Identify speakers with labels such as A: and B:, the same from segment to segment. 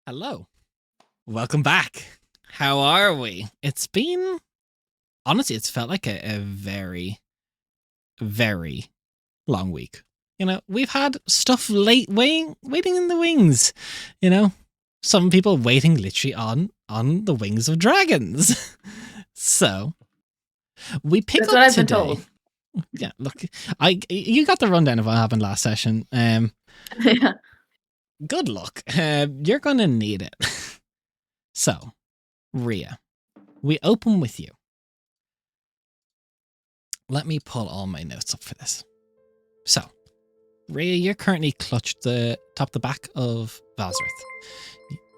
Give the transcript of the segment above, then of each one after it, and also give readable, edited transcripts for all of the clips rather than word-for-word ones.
A: Hello. Welcome back. How are we? It's been... Honestly, it's felt like a very, very long week. You know, we've had stuff waiting in the wings. You know, some people waiting literally on the wings of dragons. So, we pick
B: That's
A: up
B: what I've
A: today.
B: been told.
A: Yeah, look, you got the rundown of what happened last session.
B: Yeah.
A: Good luck. You're gonna need it. So, Rhea, we open with you. Let me pull all my notes up for this. So, Rhea, you're currently clutched the back of Valzrith.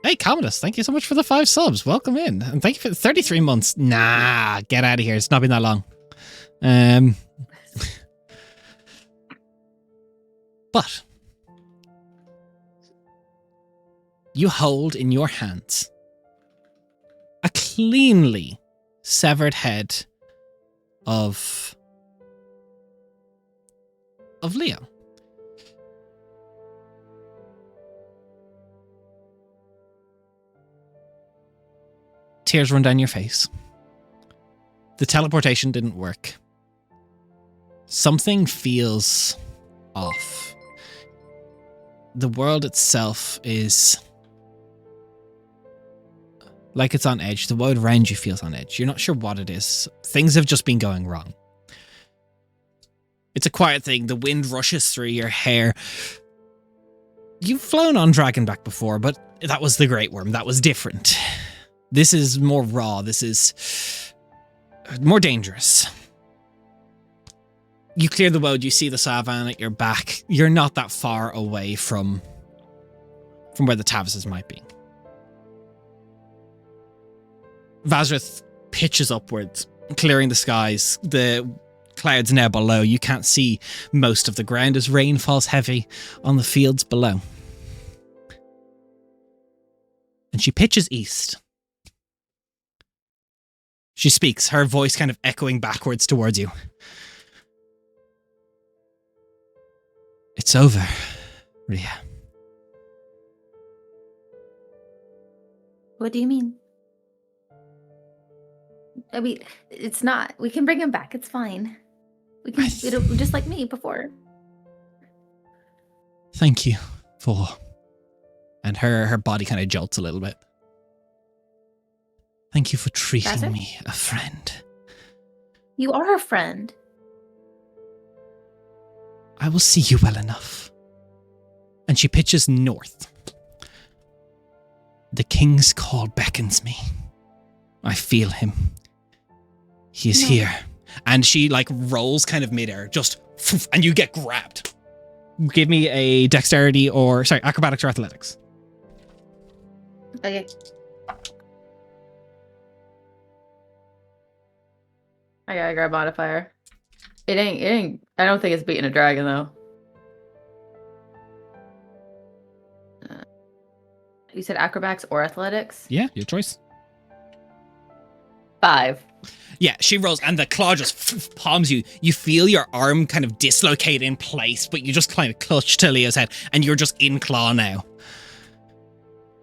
A: Hey, Commodus, thank you so much for the 5 subs. Welcome in. And thank you for the 33 months. Nah, get out of here. It's not been that long. But you hold in your hands a cleanly severed head of Leo. Tears run down your face. The teleportation didn't work. Something feels off. The world itself is like it's on edge. The world around you feels on edge. You're not sure what it is. Things have just been going wrong. It's a quiet thing. The wind rushes through your hair. You've flown on Dragonback before, but that was the Great Worm. That was different. This is more raw. This is more dangerous. You clear the road. You see the savannah at your back. You're not that far away from where the Tavises might be. Valzrith pitches upwards, clearing the skies. The clouds now below. You can't see most of the ground as rain falls heavy on the fields below. And she pitches east. She speaks, her voice kind of echoing backwards towards you. It's over, Rhea.
B: What do you mean? I mean, it's not. We can bring him back. It's fine. We can, just like me before.
A: Thank you for... And her body kind of jolts a little bit. Thank you for treating me a friend.
B: You are a friend.
A: I will see you well enough. And she pitches north. The king's call beckons me. I feel him. He is here. And she rolls kind of midair, just, and you get grabbed. Give me a dexterity acrobatics or athletics.
B: Okay. I gotta grab modifier. It ain't, I don't think it's beating a dragon though. You said acrobatics or athletics?
A: Yeah, your choice.
B: 5.
A: Yeah, she rolls and the claw just palms you. You feel your arm kind of dislocate in place, but you just kind of clutch to Leo's head and you're just in claw now.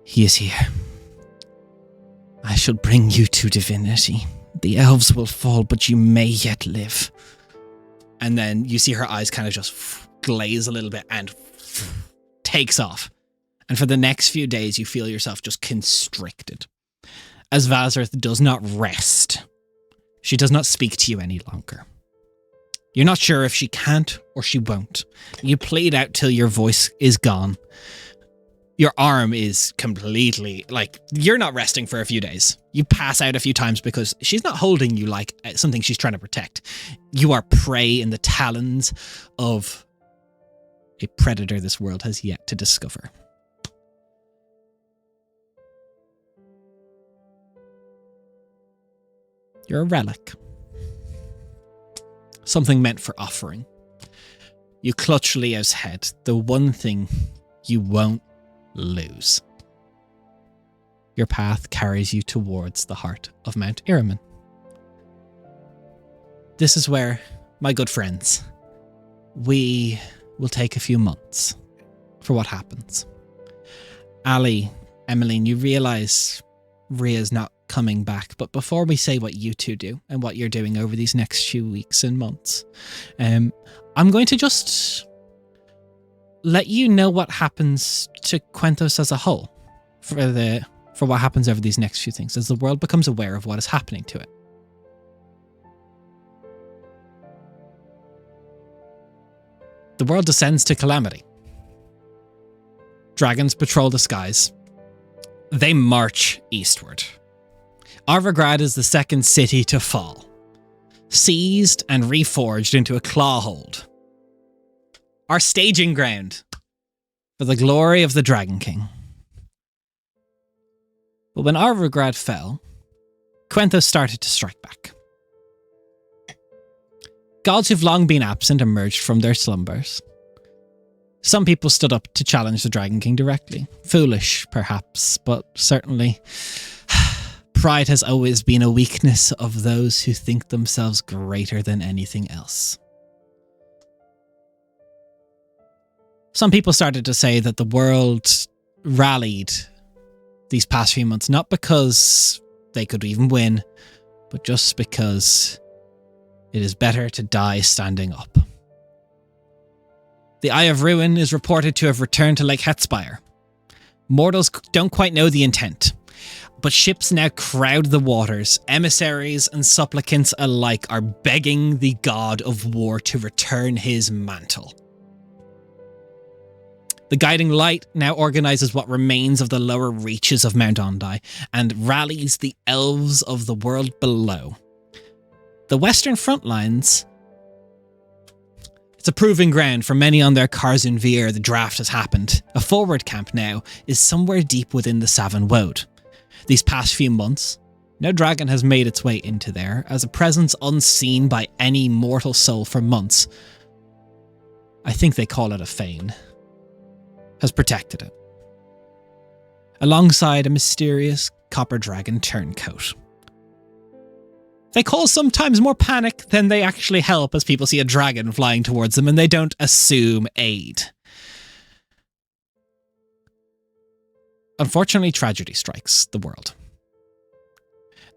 A: He is here. I shall bring you to divinity. The elves will fall, but you may yet live. And then you see her eyes kind of just glaze a little bit and takes off. And for the next few days, you feel yourself just constricted. As Valzrith does not rest, she does not speak to you any longer. You're not sure if she can't or she won't. You plead out till your voice is gone. Your arm is completely, you're not resting for a few days. You pass out a few times because she's not holding you like something she's trying to protect. You are prey in the talons of a predator this world has yet to discover. You're a relic. Something meant for offering. You clutch Leo's head, the one thing you won't lose. Your path carries you towards the heart of Mount Iramen. This is where, my good friends, we will take a few months for what happens. Ali Emmeline, you realise Ria's not coming back, but before we say what you two do and what you're doing over these next few weeks and months, I'm going to just let you know what happens to Quentos as a whole for what happens over these next few things as the world becomes aware of what is happening to it. The world descends to calamity. Dragons patrol the skies. They march eastward. Arvagrad is the second city to fall, seized and reforged into a clawhold. Our staging ground for the glory of the Dragon King. But when Arvagrad fell, Quenthos started to strike back. Gods who've long been absent emerged from their slumbers. Some people stood up to challenge the Dragon King directly. Foolish, perhaps, but certainly pride has always been a weakness of those who think themselves greater than anything else. Some people started to say that the world rallied these past few months, not because they could even win, but just because it is better to die standing up. The Eye of Ruin is reported to have returned to Lake Hetzspire. Mortals don't quite know the intent, but ships now crowd the waters. Emissaries and supplicants alike are begging the god of war to return his mantle. The Guiding Light now organises what remains of the lower reaches of Mount Ondai and rallies the elves of the world below. The western front lines, it's a proving ground for many on their Karzun Veer. The draft has happened. A forward camp now is somewhere deep within the Savin Woad. These past few months, no dragon has made its way into there, as a presence unseen by any mortal soul for months, I think they call it a fane, has protected it. Alongside a mysterious copper dragon turncoat. They cause sometimes more panic than they actually help as people see a dragon flying towards them and they don't assume aid. Unfortunately, tragedy strikes the world.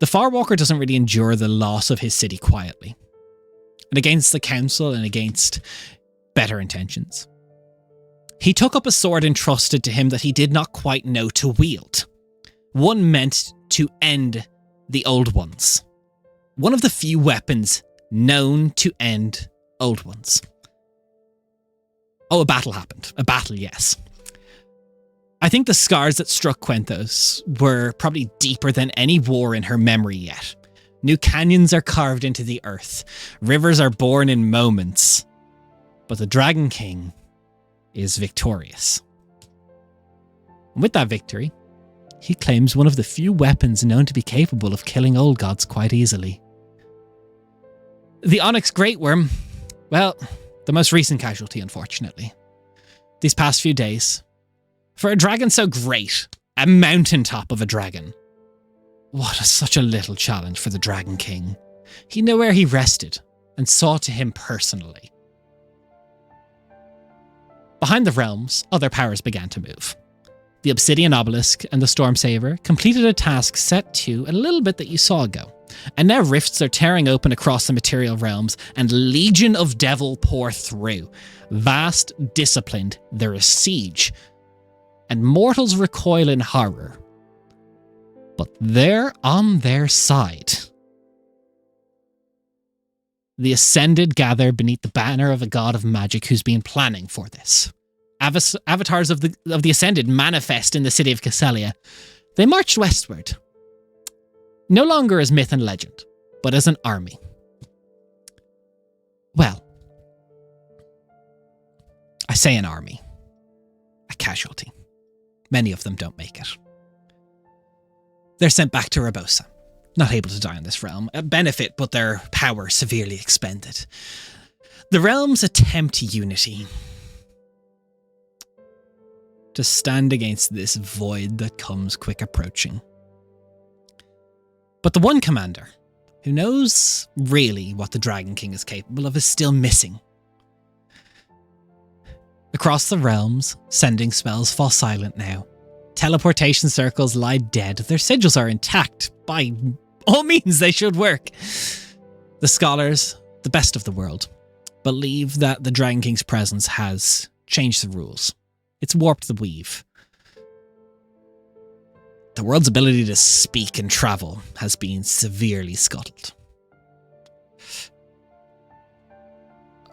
A: The Farwalker doesn't really endure the loss of his city quietly. And against the council and against better intentions, he took up a sword entrusted to him that he did not quite know to wield. One meant to end the Old Ones. One of the few weapons known to end Old Ones. Oh, a battle happened. A battle, yes. I think the scars that struck Quenthos were probably deeper than any war in her memory yet. New canyons are carved into the earth. Rivers are born in moments. But the Dragon King is victorious. And with that victory, he claims one of the few weapons known to be capable of killing old gods quite easily. The Onyx Great Worm, well, the most recent casualty, unfortunately. These past few days, for a dragon so great, a mountaintop of a dragon. Such a little challenge for the Dragon King. He knew where he rested and saw to him personally. Behind the realms, other powers began to move. The Obsidian Obelisk and the Stormsaver completed a task set to a little bit that you saw ago, and now rifts are tearing open across the material realms, and legion of devil pour through. Vast, disciplined, there is siege, and mortals recoil in horror. But they're on their side. The Ascended gather beneath the banner of a god of magic who's been planning for this. Avatars of the Ascended manifest in the city of Castelia. They marched westward. No longer as myth and legend, but as an army. Well, I say an army. A casualty. Many of them don't make it. They're sent back to Rabosa. Not able to die in this realm. A benefit, but their power severely expended. The realms attempt unity. To stand against this void that comes quick approaching. But the one commander, who knows really what the Dragon King is capable of, is still missing. Across the realms, sending spells fall silent now, Teleportation circles lie dead. Their sigils are intact. By all means, they should work. The scholars, the best of the world, believe that the Dragon King's presence has changed the rules. It's warped the weave. The world's ability to speak and travel has been severely scuttled.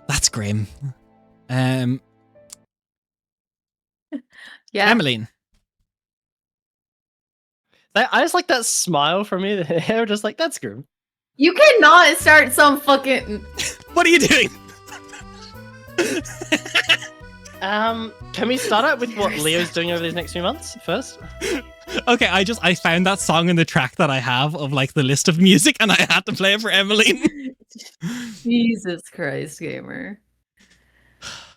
A: That's grim.
B: Yeah.
A: Emmeline.
C: I just like that smile from you. They're just like, that's grim.
B: You cannot start some fucking.
A: What are you doing?
C: Can we start out with what Leo's doing over these next few months first?
A: Okay, I found that song in the track that I have of like the list of music, and I had to play it for Emmeline.
B: Jesus Christ, gamer.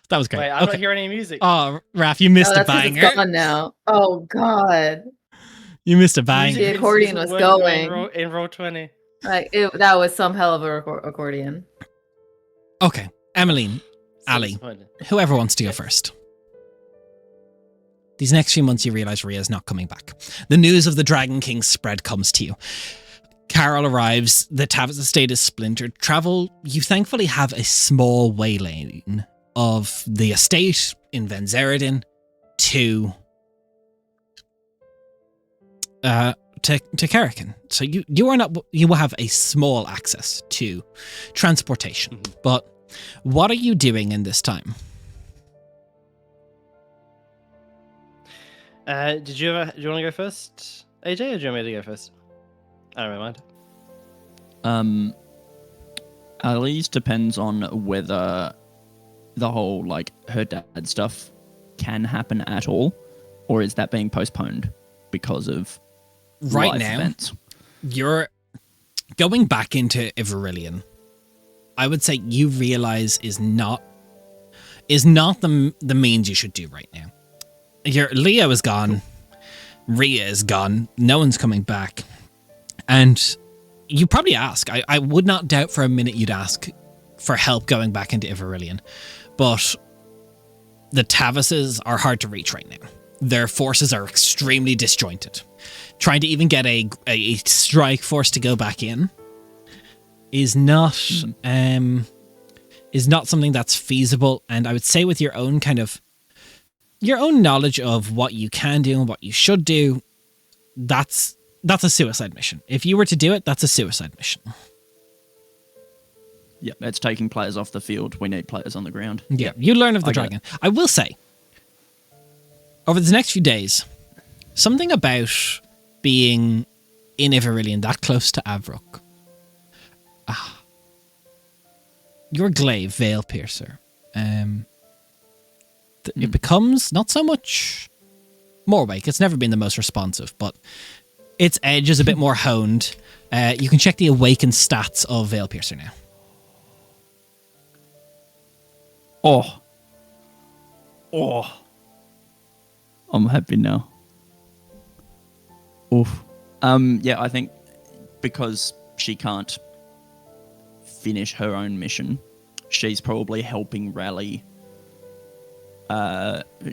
A: That was great.
C: Wait, I'm not hearing any music.
A: Oh, Raph, you missed a banger.
B: It's gone now. Oh God.
A: You missed a banger.
B: The accordion was going
C: in row 20.
B: Like that was some hell of a accordion.
A: Okay, Emmeline, Ali, whoever wants to go first. These next few months, you realise Rhea's not coming back. The news of the Dragon King's spread comes to you. Carol arrives. The Tavis estate is splintered. Travel, you thankfully have a small way lane of the estate in Venzeridin to Karakin. So you will have a small access to transportation. Mm-hmm. But what are you doing in this time?
C: Do you want to go first, AJ, or do you want me to go first? I don't mind.
D: At least depends on whether the whole like her dad stuff can happen at all, or is that being postponed because of
A: right
D: life
A: now
D: events?
A: You're going back into Iverillion. I would say you realize is not the means you should do right now. Leo is gone, Rhea is gone, no one's coming back, and you probably ask. I would not doubt for a minute you'd ask for help going back into Iverillion, but the Tavises are hard to reach right now. Their forces are extremely disjointed. Trying to even get a strike force to go back in is not something that's feasible. And I would say with your own knowledge of what you can do and what you should do, that's a suicide mission. If you were to do it, that's a suicide mission.
D: Yep, it's taking players off the field. We need players on the ground.
A: Yeah,
D: yep.
A: You learn of the dragon. I will say, over the next few days, something about being in Iverillion that close to Avrok. Your glaive, Veil Piercer. It becomes not so much Morwake. It's never been the most responsive, but its edge is a bit more honed. You can check the awakened stats of Veil Piercer now.
D: Oh, I'm happy now. Oof. Yeah, I think because she can't finish her own mission, she's probably helping rally.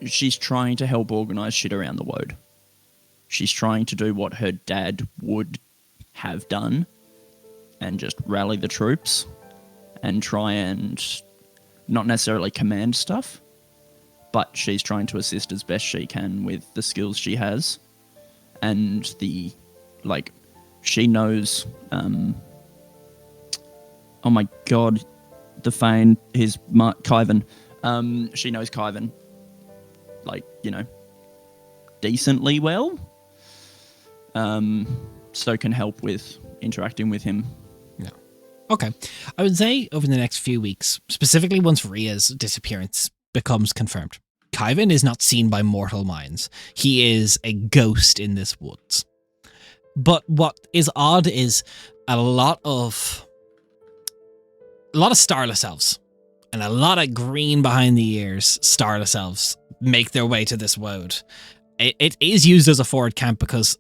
D: She's trying to help organize shit around the Woad. She's trying to do what her dad would have done and just rally the troops and try and not necessarily command stuff, but she's trying to assist as best she can with the skills she has. And she knows, oh my god, the Fane, Kyvan. She knows Kyvan, decently well. So can help with interacting with him.
A: Yeah. Okay. I would say over the next few weeks, specifically once Rhea's disappearance becomes confirmed, Kyvan is not seen by mortal minds. He is a ghost in this woods. But what is odd is a lot of starless elves and a lot of green behind the ears starless elves make their way to this woad. It is used as a forward camp because,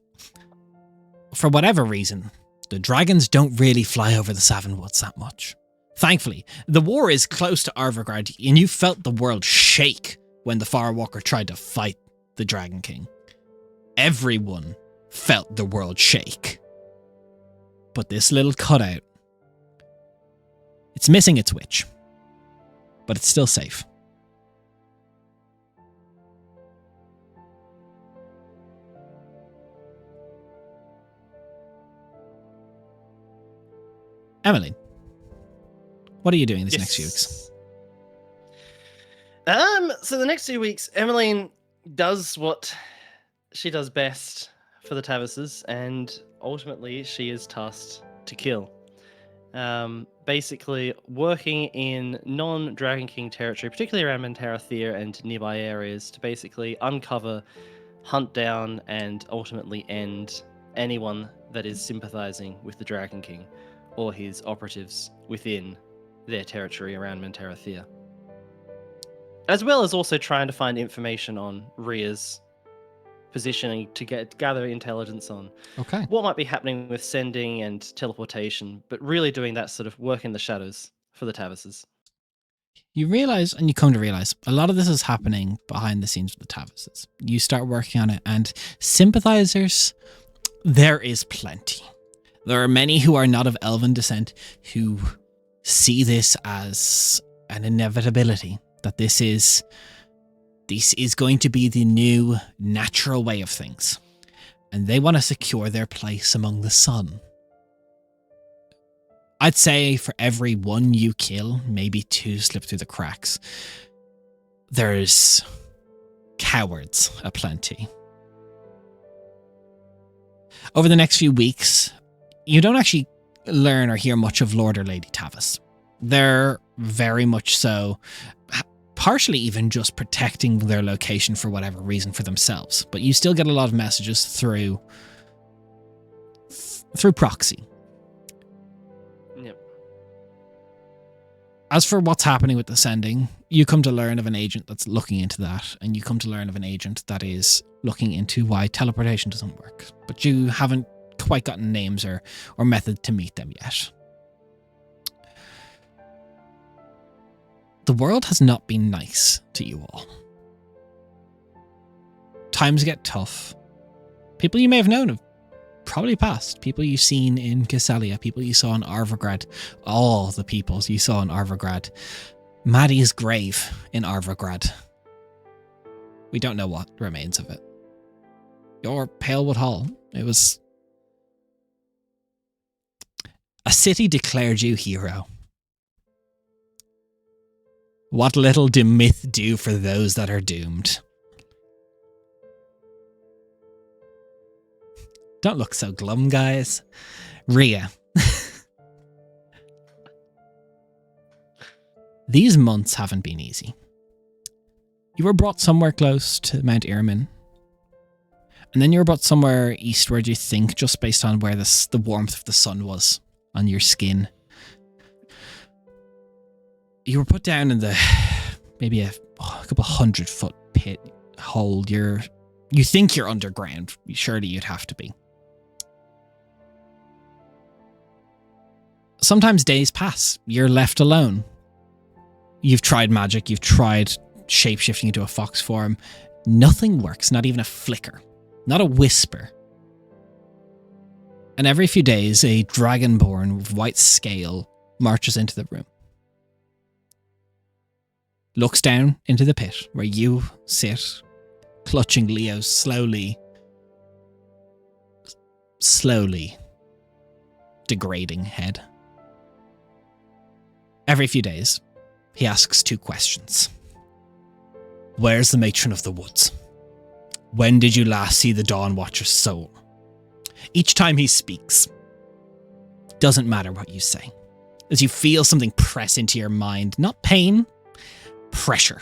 A: for whatever reason, the dragons don't really fly over the Savin Woods that much. Thankfully, the war is close to Arvagard, and you felt the world shake when the Firewalker tried to fight the Dragon King. Everyone felt the world shake. But this little cutout, it's missing its witch, but it's still safe. Emily, what are you doing these next few weeks?
C: So the next 2 weeks, Emmeline does what she does best for the Tavises, and ultimately she is tasked to kill. Basically working in non-Dragon King territory, particularly around Mentarathir and nearby areas, to basically uncover, hunt down, and ultimately end anyone that is sympathizing with the Dragon King or his operatives within their territory around Mentarathir. As well as also trying to find information on Rhea's positioning to gather intelligence on what might be happening with sending and teleportation, but really doing that sort of work in the shadows for the Tavises.
A: You realize, and you come to realize, a lot of this is happening behind the scenes with the Tavises. You start working on it, and sympathizers, there is plenty. There are many who are not of elven descent who see this as an inevitability, that this is going to be the new natural way of things. And they want to secure their place among the sun. I'd say for every one you kill, maybe 2 slip through the cracks. There's cowards aplenty. Over the next few weeks, you don't actually learn or hear much of Lord or Lady Tavis. They're very much so, partially even just protecting their location for whatever reason for themselves. But you still get a lot of messages through proxy.
C: Yep.
A: As for what's happening with the sending, you come to learn of an agent that's looking into that, and you come to learn of an agent that is looking into why teleportation doesn't work. But you haven't quite gotten names or method to meet them yet. The world has not been nice to you all. Times get tough. People you may have known have probably passed. People you've seen in Casalia, people you saw in Arvagrad, all the peoples you saw in Arvagrad. Maddie's grave in Arvagrad. We don't know what remains of it. Your Palewood Hall, it was... A city declared you hero. What little do myth do for those that are doomed? Don't look so glum, guys. Rhea. These months haven't been easy. You were brought somewhere close to Mount Irmin. And then you were brought somewhere eastward, you think, just based on where the warmth of the sun was on your skin. You were put down in the maybe a couple 100-foot pit hole. You think you're underground. Surely you'd have to be. Sometimes days pass. You're left alone. You've tried magic. You've tried shapeshifting into a fox form. Nothing works. Not even a flicker. Not a whisper. And every few days, a dragonborn with white scale marches into the room. Looks down into the pit where you sit, clutching Leo's slowly degrading head. Every few days, he asks 2 questions. Where's the matron of the woods? When did you last see the Dawn Watcher's soul? Each time he speaks, doesn't matter what you say, as you feel something press into your mind, not pain, pressure.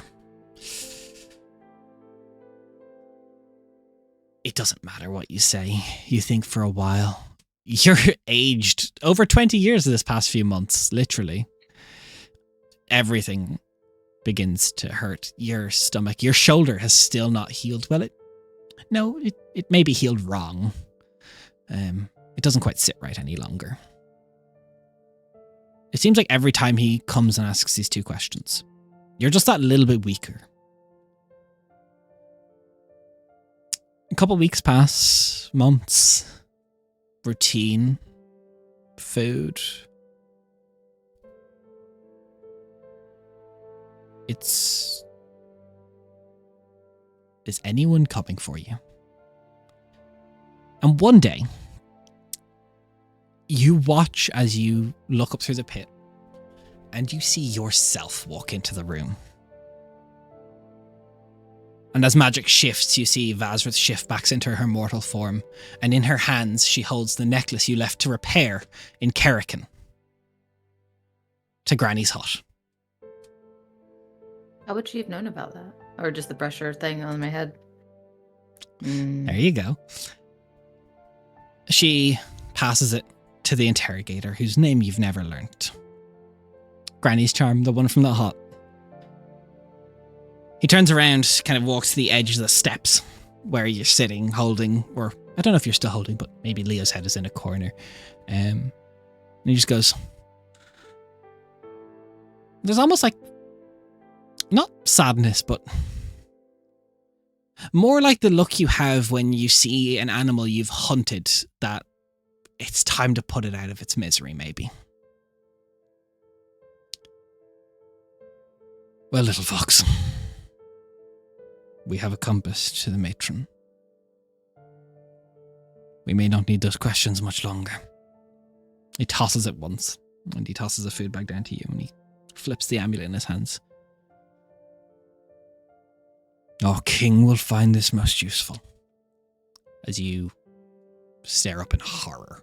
A: It doesn't matter what you say. You think for a while. You're aged over 20 years this past few months, literally. Everything begins to hurt. Your stomach, your shoulder has still not healed. Well, it may be healed wrong. It doesn't quite sit right any longer. It seems like every time he comes and asks these 2 questions, you're just that little bit weaker. A couple weeks pass, months, routine, food. Is anyone coming for you? And one day, you watch as you look up through the pit, and you see yourself walk into the room. And as magic shifts, you see Vazrith shift back into her mortal form, and in her hands she holds the necklace you left to repair in Kerrigan to Granny's hut.
B: How would she have known about that? Or just the pressure thing on my head?
A: There you go. She passes it to the interrogator, whose name you've never learnt. Granny's charm, the one from the hut. He turns around, kind of walks to the edge of the steps where you're sitting, holding, or I don't know if you're still holding, but maybe Leo's head is in a corner. And he just goes, there's almost like, not sadness, but more like the look you have when you see an animal you've hunted that it's time to put it out of its misery, maybe. Well, little fox, we have a compass to the matron. We may not need those questions much longer. He tosses it once, and he tosses the food bag down to you, and he flips the amulet in his hands. Our king will find this most useful. As you stare up in horror.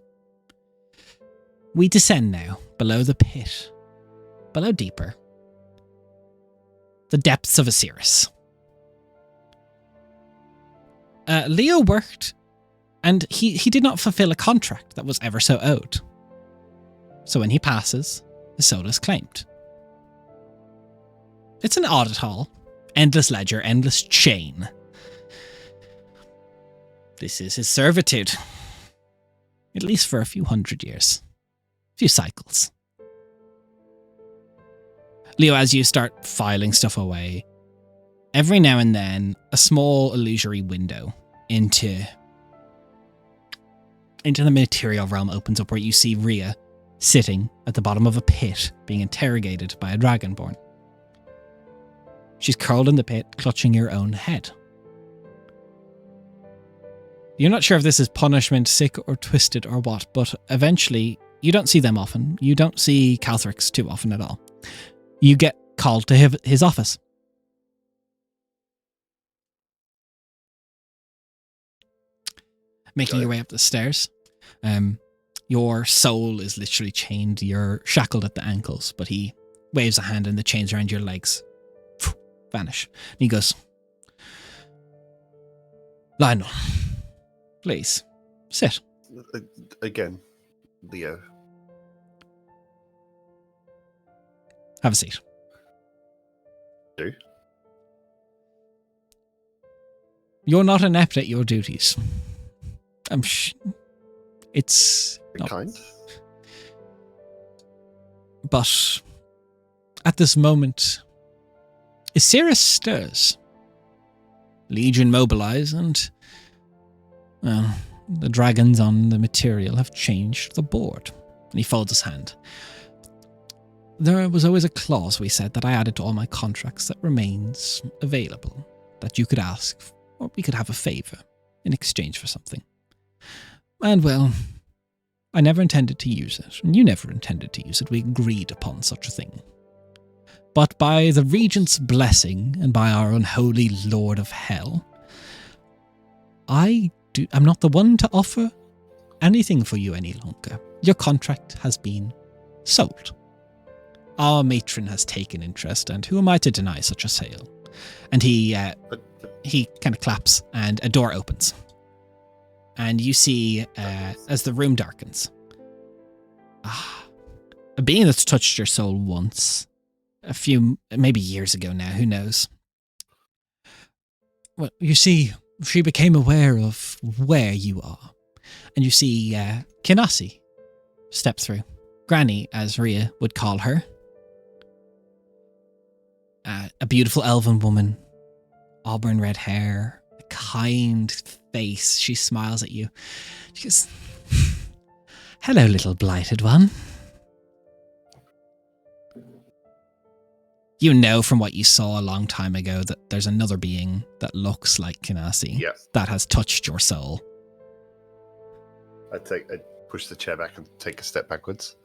A: We descend now, below the pit. Below deeper. The depths of Osiris. Leo worked, and he did not fulfill a contract that was ever so owed. So when he passes, his soul is claimed. It's an audit hall. Endless ledger, endless chain. This is his servitude. At least for a few hundred years. A few cycles. Leo, as you start filing stuff away, every now and then, a small illusory window into the material realm opens up where you see Rhea sitting at the bottom of a pit being interrogated by a dragonborn. She's curled in the pit, clutching your own head. You're not sure if this is punishment, sick or twisted or what, but eventually, you don't see them often. You don't see Calthrix too often at all. You get called to his office. Making your way up the stairs. Your soul is literally chained. You're shackled at the ankles, but he waves a hand and the chains around your legs vanish. And he goes, Lionel, please, sit.
E: Again, Leo.
A: Have a seat.
E: Do?
A: You're not inept at your duties. It's not.
E: Kind?
A: But at this moment, Osiris stirs. Legion mobilize, and well, the dragons on the material have changed the board. And he folds his hand. There was always a clause, we said, that I added to all my contracts that remains available, that you could ask, or we could have a favour in exchange for something. And well, I never intended to use it, and you never intended to use it. We agreed upon such a thing. But by the Regent's blessing, and by our unholy Lord of Hell, I'm not the one to offer anything for you any longer. Your contract has been sold. Our matron has taken interest, and who am I to deny such a sale? And he kind of claps, and a door opens. And you see, as the room darkens, a being that's touched your soul once, a few, maybe years ago now, who knows? Well, you see, she became aware of where you are. And you see Kinasi step through. Granny, as Rhea would call her. A beautiful elven woman. Auburn red hair, a kind face. She smiles at you. She goes, "Hello, little blighted one. You know from what you saw a long time ago that there's another being that looks like Kinasi
E: Yes.
A: that has touched your soul."
E: I push the chair back and take a step backwards.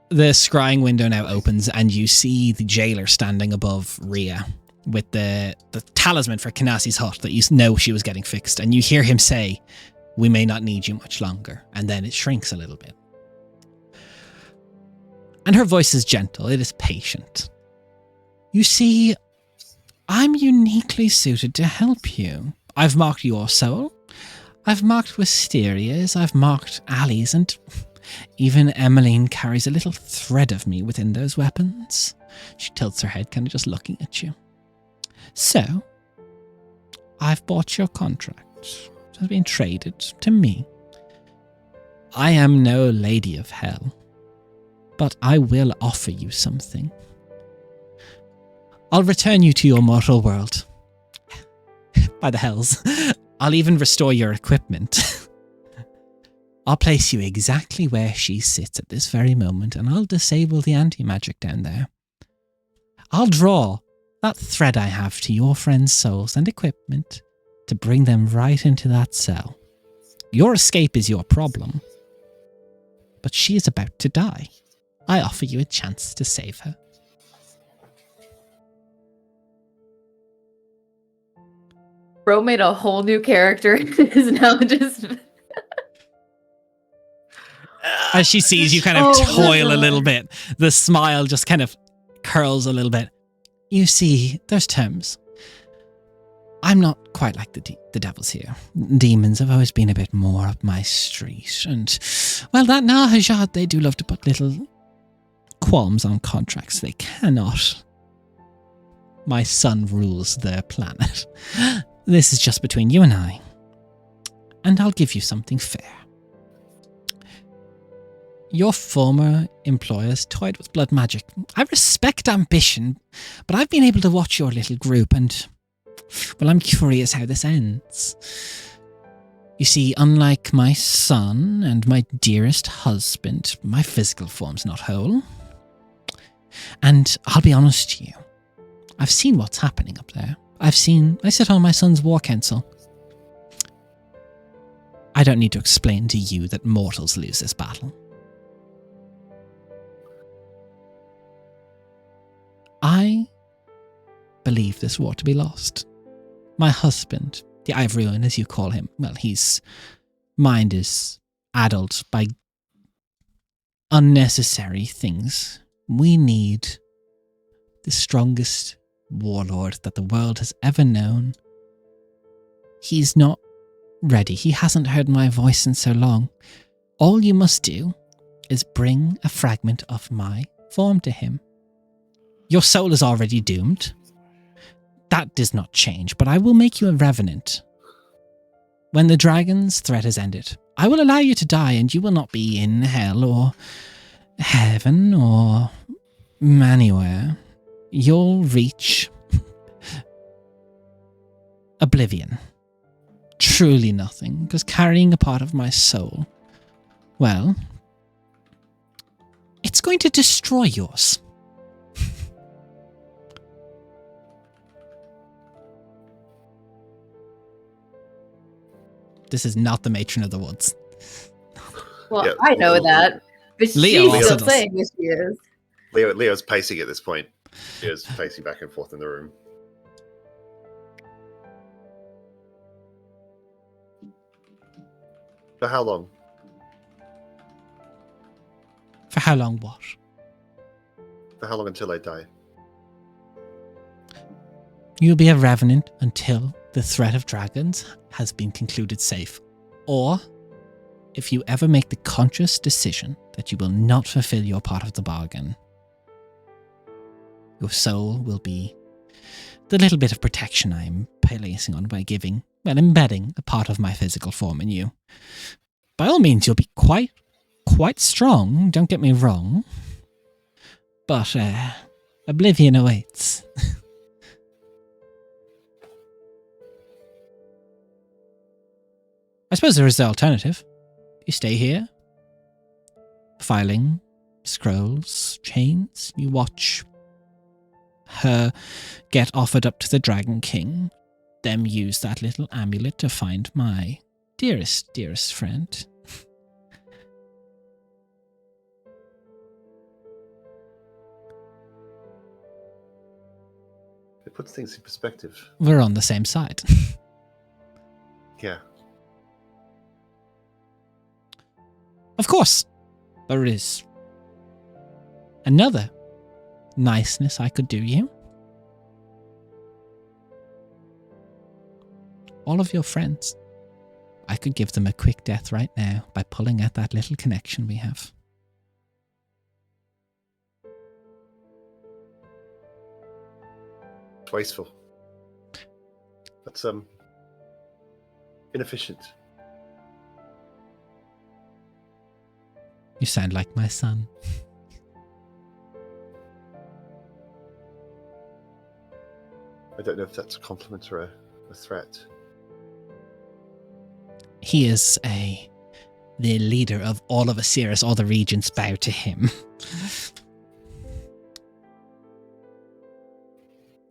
A: The scrying window now opens and you see the jailer standing above Rhea with the talisman for Kinasi's hut that you know she was getting fixed. And you hear him say, "We may not need you much longer." And then it shrinks a little bit. And her voice is gentle. It is patient. "You see, I'm uniquely suited to help you. I've marked your soul. I've marked Wisteria's. I've marked Ali's, and even Emmeline carries a little thread of me within those weapons." She tilts her head, kind of just looking at you. "So, I've bought your contract. It has been traded to me. I am no lady of hell, but I will offer you something. I'll return you to your mortal world. By the hells. I'll even restore your equipment. I'll place you exactly where she sits at this very moment, and I'll disable the anti-magic down there. I'll draw that thread I have to your friend's souls and equipment to bring them right into that cell. Your escape is your problem, but she is about to die. I offer you a chance to save her."
B: Bro made a whole new character and is now just.
A: As she sees you kind of toil a little bit, the smile just kind of curls a little bit. "You see, there's terms. I'm not quite like the devils here. Demons have always been a bit more up my street. And, well, that Nahajad, they do love to put little qualms on contracts. They cannot. My son rules their planet. This is just between you and I. And I'll give you something fair. Your former employers toyed with blood magic. I respect ambition, but I've been able to watch your little group and, well, I'm curious how this ends. You see, unlike my son and my dearest husband, my physical form's not whole. And I'll be honest to you, I've seen what's happening up there. I sit on my son's war council. I don't need to explain to you that mortals lose this battle. I believe this war to be lost. My husband, the Ivorian as you call him, well, his mind is addled by unnecessary things. We need the strongest warlord that the world has ever known. He's not ready. He hasn't heard my voice in so long. All you must do is bring a fragment of my form to him. Your soul is already doomed. That does not change, but I will make you a revenant. When the dragon's threat is ended, I will allow you to die, and you will not be in hell or heaven or anywhere. You'll reach oblivion. Truly nothing, because carrying a part of my soul, well, it's going to destroy yours. This is not the matron of the woods.
B: Well,
E: Yeah,
B: I know that, but
A: Leo
B: she's
A: also
B: still
A: does.
B: saying who she is.
E: Leo's pacing at this point. Leo's pacing back and forth in the room. For how long?
A: For how long what?
E: For how long until I die?
A: You'll be a revenant until the threat of dragons has been concluded safe. Or, if you ever make the conscious decision that you will not fulfill your part of the bargain, your soul will be the little bit of protection I'm placing on by embedding a part of my physical form in you. By all means, you'll be quite strong, don't get me wrong. But, oblivion awaits. I suppose there is the alternative. You stay here, filing scrolls, chains. You watch her get offered up to the Dragon King, them use that little amulet to find my dearest, dearest friend.
E: It puts things in perspective.
A: We're on the same side.
E: Yeah.
A: Of course, there is another niceness I could do you. All of your friends, I could give them a quick death right now by pulling at that little connection we have.
E: It's wasteful. That's inefficient.
A: You sound like my son.
E: I don't know if that's a compliment or a threat.
A: He is the leader of all of Osiris. All the regions bow to him.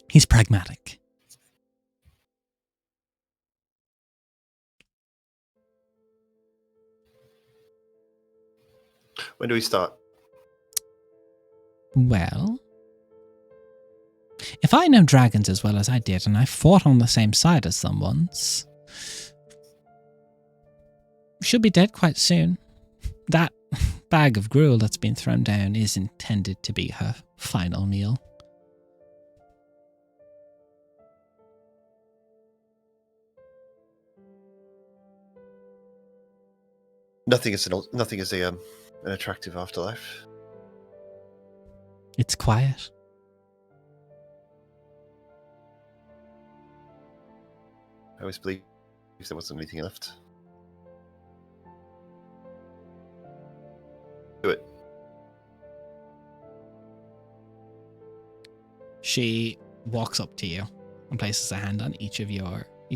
A: He's pragmatic.
E: When do we start?
A: Well, if I know dragons as well as I did, and I fought on the same side as them once, she'll be dead quite soon. That bag of gruel that's been thrown down is intended to be her final meal.
E: Nothing is an attractive afterlife.
A: It's quiet.
E: I always believed there wasn't anything left. Do it.
A: She walks up to you and places a hand on each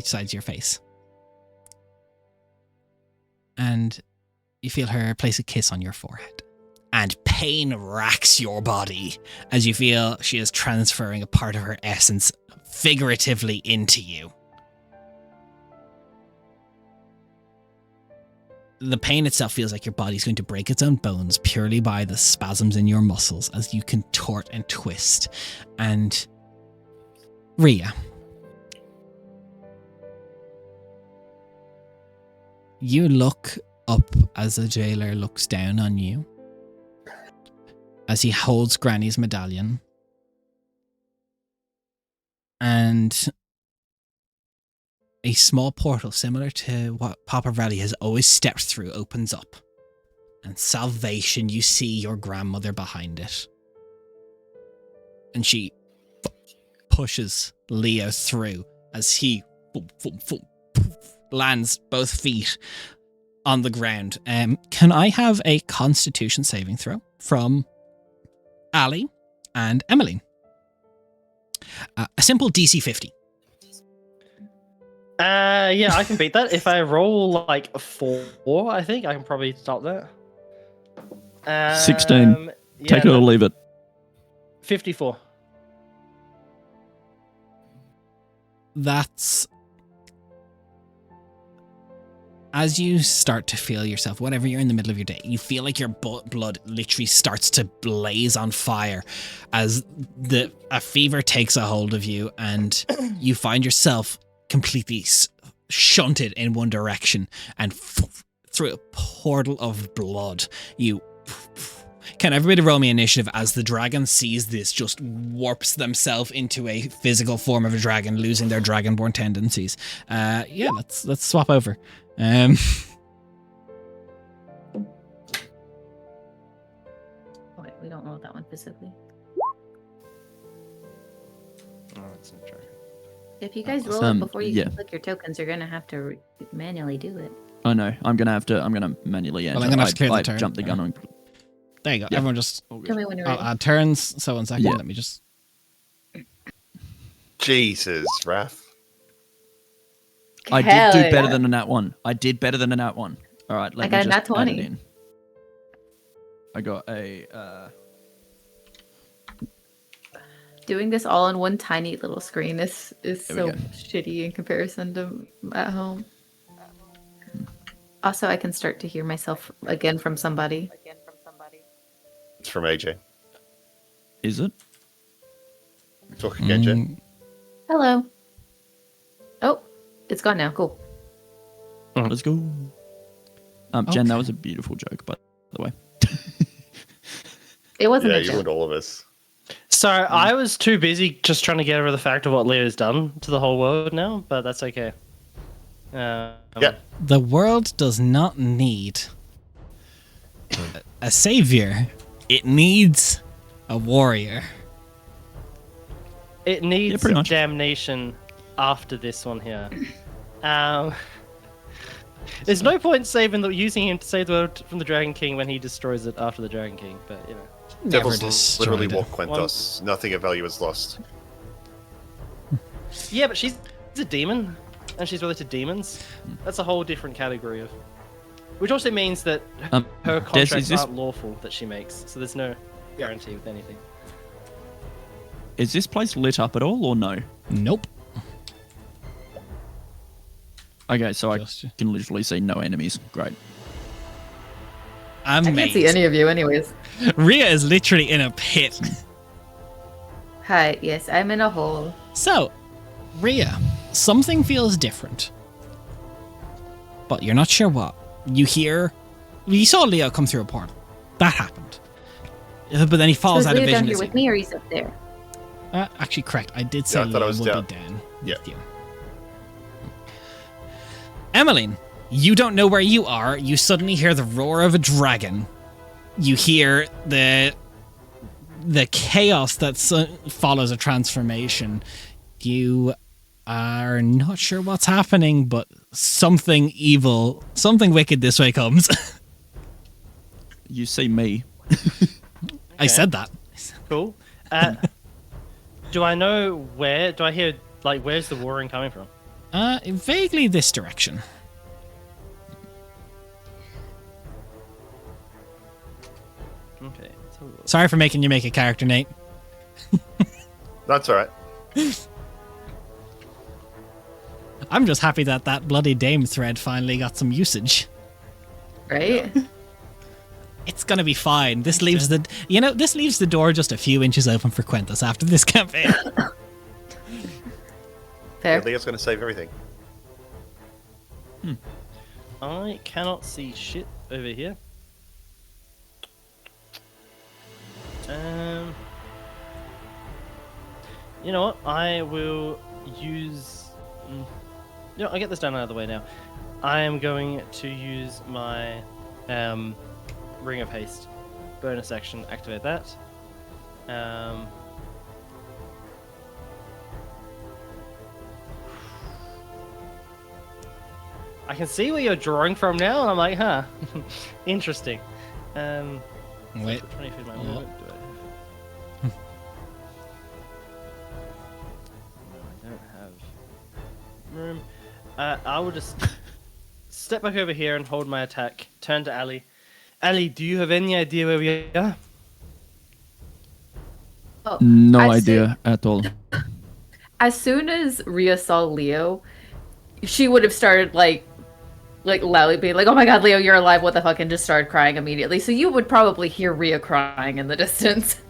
A: side of your face. And you feel her place a kiss on your forehead. And pain racks your body as you feel she is transferring a part of her essence figuratively into you. The pain itself feels like your body's going to break its own bones purely by the spasms in your muscles as you contort and twist. And Rhea, you look up as the jailer looks down on you as he holds Granny's medallion. And a small portal similar to what Papa Rally has always stepped through opens up. And salvation, you see your grandmother behind it. And she pushes Leo through as he lands both feet on the ground. Can I have a Constitution saving throw from Ali and Emmeline? A simple DC 50.
C: Yeah, I can beat that. If I roll like a 4, I think I can probably stop that.
D: 16. Take it or leave it.
C: 54.
A: That's... As you start to feel yourself, whatever you're in the middle of your day, you feel like your blood literally starts to blaze on fire as a fever takes a hold of you and you find yourself completely shunted in one direction and through a portal of blood. You... Can everybody roll me initiative as the dragon sees this, just warps themselves into a physical form of a dragon, losing their dragonborn tendencies. Yeah, let's swap over.
B: Wait, we don't roll that one physically.
C: Oh, that's not true.
B: If you guys roll it before you can click your tokens, you're gonna have to manually do it.
D: I know. I'm gonna manually enter.
A: Well, I'm gonna have to clear the
D: I
A: turn.
D: jumped the gun on.
A: There you go.
D: Yeah.
A: Everyone just...
B: Tell me when you're ready.
A: I'll add turns. So 1 second.
D: Yeah.
A: Let me just...
E: Jesus, Raph.
D: I did
B: Hell
D: do
B: yeah.
D: better than a nat 1. I did better than a nat 1. All right, let
B: I
D: me
B: got a
D: just
B: nat
D: add it
B: 20.
D: in. I got a...
B: Doing this all on one tiny little screen is
D: There we
B: so
D: go.
B: shitty in comparison to at home. Also, I can start to hear myself again from somebody.
E: It's from AJ.
D: Is it?
E: Talk again, Jen.
A: Mm,
B: Hello. Oh, it's gone now. Cool.
D: Let's go. Jen,
A: Okay.
D: that was a beautiful joke, by the way.
B: It wasn't
E: Yeah,
B: a
E: you
B: joke.
E: ruined all of us.
C: So I was too busy just trying to get over the fact of what Leo's done to the whole world now, but that's okay.
E: Yeah.
A: the world does not need a savior. It needs a warrior.
C: It needs
D: pretty much.
C: damnation after this one here. There's no point using him to save the world from the Dragon King when he destroys it after the Dragon King, but you know.
A: Never
E: Devils literally
A: destroyed
E: walk Quentos. Nothing of value is lost.
C: Yeah, but she's a demon, and she's related to demons. That's a whole different category of. Which also means that her
D: Des,
C: contracts
D: is this-
C: aren't lawful that she makes, so there's no guarantee with anything.
D: Is this place lit up at all or no?
A: Nope.
D: Okay, so
A: Just-
D: I can literally see no enemies. Great.
B: I can't see any of you, anyways.
A: Rhea is literally in a pit.
B: Hi. Yes, I'm in a hole.
A: So, Rhea, something feels different. But you're not sure what. You saw Leo come through a portal. That happened. But then he
B: So
A: falls
B: is
A: out of
B: Leo down
A: vision.
B: here
A: as
B: with
A: you-
B: me, or he's up there?
A: Actually, correct. I did say
E: Yeah, I thought I
A: Leo
E: was
A: would
E: down.
A: be down
E: Yeah.
A: with you. Emmeline, you don't know where you are. You suddenly hear the roar of a dragon. You hear the chaos that follows a transformation. You are not sure what's happening, but something evil, something wicked this way comes.
D: You see me.
A: I said that.
C: Cool. Do I know where? Do I hear where's the warring coming from?
A: Vaguely this direction.
C: Okay. So,
A: Sorry for making you make a character, Nate.
E: That's alright.
A: I'm just happy that that bloody dame thread finally got some usage.
B: Right?
A: It's gonna be fine. This leaves the door just a few inches open for Quentus after this campaign.
B: Fair.
E: Leo's going to save everything.
C: I cannot see shit over here. You know what? I will use. I'll get this done out of the way now. I am going to use my Ring of Haste bonus action. Activate that. I can see where you're drawing from now, and I'm like, huh, interesting.
A: Wait.
C: 20 feet of my
A: Oh.
C: movement. Do I? No, I don't have room. I will just step back over here and hold my attack. Turn to Ali. Ali, do you have any idea where we are?
B: Oh,
D: No
B: I
D: idea at all.
B: As soon as Rhea saw Leo, she would have started like loudly being like, "Oh my God, Leo, you're alive! What the fuck?" and just started crying immediately. So you would probably hear Rhea crying in the distance.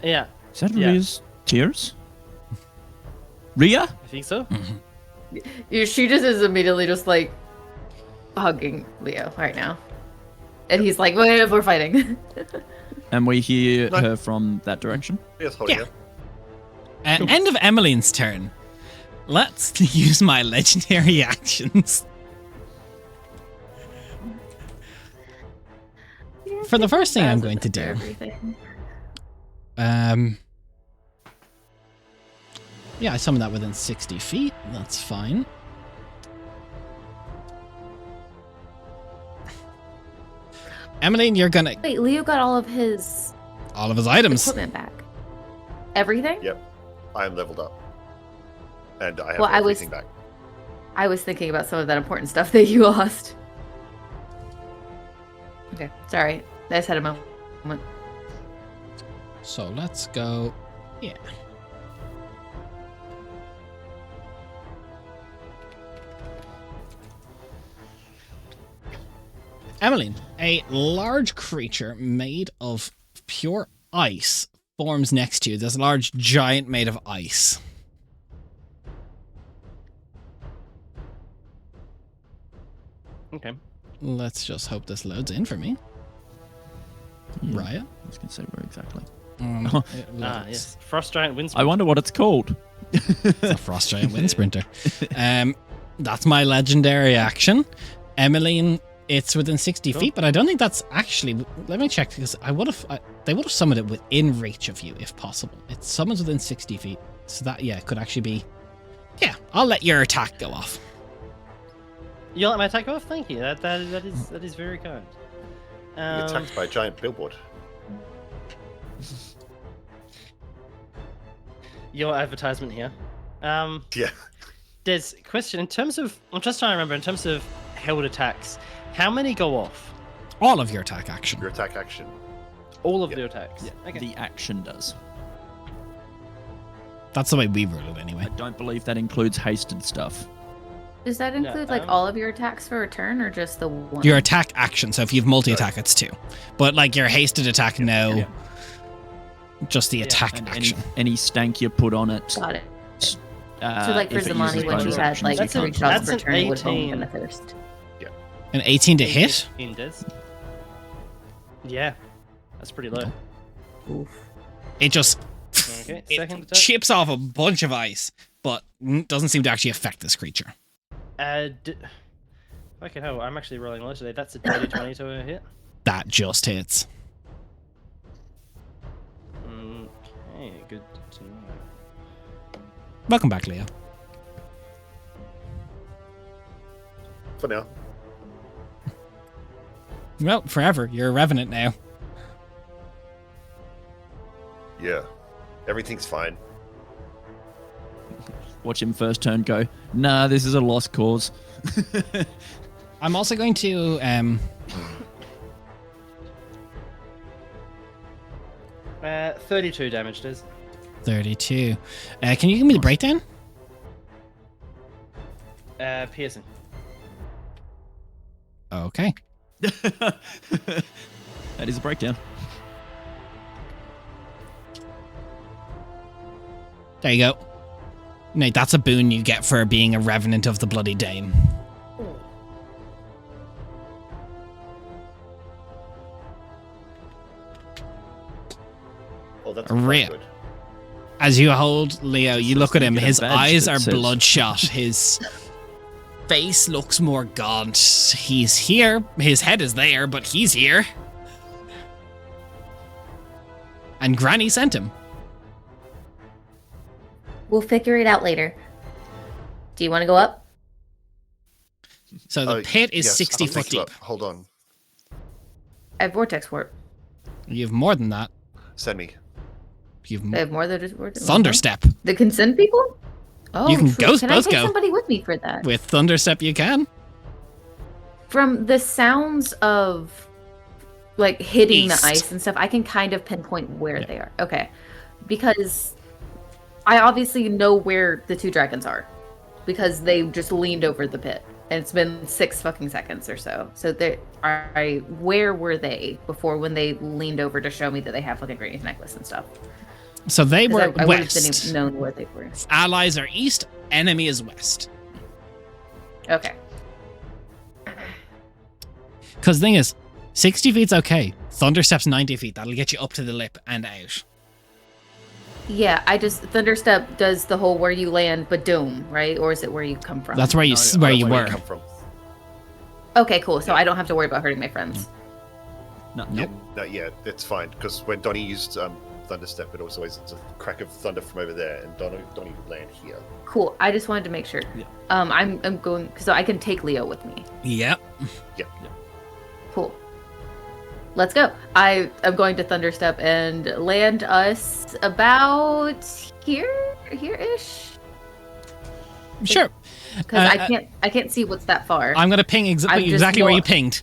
C: Yeah,
D: Is that
C: Yeah.
D: Rhea's tears? Rhea?
C: I think so.
B: She just is immediately just like hugging Leo right now, and he's like, "Wait, we're fighting."
D: And we hear
E: No.
D: her from that direction.
E: Leo's holding
A: Yeah.
E: her.
A: End of Emmeline's turn. Let's use my legendary actions. For the first thing I'm going to do,
B: Everything.
A: yeah, I summon that within 60 feet. That's fine. Emmeline, you're gonna
B: Wait, Leo got all of his
A: all of his items.
B: equipment back. Everything?
E: Yep. I am leveled up. And I have
B: Well, I was-
E: everything back.
B: I was thinking about some of that important stuff that you lost. Okay, sorry. I just had a moment.
A: So let's go. Yeah. Emmeline, a large creature made of pure ice forms next to you. There's a large giant made of ice.
C: Okay.
A: Let's just hope this loads in for me.
D: Yeah,
A: Raya?
D: I was going to say where exactly.
A: It
C: Ah,
A: loads.
C: yes. Frost Giant Wind
D: I wonder what it's called.
A: It's a frost giant wind sprinter. That's my legendary action. Emmeline, it's within 60
C: Cool.
A: feet, but I don't think that's actually. Let me check because they would have summoned it within reach of you if possible. It summons within 60 feet, so that it could actually be. Yeah, I'll let your attack go off.
C: You let my attack off? Thank you. That is very kind.
E: You're attacked by a giant billboard.
C: Your advertisement here.
E: Yeah.
C: There's a question in terms of. I'm just trying to remember in terms of held attacks. How many go off?
A: All of your attack action.
E: Your attack action.
C: All of
E: Yeah.
C: the attacks.
D: Yeah,
C: Okay.
D: the action does.
A: That's the way we rule it anyway.
D: I don't believe that includes hasted stuff.
B: Does that include like all of your attacks for a turn or just the one?
A: Your attack action. So if you have multi-attack, it's 2. But like your hasted attack, no.
D: Yeah.
A: Just the attack
D: And
A: action.
D: any stank you put on it.
B: Got it. So like for
D: if it
B: Zamani
D: uses
B: when she
D: bonus
B: had
D: actions,
B: like
D: you
C: That's
B: three
D: can't
B: shots
C: that's
B: per
C: an
B: turn, it would have
C: 18.
B: been a thirst.
A: An 18 to hit.
C: Indez. Yeah. That's pretty low.
B: Oof.
A: It just
C: Okay.
A: it
C: Second attack.
A: chips off a bunch of ice, but doesn't seem to actually affect this creature.
C: Okay, hell, I'm actually rolling low today. That's a dirty 20 to a hit.
A: That just hits.
C: Okay, good to know.
A: Welcome back, Leo.
E: For now.
A: Well, forever. You're a revenant now.
E: Yeah. Everything's fine.
D: Watch him first turn go, nah, this is a lost cause.
A: I'm also going to
C: 32 damage, Des.
A: 32. Can you give me the breakdown?
C: Piercing.
A: Okay.
D: That is a breakdown.
A: There you go. Nate, that's a boon you get for being a revenant of the Bloody Dame.
E: Oh, that's
A: Real.
E: quite good.
A: As you hold Leo, you look at him.
D: Get a
A: His
D: badge
A: eyes
D: that
A: are
D: says-
A: bloodshot. His face looks more gaunt. He's here. His head is there, but he's here. And Granny sent him.
B: We'll figure it out later. Do you want to go up?
A: So the pit is
E: Yes,
A: 60
E: I'll
A: foot
E: take you
A: deep.
E: up. Hold on.
B: I have vortex warp.
A: You have more than that.
E: Send me.
A: You
B: I
A: have
B: have more than just vortex.
A: Thunderstep.
B: They can send people? Oh,
A: You can
B: true.
A: both
B: Can I take
A: go.
B: somebody with me for that?
A: With Thunderstep, you can.
B: From the sounds of like hitting
A: East.
B: the ice and stuff, I can kind of pinpoint where
A: Yeah.
B: they are. Okay. Because I obviously know where the two dragons are. Because they just leaned over the pit. And it's been 6 fucking seconds or so. So where were they before when they leaned over to show me that they have like a Granny's necklace and stuff?
A: So they
B: 'Cause
A: were
B: I would have
A: west.
B: been known where they were.
A: Allies are east, enemy is west.
B: Okay.
A: Because the thing is, 60 feet's okay. Thunderstep's 90 feet. That'll get you up to the lip and out.
B: Yeah, Thunderstep does the whole where you land, but dome, right? Or is it where you come from?
A: That's where you
E: No,
A: where
E: I don't
A: you
E: know
A: were.
E: come from.
B: Okay, cool. So I don't have to worry about hurting my friends.
D: No,
E: Yeah, no, yeah, it's fine because when Donnie used Thunderstep, it was always a crack of thunder from over there, and Donnie would land here.
B: Cool. I just wanted to make sure.
D: Yeah.
B: I'm going so I can take Leo with me.
A: Yep.
B: Cool. Let's go. I am going to Thunderstep and land us about here-ish.
A: Sure.
B: Because I can't see what's that far.
A: I'm going to ping
B: I'm just
A: exactly where you
B: more-
A: pinged.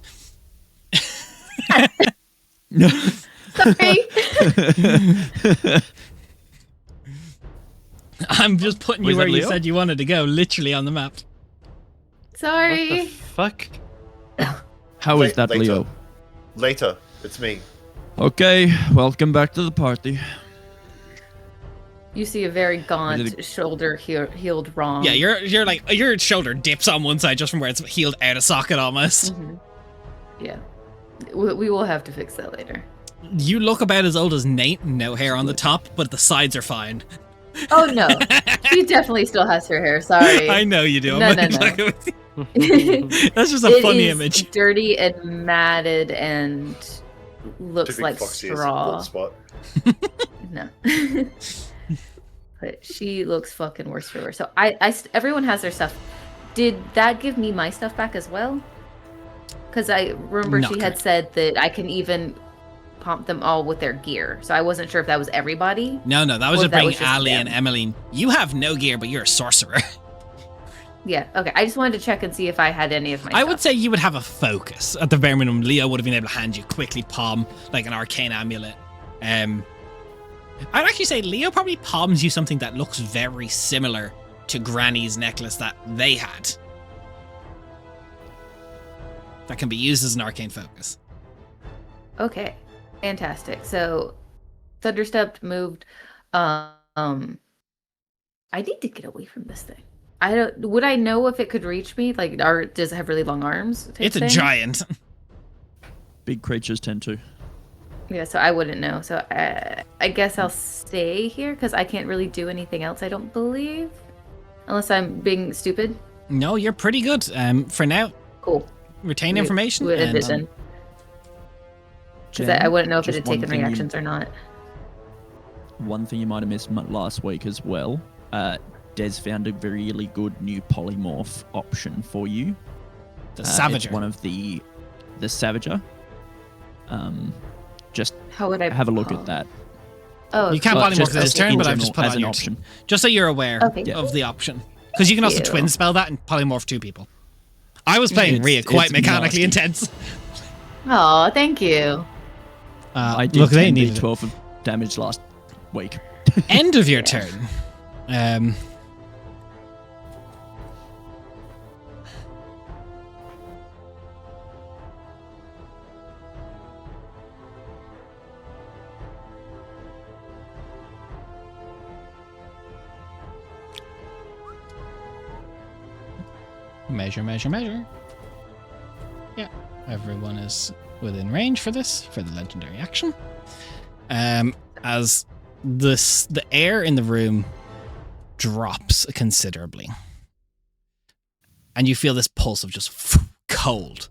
B: Sorry.
A: I'm just putting you
D: Was
A: where
D: that
A: you
D: Leo?
A: said you wanted to go, literally on the map.
C: What the
B: Sorry.
C: fuck?
D: How is that,
E: Later.
D: Leo?
E: Later, it's me.
D: Okay, welcome back to the party.
B: You see a very gaunt,
D: Is it
B: shoulder healed Rom.
A: Yeah, you're like your shoulder dips on one side just from where it's healed out of socket almost.
B: Mhm. Yeah. We will have to fix that later.
A: You look about as old as Nate, no hair on the top, but the sides are fine.
B: Oh no, she definitely still has her hair. Sorry.
A: I know you do.
B: No,
A: I'm
B: no,
A: not
B: no.
A: fucking with you.
B: It
A: That's just a funny
B: is
A: image.
B: dirty and matted and looks
E: Typical
B: like
E: Foxy is
B: straw.
E: one spot.
B: No. But she looks fucking worse for wear. So everyone has their stuff. Did that give me my stuff back as well? Because I remember
A: Not
B: she had said that I can even pump them all with their gear. So I wasn't sure if that was everybody.
A: No, that was
B: Or
A: just
B: that
A: bringing
B: was just
A: Ali
B: them.
A: and Emmeline. You have no gear, but you're a sorcerer.
B: Yeah, okay. I just wanted to check and see if I had any of my
A: I
B: stuff.
A: would say you would have a focus. At the bare minimum, Leo would have been able to hand you quickly palm like an arcane amulet. I'd actually say Leo probably palms you something that looks very similar to Granny's necklace that they had. That can be used as an arcane focus.
B: Okay, fantastic. So, Thunderstepped moved. I need to get away from this thing. I don't. Would I know if it could reach me? Like, does it have really long arms? type
A: It's a
B: thing?
A: giant.
D: Big creatures tend to.
B: Yeah, so I wouldn't know. So I guess I'll stay here because I can't really do anything else. I don't believe, unless I'm being stupid.
A: No, you're pretty good. For now,
B: Cool.
A: retain
B: We-
A: information.
B: we
A: and,
B: did then. Because
D: Jen,
B: I wouldn't know if it
D: just
B: had
D: one
B: taken
D: thing
B: reactions or not.
D: One thing you might have missed last week as well. Des found a really good new polymorph option for you.
A: the
D: It's
A: Savager.
D: one of the Savager. Just
B: How would I
D: have a look
B: call-
D: at that.
B: Oh,
A: You can't
D: Well,
A: polymorph
D: just
A: this
D: as
A: turn,
D: in
A: but I've
D: general,
A: just put it
D: as
A: on
D: an
A: your
D: option.
A: just so you're aware
B: Okay.
A: of the option. Because you can also
B: Ew.
A: twin spell that and polymorph two people. I was playing
D: It's-
A: Rhea quite
D: it's
A: mechanically
D: nasty.
A: intense.
B: Oh, thank you.
D: I did
A: look, they
D: 10
A: needed it.
D: D12 of damage last week.
A: End of your
B: Yeah.
A: turn. Measure. Yeah, everyone is within range for this, for the legendary action. As the air in the room drops considerably. And you feel this pulse of just cold.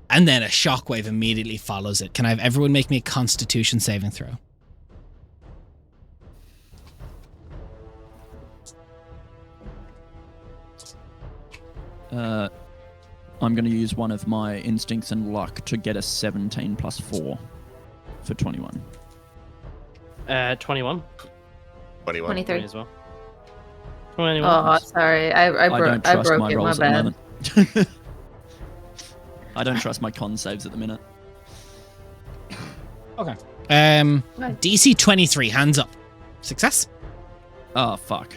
A: And then a shockwave immediately follows it. Can I have everyone make me a constitution saving throw?
D: I'm going to use one of my instincts and luck to get a 17 plus 4 for 21.
C: 21.
E: 21.
B: 23.
C: 20 as well. 21.
B: Oh, sorry. I
D: I
B: broke
D: don't trust my
B: it. My
D: rolls at the
B: bad.
D: moment. I don't trust my con saves at the minute.
A: Okay.
B: What?
A: DC 23, hands up. Success?
D: Oh, fuck.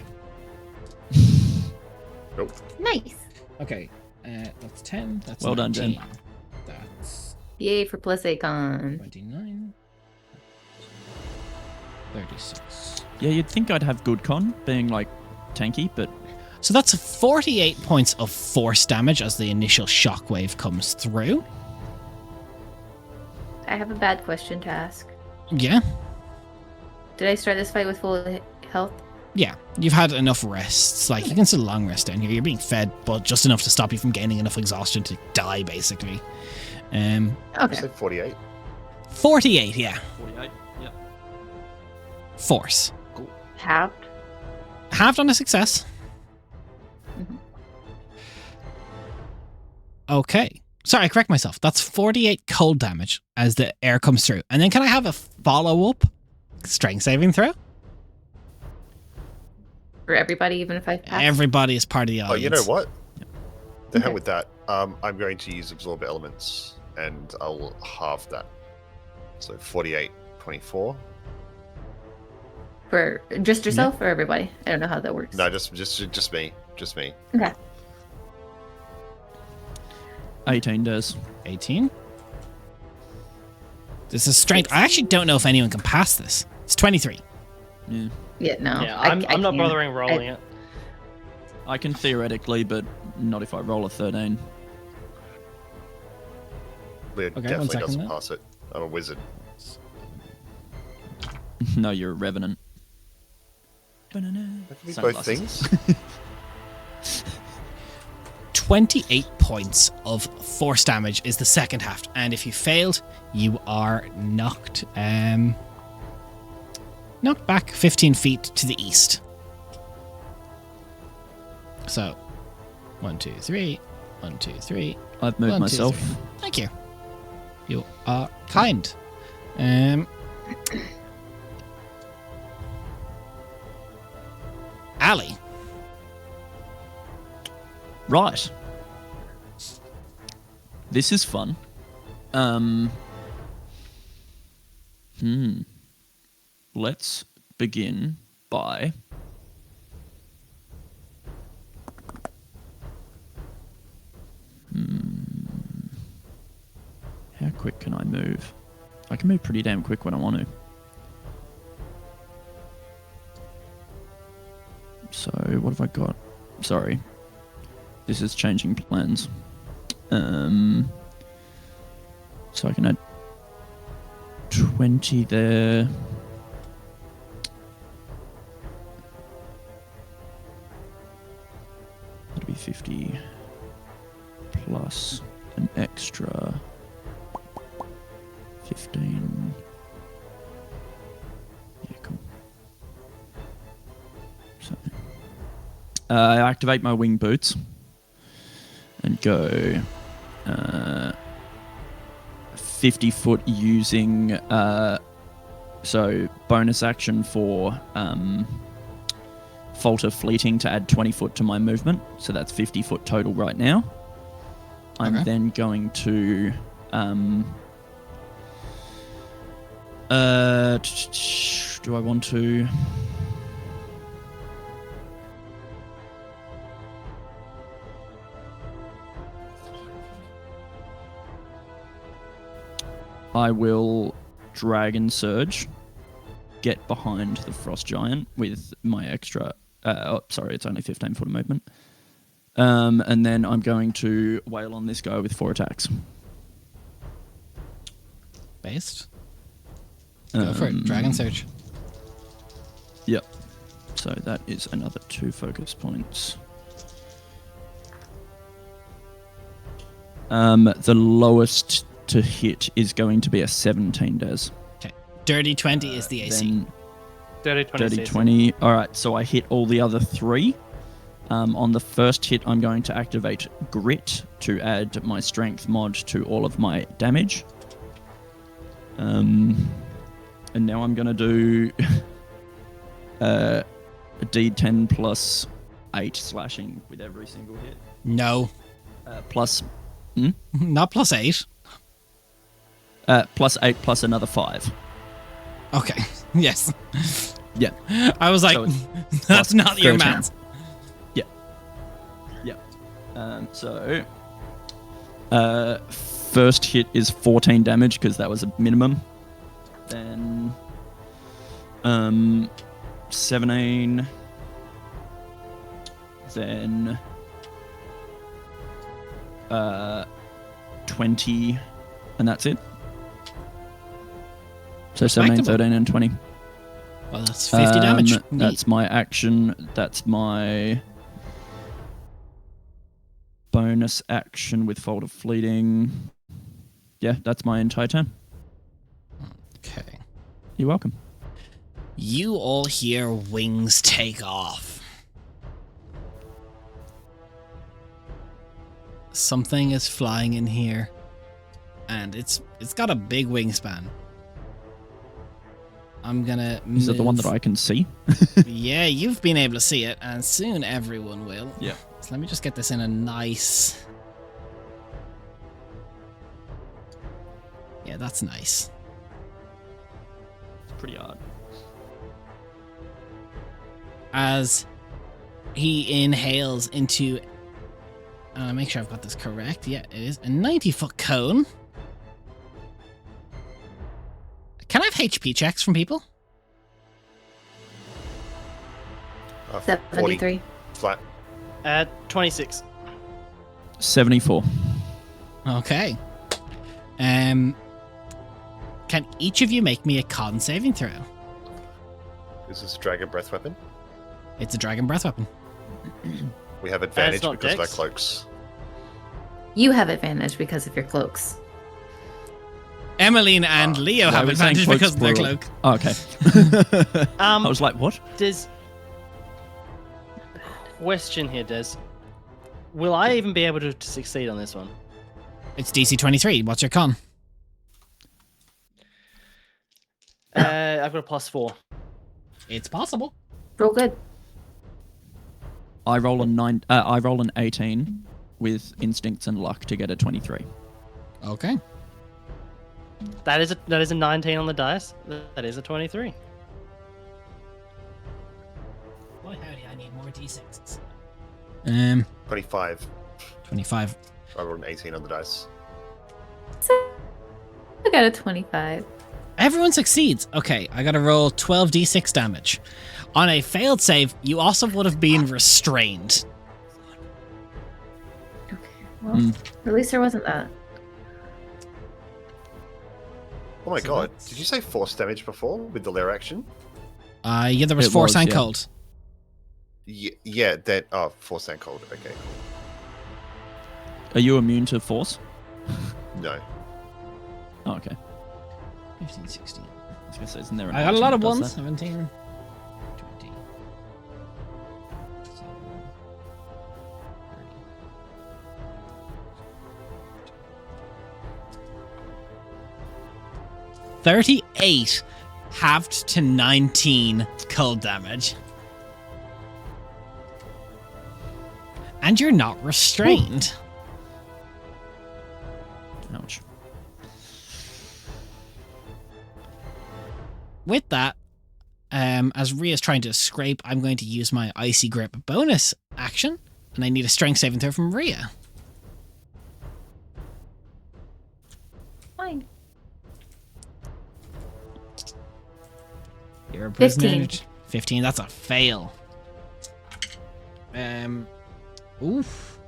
E: Nope.
B: Nice.
A: Okay. That's 10. That's
D: Well done,
A: 19.
D: Jen.
A: That's
B: Yay for plus 8 con.
A: 29. 36.
D: Yeah, you'd think I'd have good con, being like tanky, but
A: So that's 48 points of force damage as the initial shockwave comes through.
B: I have a bad question to ask.
A: Yeah.
B: Did I start this fight with full health?
A: Yeah. You've had enough rests. Like, you can still long rest down here. You're being fed, but just enough to stop you from gaining enough exhaustion to die, basically.
E: I
B: Okay.
E: said 48.
A: 48, yeah.
D: 48. Yeah.
A: Force.
B: Halved.
A: Halved on a success.
B: Mhm.
A: Okay. Sorry, I correct myself. That's 48 cold damage as the air comes through. And then can I have a follow-up strength saving throw?
B: For everybody, even if I pass?
A: Everybody is part of the audience.
E: Oh, you know what? The hell
B: Okay.
E: with that. I'm going to use absorb elements, and I'll halve that. So 48, 24.
B: For just yourself or everybody? I don't know how that works.
E: No, just me. Just me.
B: Okay.
D: 18 does.
A: 18. This is strength. I actually don't know if anyone can pass this. It's 23.
D: Yeah.
B: Yeah, no.
C: Yeah,
B: I
C: I'm not
B: can't.
C: bothering rolling it.
D: I can theoretically, but not if I roll a 13.
E: Leo
A: one
E: definitely
A: second
E: doesn't
A: then.
E: pass it. I'm a wizard.
D: No, you're a revenant.
E: That can be both
D: Sunglasses.
E: things.
A: 28 points of force damage is the second half, and if you failed, you are knocked back 15 feet to the east. So 1, 2, 3, 1, 2, 3.
D: I've moved
A: 1, 2,
D: myself.
A: 3. Thank you. You are kind. Ali.
D: Right. This is fun. Let's begin by how quick can I move? I can move pretty damn quick when I want to. So, what have I got? Sorry. This is changing plans. So I can add 20 there. That'd be 50 plus an extra 15. Yeah, cool. So I activate my wing boots and go 50 foot using so bonus action for falter fleeting to add 20 foot to my movement, so that's 50 foot total right now. I'm
A: Okay.
D: then going to do I want to I will Dragon Surge, get behind the Frost Giant with my extra... sorry, it's only 15 foot of movement. And then I'm going to wail on this guy with 4 attacks.
A: Based. Go for it. Dragon Search.
D: Yep. So that is another 2 focus points. The lowest to hit is going to be a 17, Des.
A: Okay. Dirty 20 is the AC.
D: Then
C: Dirty 20.
D: Dirty 20. All right, so I hit all the other 3. On the first hit, I'm going to activate Grit to add my strength mod to all of my damage. And now I'm going to do a D10 plus 8 slashing with every single hit.
A: No.
D: Plus
A: Not plus 8.
D: plus 8 plus another 5.
A: Okay. Yes.
D: Yeah.
A: I was like,
D: So it's
A: that's
D: plus
A: not your
D: 13.
A: maths.
D: Yeah. Yeah. So first hit is 14 damage because that was a minimum. Then 17. Then 20, and that's it. So 17,
A: Respectable.
D: 13, and 20.
A: Well, that's 50 damage. Neat.
D: That's my action. That's my bonus action with Fold of Fleeting. Yeah, that's my entire turn.
A: Okay.
D: You're welcome.
A: You all hear wings take off. Something is flying in here, and it's got a big wingspan. I'm gonna.
D: Is it the one
A: move-
D: that I can see?
A: Yeah, you've been able to see it, and soon everyone will.
D: Yeah.
A: So let me just get this in a nice. Yeah, that's nice.
D: It's pretty hard.
A: As he inhales into. Make sure I've got this correct. Yeah, it is a 90-foot cone. Can I have HP checks from people?
B: 73.
E: Flat.
C: 26.
D: 74.
A: Okay. Can each of you make me a con saving throw?
E: Is this a dragon breath weapon?
A: It's a dragon breath weapon.
E: We have advantage
C: not
E: because of our
C: dex.
E: cloaks.
B: You have advantage because of your cloaks.
A: Emmeline and Leo
D: Why
A: have
D: are we saying
A: advantage
D: cloaks
A: because of their
D: plural?
A: cloak.
D: Oh, okay. I was like, what?
C: Des. Question here, Des. Will I even be able to succeed on this one?
A: It's DC 23. What's your con?
C: I've got a +4.
A: It's possible.
B: Real good.
D: I roll an 18 with instincts and luck to get a 23.
A: Okay.
C: That is a 19 on the dice. That is a 23.
A: Boy, howdy, I need more D6s.
E: 25.
A: 25.
E: I rolled an 18 on the dice.
B: So I got a 25.
A: Everyone succeeds. Okay, I gotta roll 12d6 damage. On a failed save, you also would have been restrained.
B: Okay. Well, at least there wasn't that.
E: Oh my
A: So
E: god.
A: that's-
E: Did you say force damage before with the lair action?
A: Yeah, there was
D: It
A: force
D: was,
A: and
D: yeah.
A: cold.
E: Yeah, that. Oh, force and cold. Okay.
D: Are you immune to force?
E: No.
D: Oh, okay.
A: 15, 16.
D: I was gonna say, isn't there an
A: I got a lot
D: item
A: of
D: that
A: ones.
D: does that?
A: 17, 20. 38 halved to 19 cold damage. And you're not restrained.
D: Ouch.
A: With that, as Ria's trying to scrape, I'm going to use my Icy Grip bonus action, and I need a strength saving throw from Ria.
B: Fine.
A: You're a prisoner.
B: 15.
A: 15, that's a fail. Oof.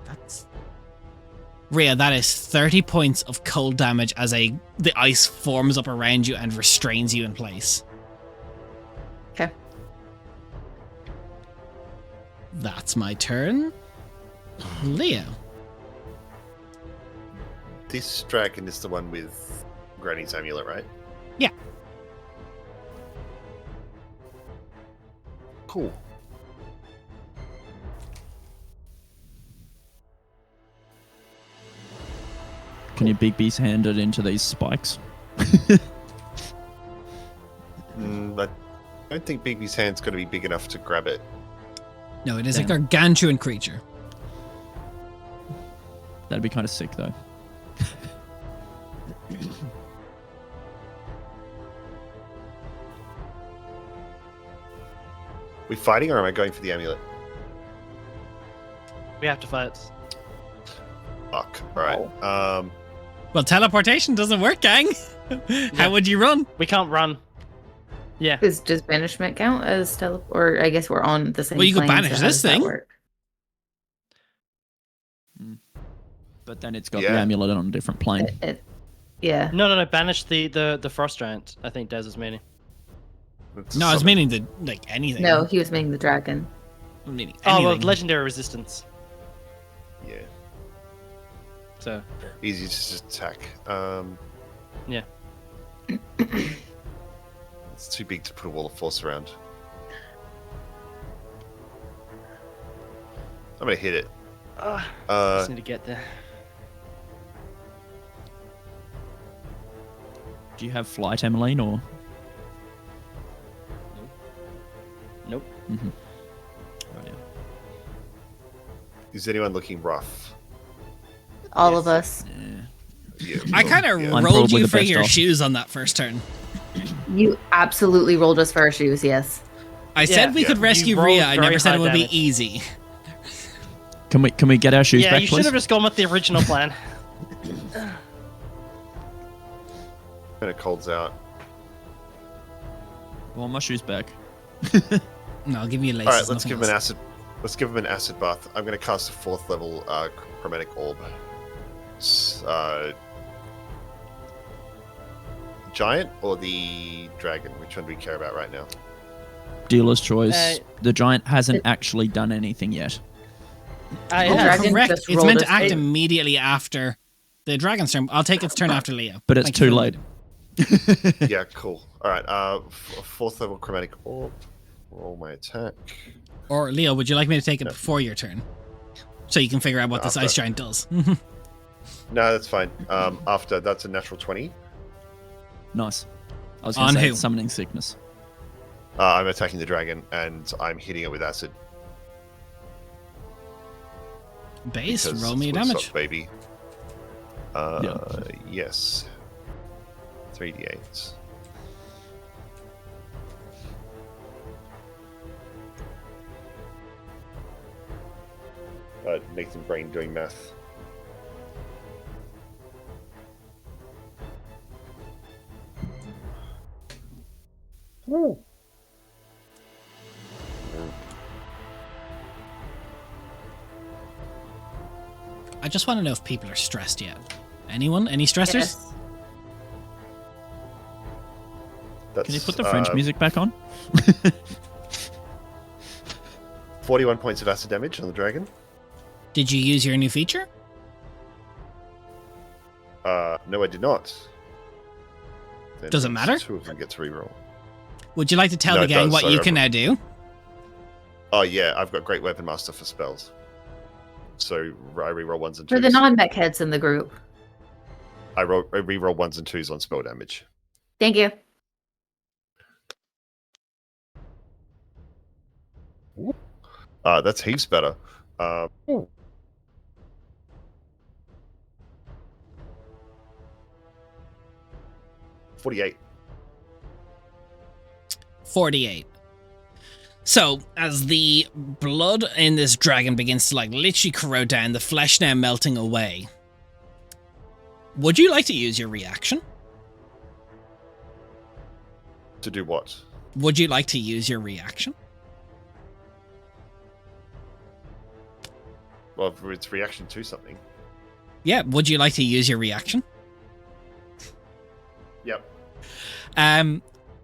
A: That's... Ria, that is 30 points of cold damage as the ice forms up around you and restrains you in place.
B: Okay.
A: That's my turn. Leo.
E: This dragon is the one with Granny's amulet, right?
A: Yeah.
E: Cool.
D: Can your big beast hand it into these spikes?
E: I don't think Bigby's hand's going to be big enough to grab it.
A: No, it is a
D: Damn.
A: gargantuan creature.
D: That'd be kind of sick, though.
E: We fighting or am I going for the amulet?
C: We have to fight.
E: Fuck. Alright.
A: Well, teleportation doesn't work, gang. How would you run?
C: We can't run. Yeah.
B: Does banishment count as or I guess we're on the same
A: Well, you could
B: plane,
A: banish
B: so how
A: this
B: does that
A: thing.
B: work?
D: But then it's got
E: Yeah.
D: the amulet on a different plane.
B: Yeah.
C: No. Banish the frost giant. I think Des is meaning.
A: No, I was meaning the anything.
B: No, he was meaning the dragon.
A: I was meaning
C: Oh well,
A: anything.
C: legendary resistance.
E: Yeah.
C: So
E: Easy to just attack.
C: yeah.
E: It's too big to put a wall of force around. I'm gonna hit it.
C: Just need to get there.
D: Do you have flight, Emmeline, or?
C: Nope.
D: Mm-hmm. Right, yeah.
E: Is anyone looking rough?
B: All
C: Yes.
B: of us.
E: Yeah,
A: I kind of
D: I'm
A: rolled
D: probably
A: you
D: the
A: for
D: best
A: your
D: off.
A: shoes on that first turn.
B: You absolutely rolled us for our shoes, yes.
A: I said we
E: Yeah.
A: could
C: You
A: rescue
C: rolled
A: Rhea. I
C: very
A: never said it
C: high
A: would
C: damage.
A: be easy.
D: Can we get our shoes
C: Yeah,
D: back,
C: you
D: please?
C: should have just gone with the original plan.
E: When it colds out.
D: Well, my shoes back.
A: No, I'll give you laces.
E: All right, let's
A: nothing
E: give him an
A: else.
E: acid. Let's give him an acid bath. I'm going to cast a 4th level chromatic orb. Giant or the dragon? Which one do we care about right now?
D: Dealer's choice.
C: Uh,
D: The giant hasn't actually done anything yet.
C: I
B: Oh,
C: have-
B: dragon
A: Correct.
B: just
A: It's
B: rolled
A: meant to
B: us
A: act
B: eight.
A: immediately after the dragon's turn. I'll take its turn after Leo.
D: But it's
A: Thank you
D: too
A: for-
D: late.
E: Yeah, cool. All right, 4th level chromatic orb. Roll my attack.
A: Or Leo, would you like me to take it before your turn? So you can figure out what this
E: After.
A: ice giant does.
E: No, that's fine. After that's a natural 20.
D: Nice. I was
A: On
D: going to say
A: who?
D: it's summoning sickness.
E: I'm attacking the dragon and I'm hitting it with acid.
A: Base,
E: because
A: roll me
E: it's
A: damage.
E: Woodstock, baby. Yes. 3d8. Nathan Brain doing math. Woo.
A: I just want to know if people are stressed yet. Anyone? Any stressors?
B: Yes.
E: That's,
D: Can you put the French music back on?
E: 41 points of acid damage on the dragon.
A: Did you use your new feature?
E: No, I did not. Then
A: Does it matter?
E: 2 of them get to reroll.
A: Would you like to tell
E: No,
A: the
E: it
A: gang
E: does,
A: what
E: sorry,
A: you can now do?
E: Oh yeah, I've got Great Weapon Master for spells. So I reroll 1s and 2s.
B: For the non-mech heads in the group.
E: I reroll 1s and 2s on spell damage.
B: Thank you.
E: That's heaps better. 48.
A: 48. So, as the blood in this dragon begins to literally corrode down, the flesh now melting away, would you like to use your reaction?
E: To do what?
A: Would you like to use your reaction?
E: Well, it's reaction to something.
A: Yeah, would you like to use your reaction?
E: Yep.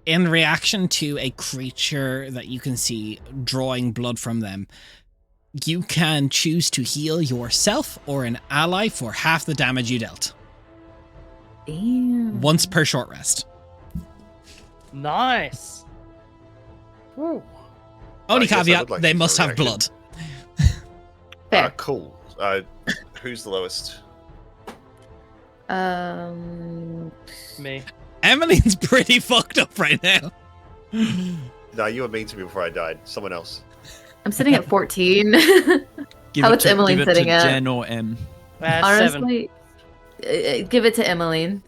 A: In reaction to a creature that you can see drawing blood from them, you can choose to heal yourself or an ally for half the damage you dealt.
B: Damn.
A: Once per short rest.
C: Nice.
A: Only
E: I guess I
A: caveat,
E: would like
A: they
E: to
A: must
E: use a
A: have blood.
B: Fair.
E: Cool. Who's the lowest?
C: Me.
A: Emmeline's pretty fucked up right now.
E: No, you were mean to me before I died. Someone else.
B: I'm sitting at 14.
D: Give
B: How
D: it
B: is
D: to,
B: Emmeline
D: give it
B: sitting
D: to
B: at?
D: Jen or M.
C: 7.
B: Honestly, give it to Emmeline.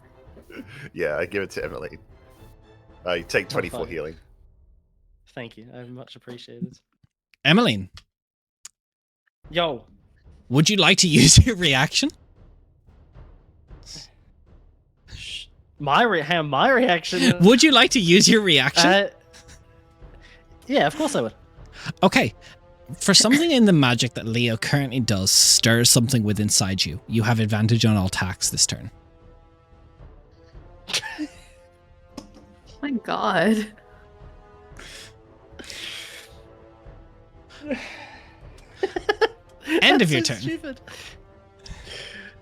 E: Yeah, I give it to Emily. You take 24
C: fine.
E: healing.
C: Thank you. I much appreciated.
A: Emmeline,
C: Yo.
A: would you like to use your reaction?
C: My reaction.
A: Would you like to use your reaction?
C: Yeah, of course I would.
A: Okay. For something in the magic that Leo currently does stirs something within inside you. You have advantage on all attacks this turn.
B: Oh my god.
A: End of
C: That's
A: your
C: so
A: turn.
C: Stupid.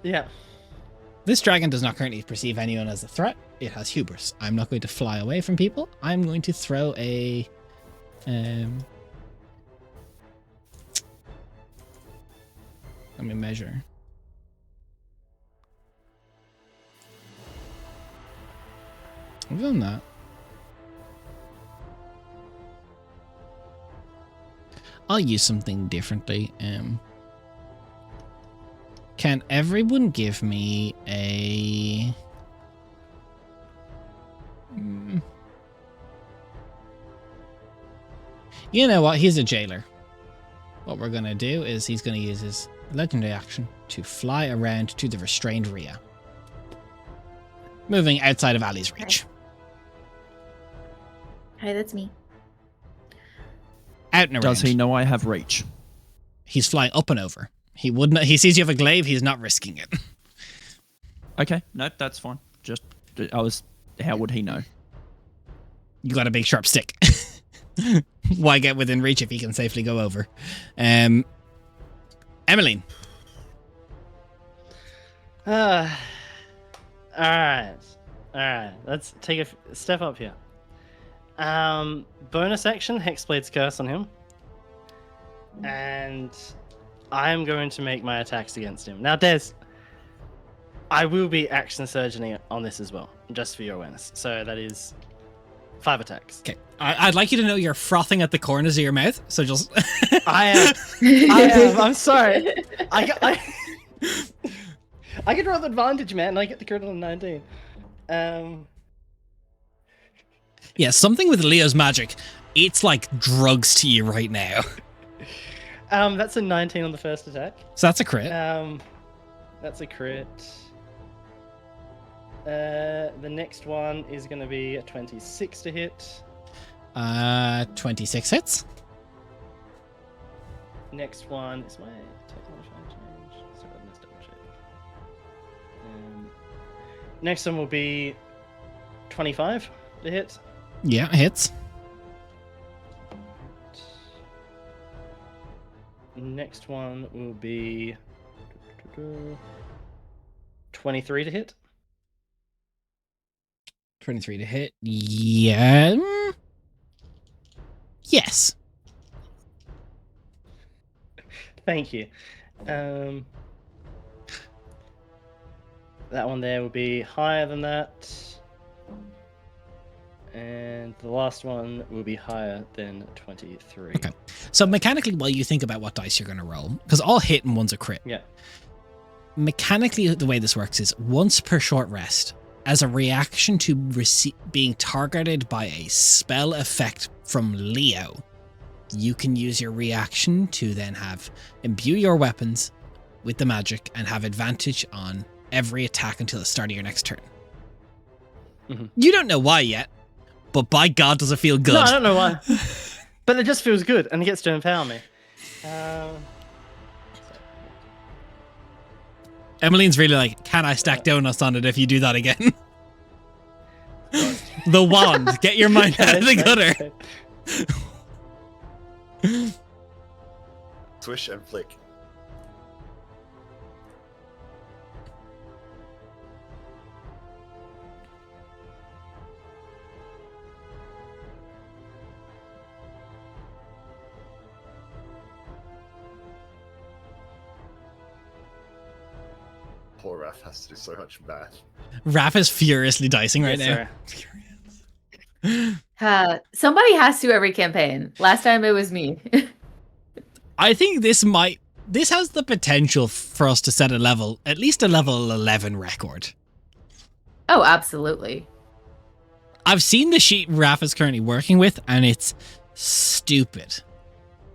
C: Yeah.
A: This dragon does not currently perceive anyone as a threat. It has hubris. I'm not going to fly away from people. I'm going to throw a... let me measure. I've done that. I'll use something differently. Can everyone give me a... You know what? He's a jailer. What we're going to do is he's going to use his legendary action to fly around to the restrained Rhea. Moving outside of Ali's reach.
B: Hi, that's me.
A: Out and around.
D: Does he know I have reach?
A: He's flying up and over. He wouldn't. He sees you have a glaive. He's not risking it.
D: Okay, no, that's fine. How would he know?
A: You got a big sharp stick. Why get within reach if he can safely go over? Emmeline.
C: All right. Let's take a step up here. Bonus action, Hexblade's Curse on him. And I'm going to make my attacks against him. Now, I will be action surgeoning on this as well, just for your awareness. So that is 5 attacks.
A: Okay. I'd like you to know you're frothing at the corners of your mouth, so just...
C: I am. I'm sorry. I could roll the advantage, man, and I get the critical 19.
A: Yeah, something with Leo's magic. It's like drugs to you right now.
C: That's a 19 on the first attack.
A: So that's a crit.
C: That's a crit. The next one is going to be a 26 to hit.
A: 26 hits.
C: Next one is my attack modifier change. Sorry, let's double check. Next one will be 25 to hit.
A: Yeah, hits.
C: Next one will be 23 to hit.
A: 23 to hit. Yeah. Yes.
C: Thank you. That one there will be higher than that. And the last one will be higher than 23.
A: Okay. So mechanically, while you think about what dice you're going to roll, because all hit and one's a crit.
C: Yeah.
A: Mechanically, the way this works is once per short rest, as a reaction to being targeted by a spell effect from Leo, you can use your reaction to then imbue your weapons with the magic and have advantage on every attack until the start of your next turn.
C: Mm-hmm.
A: You don't know why yet, but by God, does it feel good?
C: No, I don't know why. But it just feels good, and it gets to empower me.
A: Emmeline's really like, can I stack donuts on it if you do that again? The wand. Get your mind out of the gutter.
E: Swish and flick. Poor Raph has to do so much math.
A: Raph is furiously dicing right now.
B: Somebody has to every campaign. Last time it was me.
A: I think this has the potential for us to set at least a level 11 record.
B: Oh, absolutely.
A: I've seen the sheet Raph is currently working with, and it's stupid.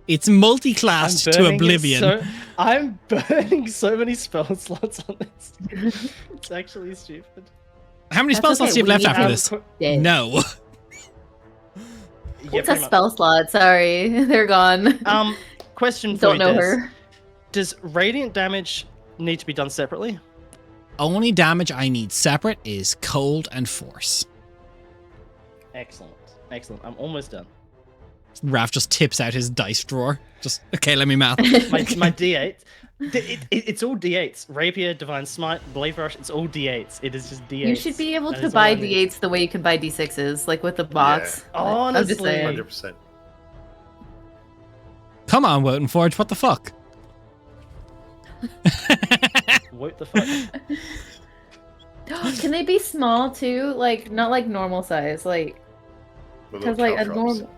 A: It's multi-classed to oblivion.
C: I'm burning so many spell slots on this. It's actually stupid.
A: How many spell slots do you have left after this? No.
B: What's a spell slot? Sorry, they're gone.
C: Question for
B: Don't
C: you,
B: know
C: Des.
B: her.
C: Does radiant damage need to be done separately?
A: Only damage I need separate is cold and force.
C: Excellent. I'm almost done.
A: Raph just tips out his dice drawer. Just, okay, let me math.
C: My D8. It's all D8s. Rapier, Divine Smite, Blade Rush, it's all D8s. It is just D8s.
B: You should be able
C: That
B: to
C: is
B: buy
C: all I need.
B: D8s the way you can buy D6s, like with the box.
C: Yeah.
B: I'm just
C: Honestly.
B: saying.
E: 100%.
A: Come on, Wotan Forge, what the fuck?
C: What the fuck?
B: Can they be small too? Like not like normal size, like
E: The little
B: because like a
E: caltrops.
B: normal.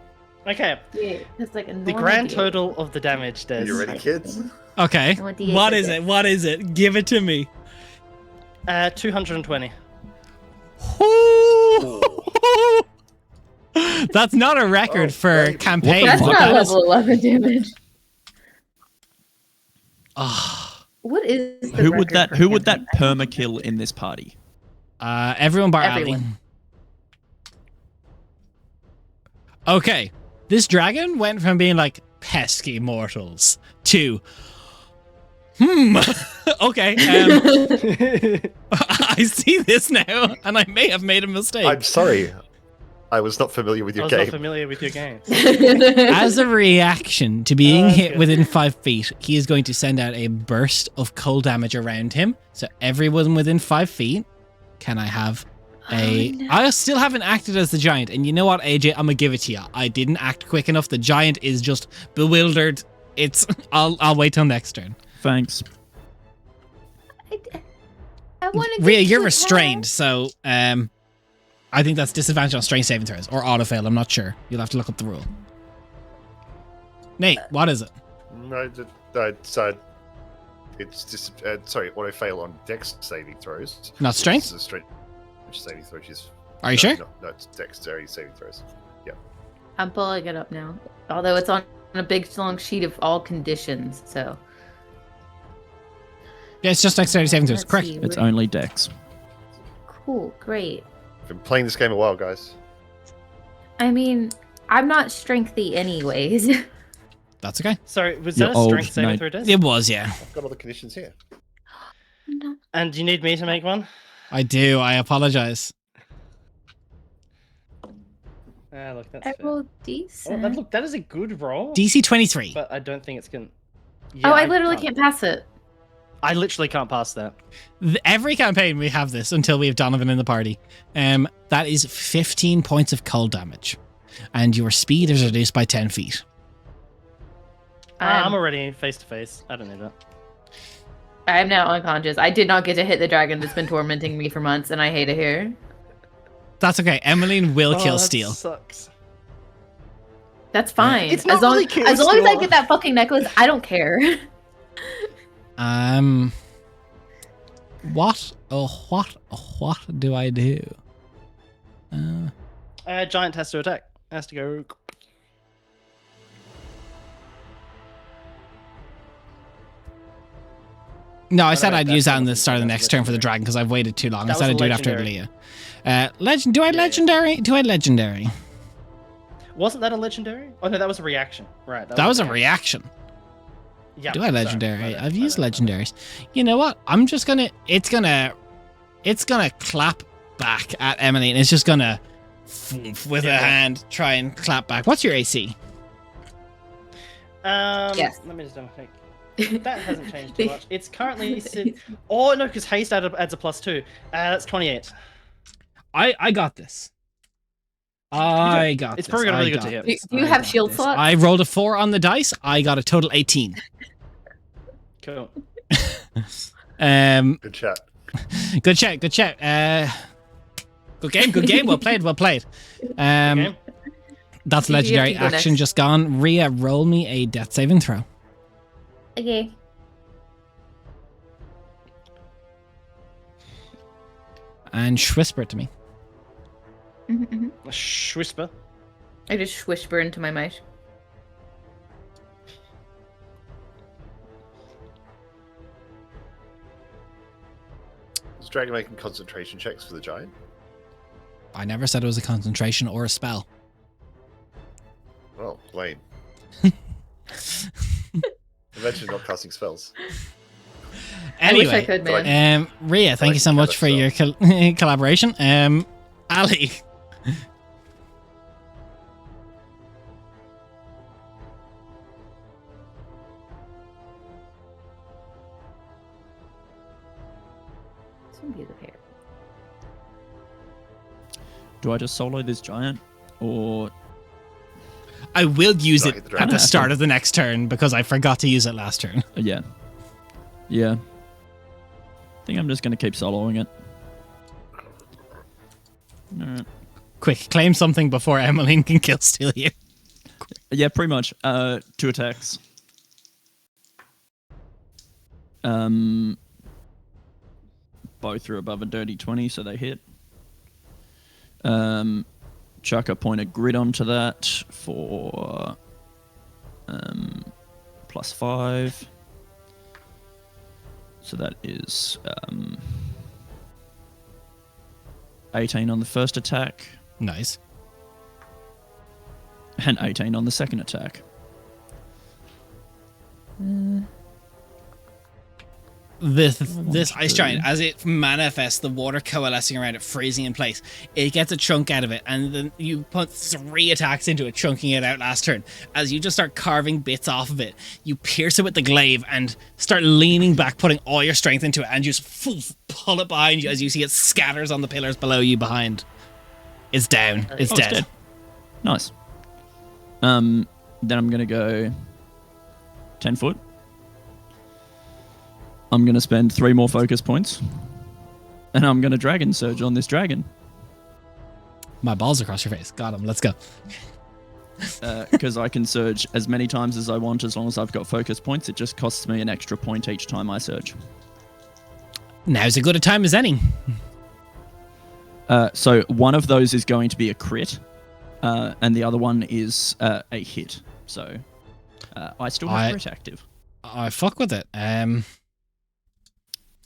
C: Okay.
B: Yeah, because like a
C: The
B: normal
C: grand
B: deer.
C: total of the damage, Des.
E: You ready, kids?
A: Okay.
B: What do you
A: What
B: think
A: is
B: it
A: it? What is it? Give it to me.
C: 220.
A: That's not a record
E: Oh,
A: for
E: baby.
A: campaign.
B: That's
A: but
B: not
A: that is-
B: level 11 damage.
A: Ah.
B: What is the
D: Who would
B: record
D: that
B: for
D: who would that
B: campaign?
D: perma kill in this party?
A: Everyone bar Ali.
B: Everyone.
A: Okay. This dragon went from being like pesky mortals to okay. I see this now, and I may have made a mistake.
E: I'm sorry. I was not familiar with
C: I
E: your
C: was
E: game.
C: not familiar with your game.
A: As a reaction to being hit
C: Okay.
A: within 5 feet, he is going to send out a burst of cold damage around him. So everyone within 5 feet, can I have a...
B: Oh, no.
A: I still haven't acted as the giant. And you know what, AJ? I'm going to give it to you. I didn't act quick enough. The giant is just bewildered. It's... I'll wait till next turn.
D: Thanks.
B: I want to.
A: Rhea, you're restrained. So I think that's disadvantage on strength saving throws. Or auto-fail. I'm not sure. You'll have to look up the rule. Nate, what is it?
E: No, it's just sorry. Auto fail on Dex saving throws.
A: Not strength?
E: It's a strength saving throw. Which is
A: Are you sure?
E: No, it's dexterity saving throws.
B: I'm pulling it up now. Although it's on a big long sheet of all conditions, so.
A: Yeah, it's just dexterity saving throws.
B: Let's
A: Correct.
B: see,
D: It's
B: where-
D: only Dex.
B: Cool, great.
E: I've been playing this game a while, guys.
B: I mean, I'm not strengthy anyways.
A: That's okay.
C: Sorry, was
D: You're
C: that a
D: old,
C: strength saving
D: mate.
C: throw, Des?
A: It was, yeah.
E: I've got all the conditions here.
B: No,
C: And do you need me to make one?
A: I do. I apologize.
C: Look, that's
B: I
C: fair.
B: rolled
C: Oh,
B: decent.
C: look, that is a good roll.
A: DC 23.
C: But I don't think it's gonna.
B: Oh, I literally can't pass it.
C: I literally can't pass that.
A: Every campaign we have this until we have Donovan in the party. That is 15 points of cold damage. And your speed is reduced by 10 feet.
C: I'm already face to face. I don't need that.
B: I'm now unconscious. I did not get to hit the dragon that's been tormenting me for months, and I hate it here.
A: That's okay. Emmeline will kill
C: that
A: Steel.
C: Sucks.
B: That's fine.
C: It's not
B: as long,
C: really kill
B: as long as I
C: Steel.
B: get that fucking necklace, I don't care.
A: What do I do?
C: Giant has to attack. Has to go.
A: No, I
C: I
A: said
C: know,
A: I'd
C: that's
A: use that
C: not
A: in the
C: what
A: start of the
C: that's
A: next turn for the
C: legendary.
A: dragon because I've waited too long. I
C: That
A: said
C: was
A: I'd do it after
C: legendary.
A: Leah. Do I
C: Yeah.
A: legendary? Do I legendary?
C: Wasn't that a legendary? Oh no, that was a reaction. Right.
A: That was a reaction.
C: Yeah.
A: Do I
C: sorry,
A: legendary?
C: my bad,
A: I've
C: my
A: used
C: bad.
A: legendaries. You know what? I'm just gonna. It's gonna clap back at Emily, and it's just gonna with a
C: Yeah.
A: hand try and clap back. What's your AC?
B: Yes.
C: Let me just double check. That hasn't changed too much. It's currently. Oh no, because haste adds a +2. That's 28.
A: I got this. I got
C: It's
A: this.
C: probably gonna
A: I
C: really good
A: got
C: to hit.
A: this.
B: Do you
A: I
B: have
A: got
B: shield
A: this.
B: slots?
A: I rolled a 4 on the dice. I got a total 18.
C: Cool.
E: Good chat.
A: Good check. Good check. Good game. Good game. Well played. Well played.
C: Okay.
A: That's
B: You have to
A: legendary
B: go
A: action
B: next.
A: just gone. Rhea, roll me a death saving throw.
B: Okay.
A: And whisper it to me.
B: Mm-hmm.
C: A whisper.
B: I just whisper into my mic.
E: Is Dragon making concentration checks for the giant?
A: I never said it was a concentration or a spell.
E: Well, lame. Imagine not casting spells.
B: I wish I
A: Anyway,
B: could, man.
A: Rhea, thank
E: Like
A: you so much for your collaboration. Ali.
B: Some beautiful hair.
D: Do I just solo this giant, or
A: I will use
E: No,
A: it
E: hit the
A: at
E: dragon.
A: the start of the next turn because I forgot to use it last turn.
D: yeah? I think I'm just gonna keep soloing it. Alright.
A: Quick, claim something before Emmeline can kill steal you.
D: Yeah, pretty much. 2 attacks. Both are above a dirty 20, so they hit. Chuck a point of grit onto that for +5. So that is 18 on the first attack
A: Nice.
D: and 18 on the second attack.
A: This ice giant, as it manifests, the water coalescing around it, freezing in place, it gets a chunk out of it, and then you put 3 attacks into it, chunking it out last turn. As you just start carving bits off of it, you pierce it with the glaive and start leaning back, putting all your strength into it, and you just pull it behind you as you see it scatters on the pillars below you behind. It's down. It's dead.
D: Dead. Nice. Then I'm going to go 10 foot. I'm going to spend 3 more focus points. And I'm going to Dragon Surge on this dragon.
A: My balls across your face. Got him. Let's go.
D: Because I can surge as many times as I want as long as I've got focus points. It just costs me an extra point each time I surge.
A: Now's as good a time as any.
D: So one of those is going to be a crit. And the other one is a hit. So I still have crit active.
A: I fuck with it.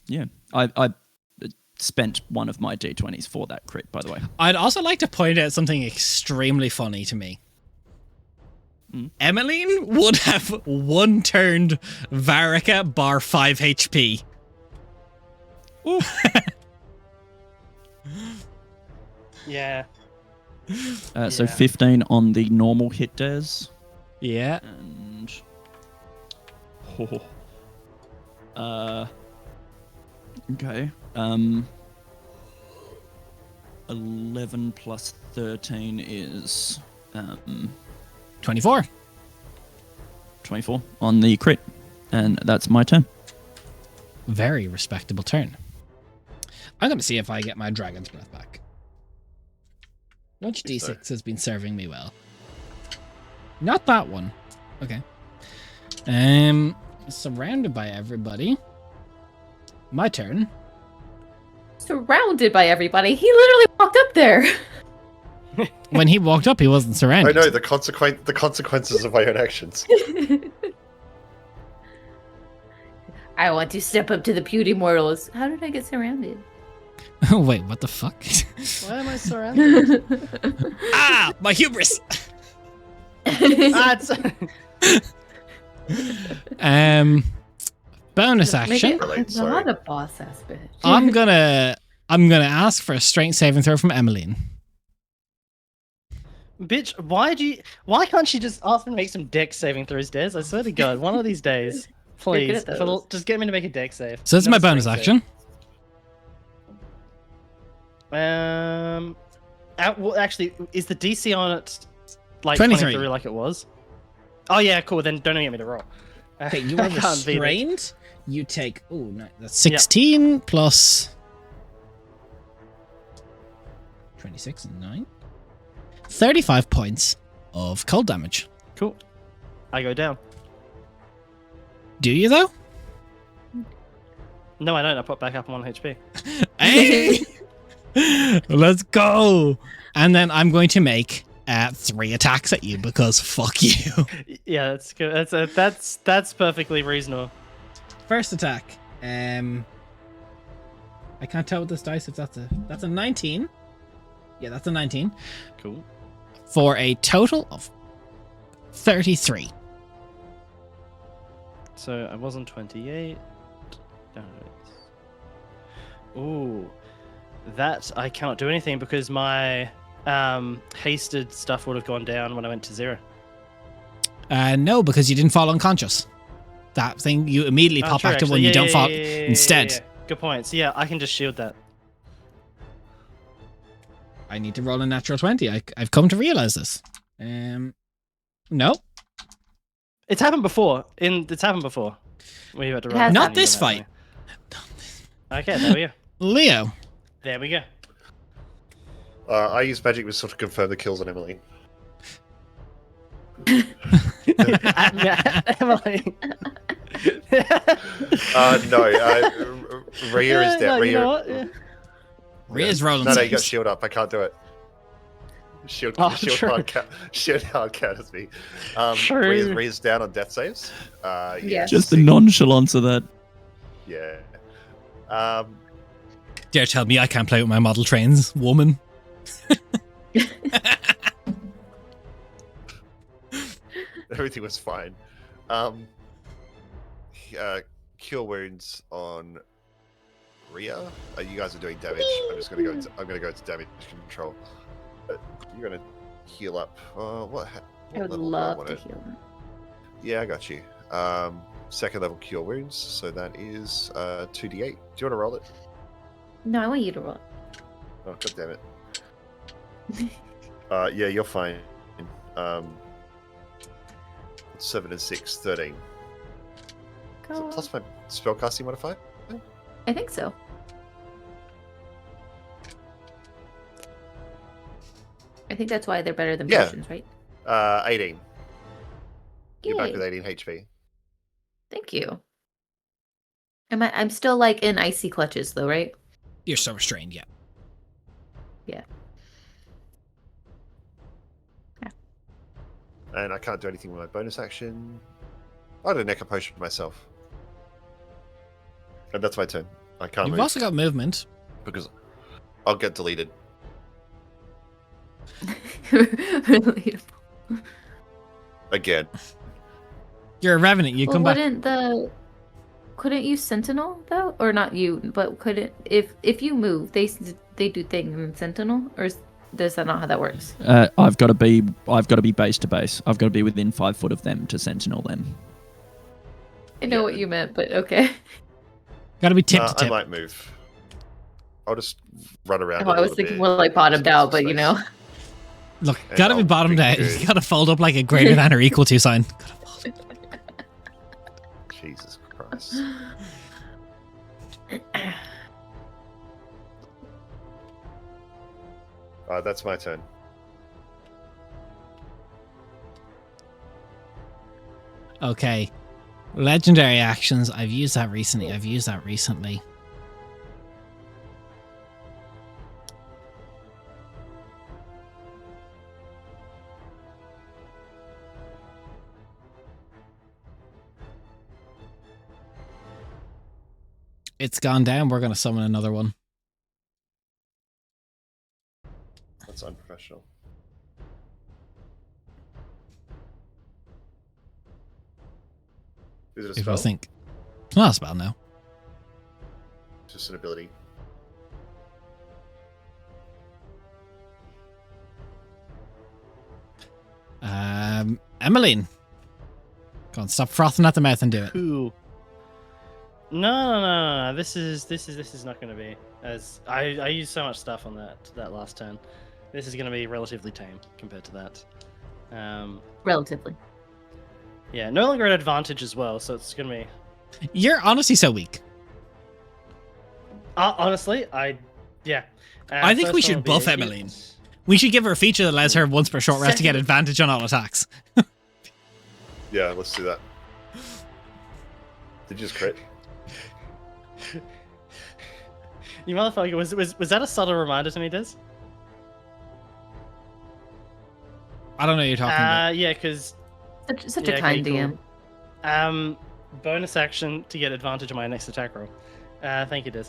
D: Yeah. I spent one of my D20s for that crit, by the way.
A: I'd also like to point out something extremely funny to me. Emmeline would have 1-turned Varrica bar 5 HP.
C: Ooh. Yeah.
D: So 15 on the normal hit dares.
A: Yeah.
D: And... okay. 11 plus 13 is
A: 24.
D: 24 on the crit. And that's my turn.
A: Very respectable turn. I'm going to see if I get my dragon's breath back. Which D6 has been serving me well? Not that one. Okay. Surrounded by everybody. My turn.
B: Surrounded by everybody. He literally walked up there.
A: When he walked up, he wasn't
E: I
A: surrounded.
E: know the consequences of my own actions.
B: I want to step up to the puny mortals. How did I get surrounded?
A: Wait, what the fuck?
C: Why am I surrounded?
A: Ah, my hubris. Bonus action.
B: Not a boss ass bitch.
A: I'm gonna ask for a strength saving throw from Emmeline.
C: Bitch, why can't she just ask me to make some dex saving throws, Des? I swear to God, one of these days,
B: You're good
C: please,
B: at those.
C: just get me to make a dex save.
A: So this is
C: Not
A: my
C: a
A: bonus
C: strength
A: action.
C: well, actually, is the DC on it like
A: 23.
C: 23 like it was? Oh yeah, cool. Then don't get me to roll.
A: Okay, you are
C: I can't beat it.
A: restrained. You take that's 16 plus 26 and 9. 35 points of cold damage.
C: Cool. I go down.
A: Do you though?
C: No, I don't. I pop back up on 1 HP.
A: Hey! Let's go. And then I'm going to make 3 attacks at you because fuck you.
C: Yeah, that's good. That's perfectly reasonable.
A: First attack. I can't tell with this dice if that's a 19. Yeah, that's a 19.
C: Cool.
A: For a total of 33.
C: So I was on 28. Ooh, that I cannot do anything because my hasted stuff would have gone down when I went to 0.
A: No, because you didn't fall unconscious. That thing, you immediately pop
C: true,
A: back to
C: actually.
A: when you
C: Yeah,
A: don't
C: yeah,
A: fall
C: yeah, yeah, yeah,
A: instead.
C: yeah. Good points. Yeah, I can just shield that.
A: I need to roll a natural 20. I've come to realize this. No,
C: It's happened before. It's happened before. Where you had to roll.
B: has
A: not
B: happened.
A: this fight.
C: Okay, there we go.
A: Leo.
C: There we go.
E: I use magic missile to confirm the kills on Emily.
C: Emily.
E: No, Rhea is dead.
C: No,
E: Rhea,
C: you know what? Yeah.
A: Rhea's rolling
E: No, you got
A: saves.
E: shield up. I can't do it. Shield
C: true.
E: hard counters me.
C: True.
E: Rhea's down on death saves.
B: Yes.
D: Just the nonchalance of that.
E: Yeah.
A: Dare tell me I can't play with my model trains, woman.
E: Everything was fine. Cure wounds on Rhea. You guys are doing damage. I'm just gonna go. I'm gonna go to damage control. You're gonna heal up. What
B: I would
E: level do I
B: love
E: want
B: to
E: it?
B: heal them.
E: Yeah, I got you. Second level cure wounds. So that is 2d8. Do you want to roll it?
B: No, I want you to roll.
E: Oh, god damn it. Yeah, you're fine. 7 and 6, 13. Is
B: Go.
E: it plus my spellcasting modifier?
B: I think so. I think that's why they're better than
E: Yeah.
B: potions, right?
E: 18. You're back
B: Yay.
E: with 18 HP.
B: Thank you. I'm still like in icy clutches though, right?
A: You're so restrained, yeah.
B: Yeah.
E: And I can't do anything with my bonus action. I had a Neca potion for myself. And that's my turn. I can't
A: You've
E: move
A: also got movement.
E: because I'll get deleted.
B: Relatable.
E: Again.
A: You're a revenant. You
B: Well,
A: come back.
B: couldn't you sentinel though, or not you, but couldn't if you move they do things in sentinel, or does that not how that works?
D: I've got to be base to base. I've got to be within 5 foot of them to sentinel them.
B: I know what you meant, but okay.
A: Got to be tip to
E: I
A: tip.
E: might move. I'll just run around.
B: Oh, I was thinking more like bottomed out, but you know.
A: Look,
E: And
A: got to be
E: I'll
A: bottomed
E: be
A: out.
E: good.
A: You got to fold up like a greater than or equal to sign.
E: Jesus Christ. That's my turn.
A: Okay. Legendary actions. I've used that recently. It's gone down. We're going to summon another one.
E: That's unprofessional. Is it a
A: People
E: spell?
A: think. It's not a spell now.
E: It's just an ability.
A: Emmeline. Go on, stop frothing at the mouth and do it.
C: Cool. No. This is not going to be as I used so much stuff on that last turn. This is going to be relatively tame compared to that.
B: Relatively.
C: Yeah, no longer at advantage as well, so it's going to be.
A: You're honestly so weak.
C: Honestly, yeah.
A: I think we
C: First
A: should
C: one will
A: buff
C: be a
A: Emmeline.
C: hit.
A: We should give her a feature that allows her once per short rest to get
B: Second.
A: advantage on all attacks.
E: Yeah, let's do that. Did you just crit?
C: You motherfucker, was that a subtle reminder to me, Des?
A: I don't know what you're talking about.
C: Yeah, because
B: Such a kind DM.
C: bonus action to get advantage on my next attack roll. Thank you, Des.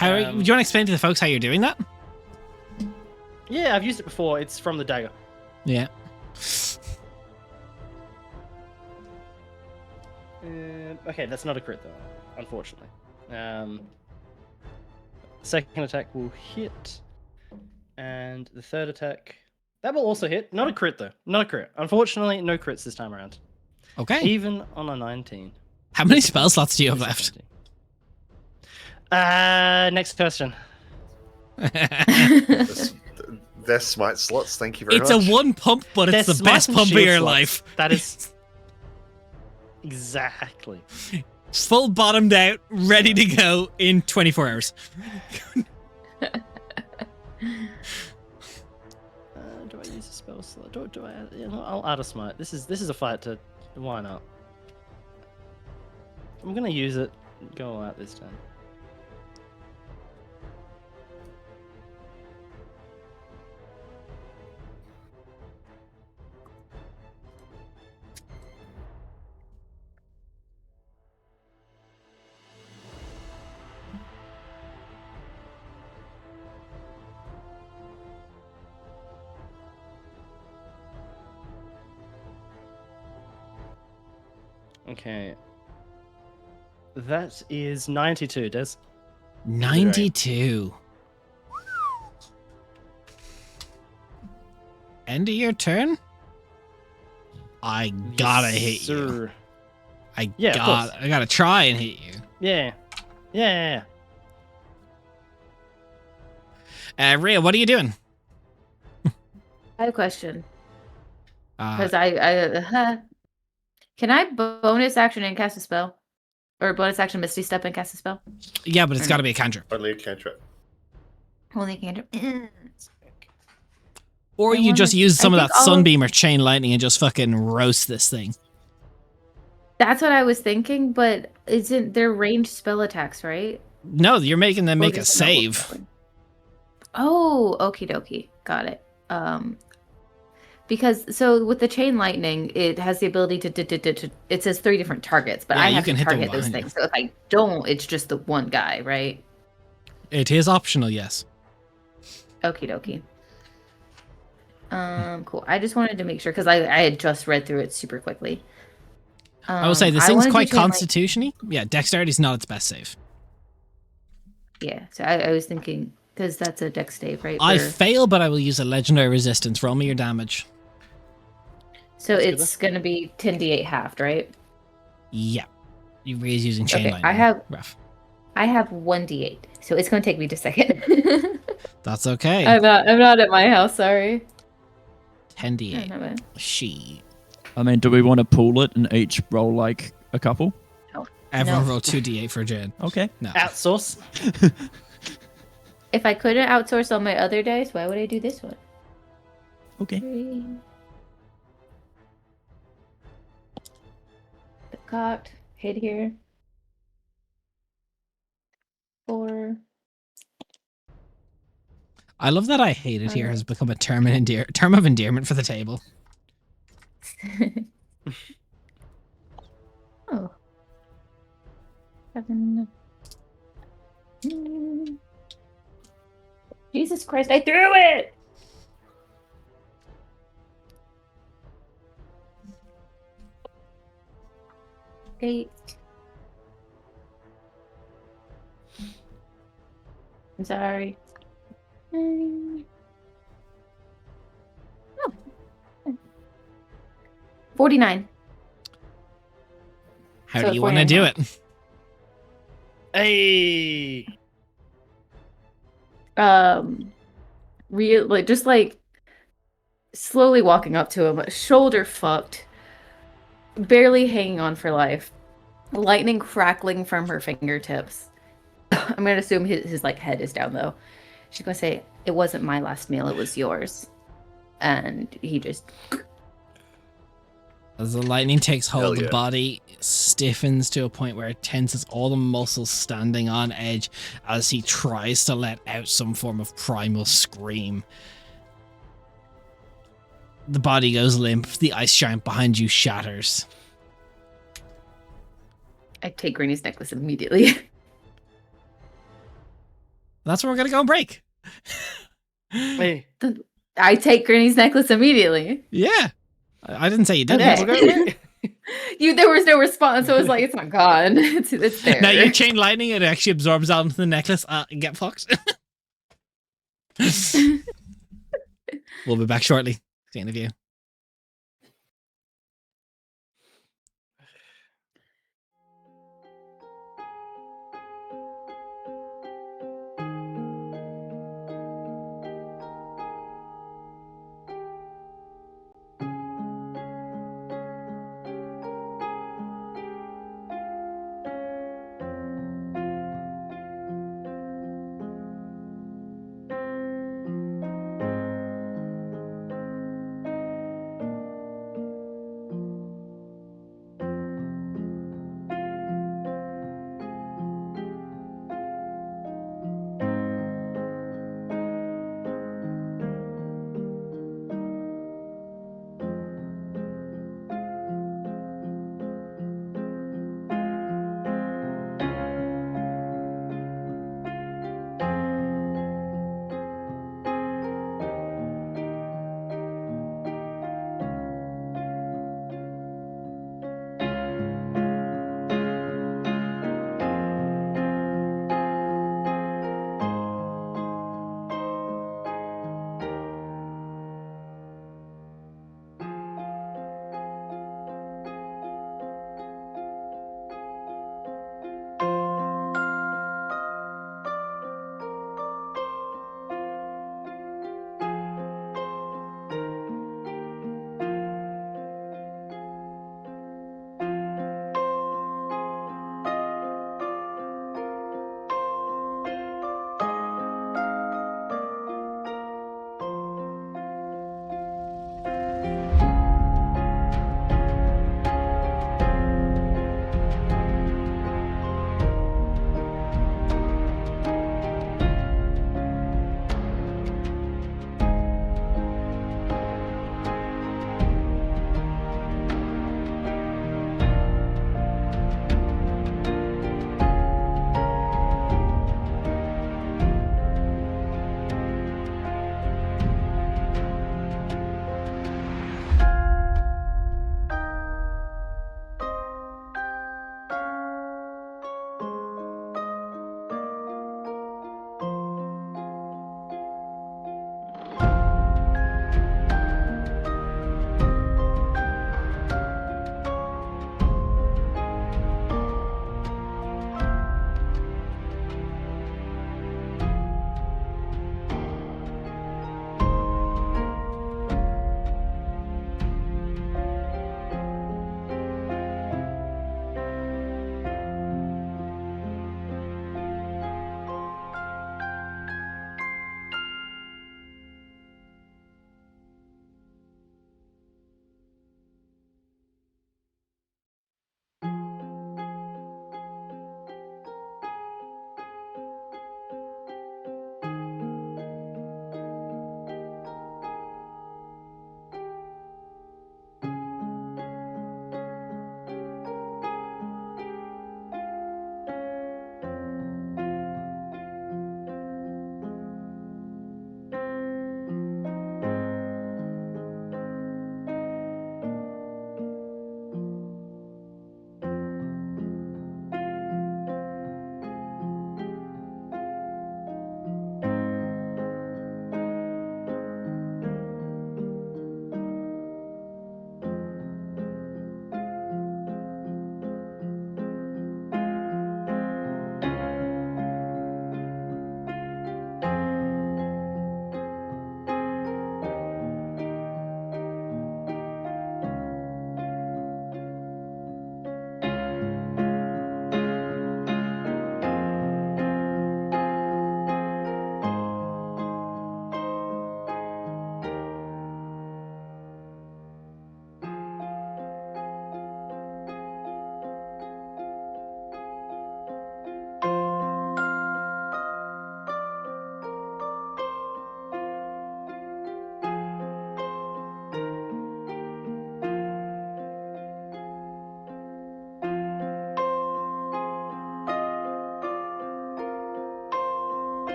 A: Do you want to explain to the folks how you're doing that?
C: Yeah, I've used it before. It's from the dagger.
A: Yeah.
C: Okay, that's not a crit though, unfortunately. Second attack will hit, and the third attack that will also hit. Not a crit though. Not a crit. Unfortunately, no crits this time around.
A: Okay.
C: Even on a 19.
A: How many spell slots do you have left?
C: Next question.
E: They're smite slots, thank you very
A: It's
E: much.
A: a one pump, but it's
C: They're
A: the best
C: smite and
A: pump of
C: shield
A: your
C: slots.
A: life.
C: That is exactly.
A: Full bottomed out, ready to go in 24 hours.
C: Do I use a spell slot? Do I? You know, I'll add a smite. This is a fight to. Why not? I'm gonna use it. Go all out this time. Okay. That is 92, Des.
A: 92. End of your turn? I gotta hit you.
C: Sir. Yeah, of course.
A: I gotta try and hit you.
C: Yeah. Yeah.
A: Rhea, what are you doing?
B: I have a question.
A: Uh,
B: Because can I bonus action and cast a spell? Or bonus action Misty Step and cast a spell?
A: yeah, but it's gotta be a cantrip.
E: Only a cantrip.
B: Only cantrip.
A: Or
B: I
A: you just
B: wanna-
A: use some
B: I
A: of
B: think
A: that
B: all of-
A: sunbeam or chain lightning and just fucking roast this thing.
B: That's what I was thinking, but isn't there ranged spell attacks, right?
A: No, you're making them
B: Or
A: make a
B: does it not work
A: save.
B: that way? Oh, okie dokie. Got it. Because so with the chain lightning, it has the ability to it says 3 different targets, but
A: Yeah,
B: I
A: you
B: have
A: can
B: to
A: hit them
B: target those
A: behind you.
B: things. So if I don't, it's just the one guy, right?
A: It is optional, yes.
B: Okie dokie. Cool. I just wanted to make sure because I had just read through it super quickly.
A: I will say this
B: I
A: thing's
B: wanna do
A: quite
B: chain light-
A: constitution-y. Yeah, dexterity's not its best save.
B: Yeah, so I was thinking because that's a dex save, right?
A: I
B: for-
A: fail, but I will use a legendary resistance. Roll me your damage.
B: so
C: That's good
B: it's gonna be 10d8 halved, right?
A: Yeah. Rhea's using chain
B: Okay,
A: lightning. Rough.
B: I have 1d8, so it's gonna take me just a second.
A: That's okay.
B: I'm not at my house. Sorry.
A: 10d8.
B: No, no,
A: She.
D: I mean, do we want to pool it and each roll like a couple?
A: Everyone
B: No.
A: roll 2d8 for Jen.
D: Okay.
A: No.
C: Outsource.
B: If I couldn't outsource all my other dice, why would I do this one?
D: Okay.
B: 3. Cocked. Hit here. 4.
A: I love that I hate it here has become a term of endearment for the table.
B: Oh. 7. Jesus Christ, I threw it! Eight. I'm sorry. 9. Oh. 49.
A: How
B: So
A: do you want to
B: 49
A: do
B: health.
A: it?
C: Hey.
B: Just like slowly walking up to him, shoulder fucked, barely hanging on for life, lightning crackling from her fingertips. I'm gonna assume his like head is down though. She's gonna say, "It wasn't my last meal; it was yours." And he just
A: As the lightning takes hold,
E: Hell
A: the
E: yeah.
A: body stiffens to a point where it tenses all the muscles standing on edge as he tries to let out some form of primal scream. The body goes limp. The ice giant behind you shatters.
B: I take Granny's necklace immediately.
A: That's where we're gonna go and break.
C: Hey.
B: I take Granny's necklace immediately.
A: Yeah. I didn't say you didn't.
B: Okay.
C: We'll go break.
B: There was no response, so it's like it's not gone. It's there.
A: Now you chain lightning, it actually absorbs onto the necklace. Get fucked. We'll be back shortly. See you.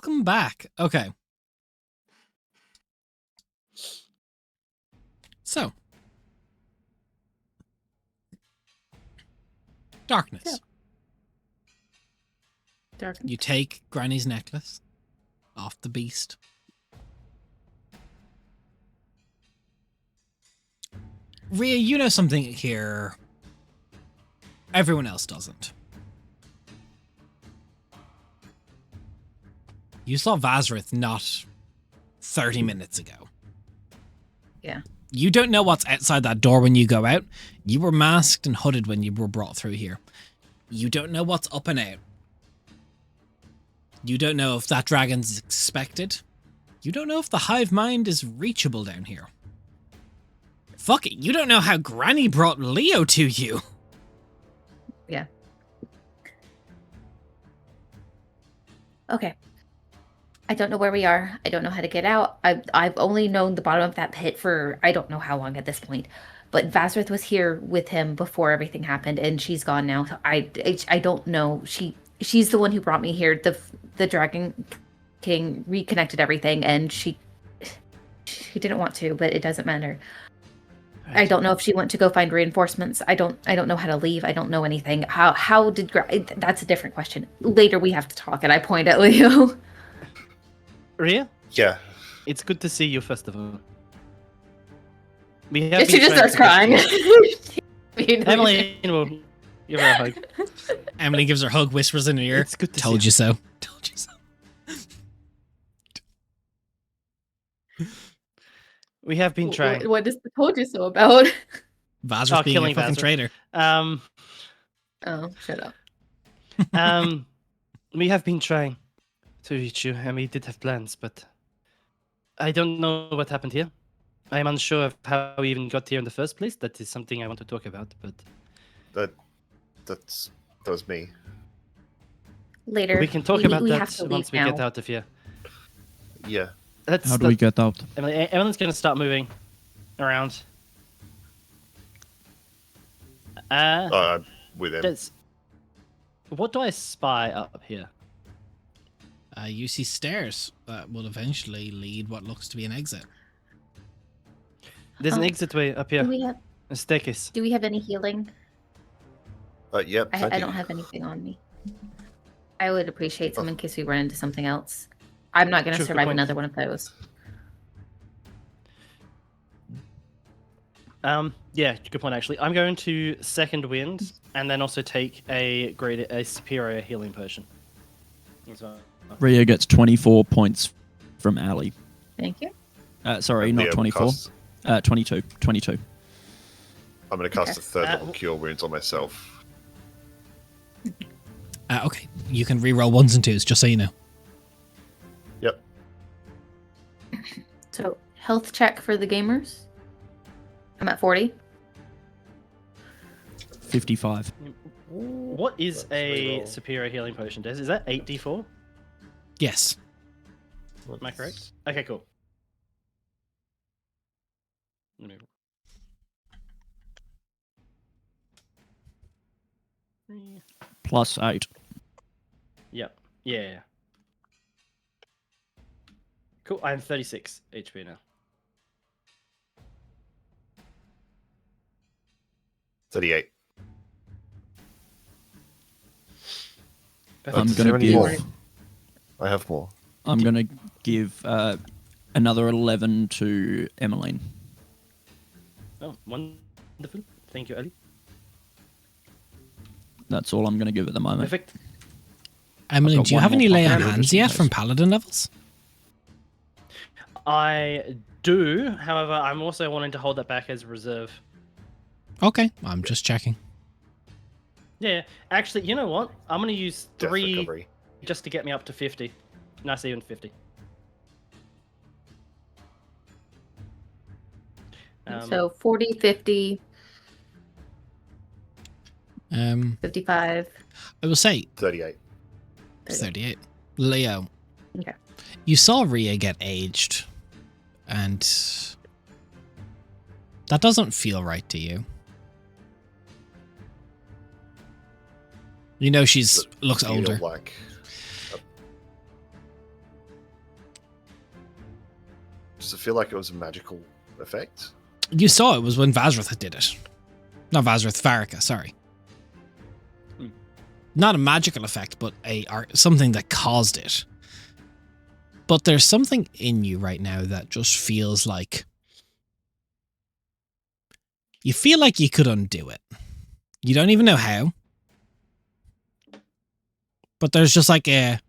A: welcome back. Okay. So. Darkness.
B: Yeah. Darkness.
A: You take Granny's necklace off the beast. Rhea, you know something here everyone else doesn't. You saw Vazrith not 30 minutes ago.
B: Yeah.
A: You don't know what's outside that door when you go out. You were masked and hooded when you were brought through here. You don't know what's up and out. You don't know if that dragon's expected. You don't know if the hive mind is reachable down here. Fuck it, you don't know how Granny brought Leo to you.
B: Yeah. Okay. I don't know where we are. I don't know how to get out. I've only known the bottom of that pit for I don't know how long at this point. But Vazrith was here with him before everything happened, and she's gone now. So I don't know. She's the one who brought me here. The Dragon King reconnected everything, and she didn't want to, but it doesn't matter. I don't know if she went to go find reinforcements. I don't know how to leave. I don't know anything. How did that's a different question. Later we have to talk, and I point at Leo.
C: Rhea,
E: Yeah.
C: it's good to see you, first of all. We have
B: She
C: been
B: just
C: trying
B: starts
C: to
B: crying.
C: get you. Emily, will give her a hug.
A: Emily gives her a hug, whispers in her ear.
C: It's good to
A: Told
C: see
A: you so. Told you so.
C: We have been trying.
B: What does the told you so about?
A: Vazrith being a
C: killing
A: fucking
C: Vazrith.
A: traitor.
C: Um,
B: Oh, shut up.
C: we have been trying to reach you, and we did have plans, but I don't know what happened here. I am unsure of how we even got here in the first place. That is something I want to talk about, but
E: That was me.
B: Later.
C: we can talk
B: we
C: about
B: have to
C: that once we
B: leave
C: get
B: now.
C: out of here.
E: Yeah.
C: Let's,
D: How do we get out?
C: Emily's going to start moving around.
E: I'm with him.
C: What do I spy up here?
A: You see stairs that will eventually lead what looks to be an exit.
C: There's an
B: Oh.
C: exit way up here. A staircase.
B: Do we have any healing?
E: Yep.
B: I
E: plenty.
B: don't have anything on me. I would appreciate some in case we run into something else. I'm not going to
C: Sure, good
B: survive
C: point.
B: another one of those.
C: Yeah, good point actually. I'm going to second wind and then also take a superior healing potion. As well.
D: Rhea gets 24 points from Ali.
B: Thank you.
D: Sorry,
E: And
D: not
E: Leo
D: 24.
E: casts-
D: 22. 22.
E: I'm going to cast
B: Okay.
E: a third level cure wounds on myself.
A: Okay, you can reroll ones and twos, just so you know.
E: Yep.
B: So, health check for the gamers. I'm at 40.
D: 55.
C: What is
E: Let's
C: a
E: reroll.
C: superior healing potion, Des? Is that 8d4?
A: Yes.
C: Am I correct? Okay, cool.
D: Plus 8.
C: Yep. Yeah. Cool. I'm 36 HP now.
E: 38.
D: I'm
E: Is there
D: gonna
E: any more?
D: give.
E: I have more.
D: I'm gonna give another 11 to Emmeline.
C: Oh, wonderful. Thank you, Ali.
D: That's all I'm gonna give at the moment.
C: Perfect.
A: Emily,
D: got
A: do you
D: one
A: have
D: more
A: any lay on
D: popular
A: hands
D: just in
A: yet
D: case.
A: from paladin levels?
C: I do. However, I'm also wanting to hold that back as reserve.
A: Okay, I'm just checking.
C: Yeah. Actually, you know what? I'm going to use
E: Death
C: 3
E: recovery.
C: just to get me up to 50. Nice, even 50.
B: So 40, 50,
A: Um,
B: 55.
A: I will say
E: 38.
A: 38. Leo,
B: Okay.
A: you saw Rhea get aged, and that doesn't feel right to you. You know she's looks
E: Feel
A: older.
E: Like Does it feel like it was a magical effect?
A: You saw it was when Vazrith did it. Not Vazrith, Varrica, sorry. Not a magical effect, but something that caused it. But there's something in you right now that just feels like... You feel like you could undo it. You don't even know how. But there's just like a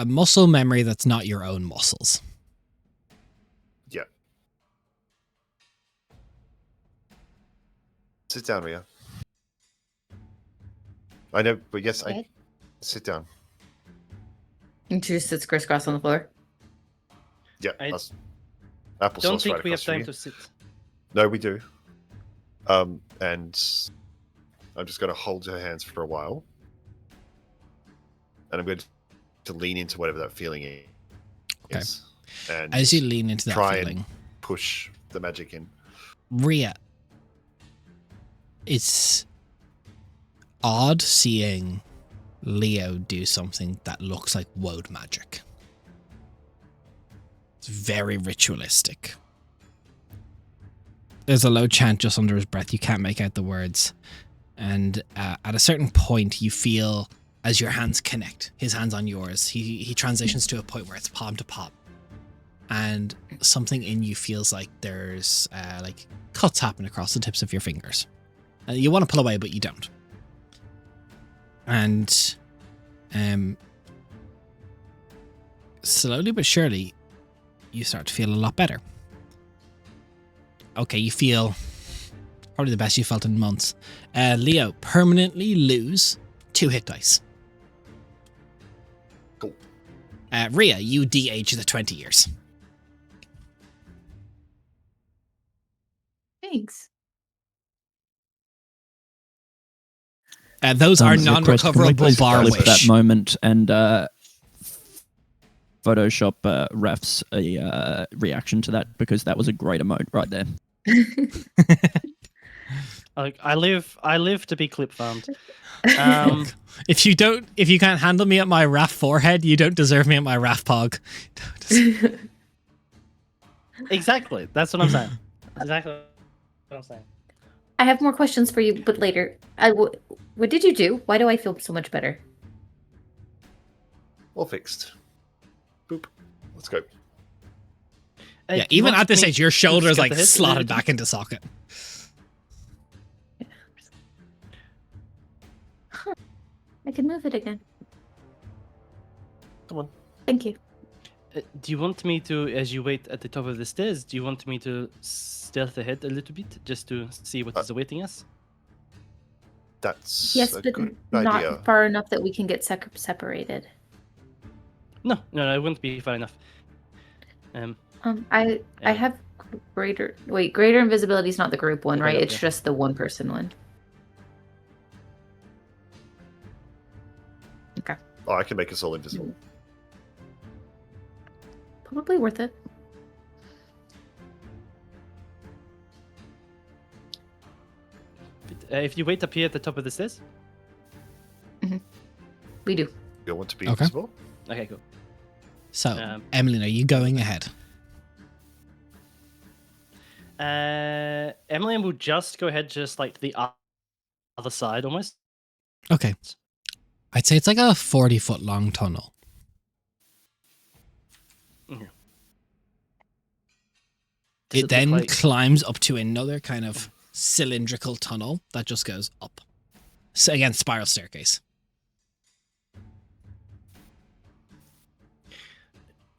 A: muscle memory that's not your own muscles.
E: Yeah. Sit down, Ria. I know, but yes, I sit down.
B: And she just sits crisscross on the floor.
E: Yeah,
C: I
E: applesauce
C: don't think
E: right
C: we have
E: across from
C: time
E: you.
C: to sit.
E: No, we do. And I'm just going to hold her hands for a while, and I'm going to lean into whatever that feeling is. And
A: As you lean into that
E: try
A: feeling,
E: and push the magic in.
A: Ria, it's odd seeing Leo do something that looks like woad magic. It's very ritualistic. There's a low chant just under his breath. You can't make out the words. And at a certain point, you feel as your hands connect, his hands on yours, he transitions to a point where it's palm to palm. And something in you feels like there's like cuts happen across the tips of your fingers. You want to pull away, but you don't. And slowly but surely, you start to feel a lot better. Okay, you feel probably the best you felt in months. Leo, permanently lose 2 hit dice.
E: Cool.
A: Ria, you de-age the 20 years.
B: Thanks.
A: Those are
D: Request, can we
A: non-recoverable
D: please
A: bar
D: clip
A: wish.
D: that moment and Photoshop Raf's reaction to that, because that was a great emote right there.
C: Like, I live to be clip farmed.
A: If you can't handle me at my Raf forehead, you don't deserve me at my Raf pog.
C: Exactly. That's what I'm saying. Exactly what I'm saying.
B: I have more questions for you, but later. What did you do? Why do I feel so much better?
E: All fixed. Boop. Let's go.
A: Yeah,
C: Do you
A: even
C: want
A: at this
C: me
A: stage, your
C: to
A: shoulder is
C: discuss
A: like
C: the hit?
A: slotted back into socket.
B: I can move it again.
E: Come on.
B: Thank you.
C: Do you want me to, as you wait at the top of the stairs, do you want me to stealth ahead a little bit just to see what is awaiting us?
E: That's
B: Yes,
E: a
B: but
E: good
B: not
E: idea.
B: far enough that we can get separated.
C: No, it wouldn't be far enough.
B: I
C: Yeah.
B: have greater invisibility is not the group one, right?
C: Yeah.
B: It's just the one person one. Okay.
E: Oh, I can make us all invisible.
B: Probably worth it.
C: If you wait up here at the top of the stairs.
B: We do.
E: You want to be
A: Okay.
E: invisible?
C: Okay, cool.
A: So, Emmeline, are you going ahead?
C: Emily will just go ahead, just like the other side almost.
A: Okay. I'd say it's like a 40-foot long tunnel.
C: Mhm.
A: It
C: Does look
A: then
C: like-
A: climbs up to another kind of cylindrical tunnel that just goes up. So again, spiral staircase.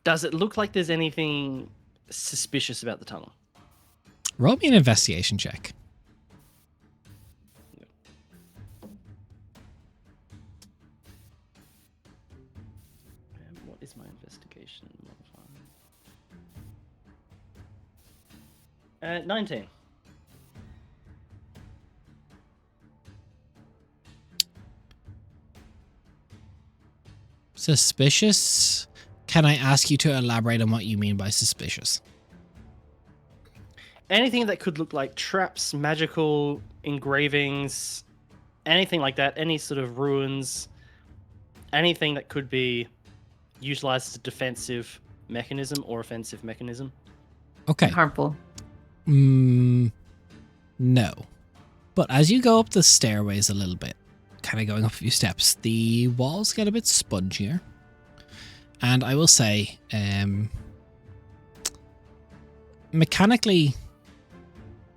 C: Does it look like there's anything suspicious about the tunnel?
A: Roll me an investigation check.
C: What is my investigation modifier? 19.
A: Suspicious? Can I ask you to elaborate on what you mean by suspicious?
C: Anything that could look like traps, magical engravings, anything like that, any sort of ruins, anything that could be utilized as a defensive mechanism or offensive mechanism.
A: Okay.
B: Harmful.
A: No. But as you go up the stairways a little bit, kind of going up a few steps, the walls get a bit spongier. And I will say, mechanically,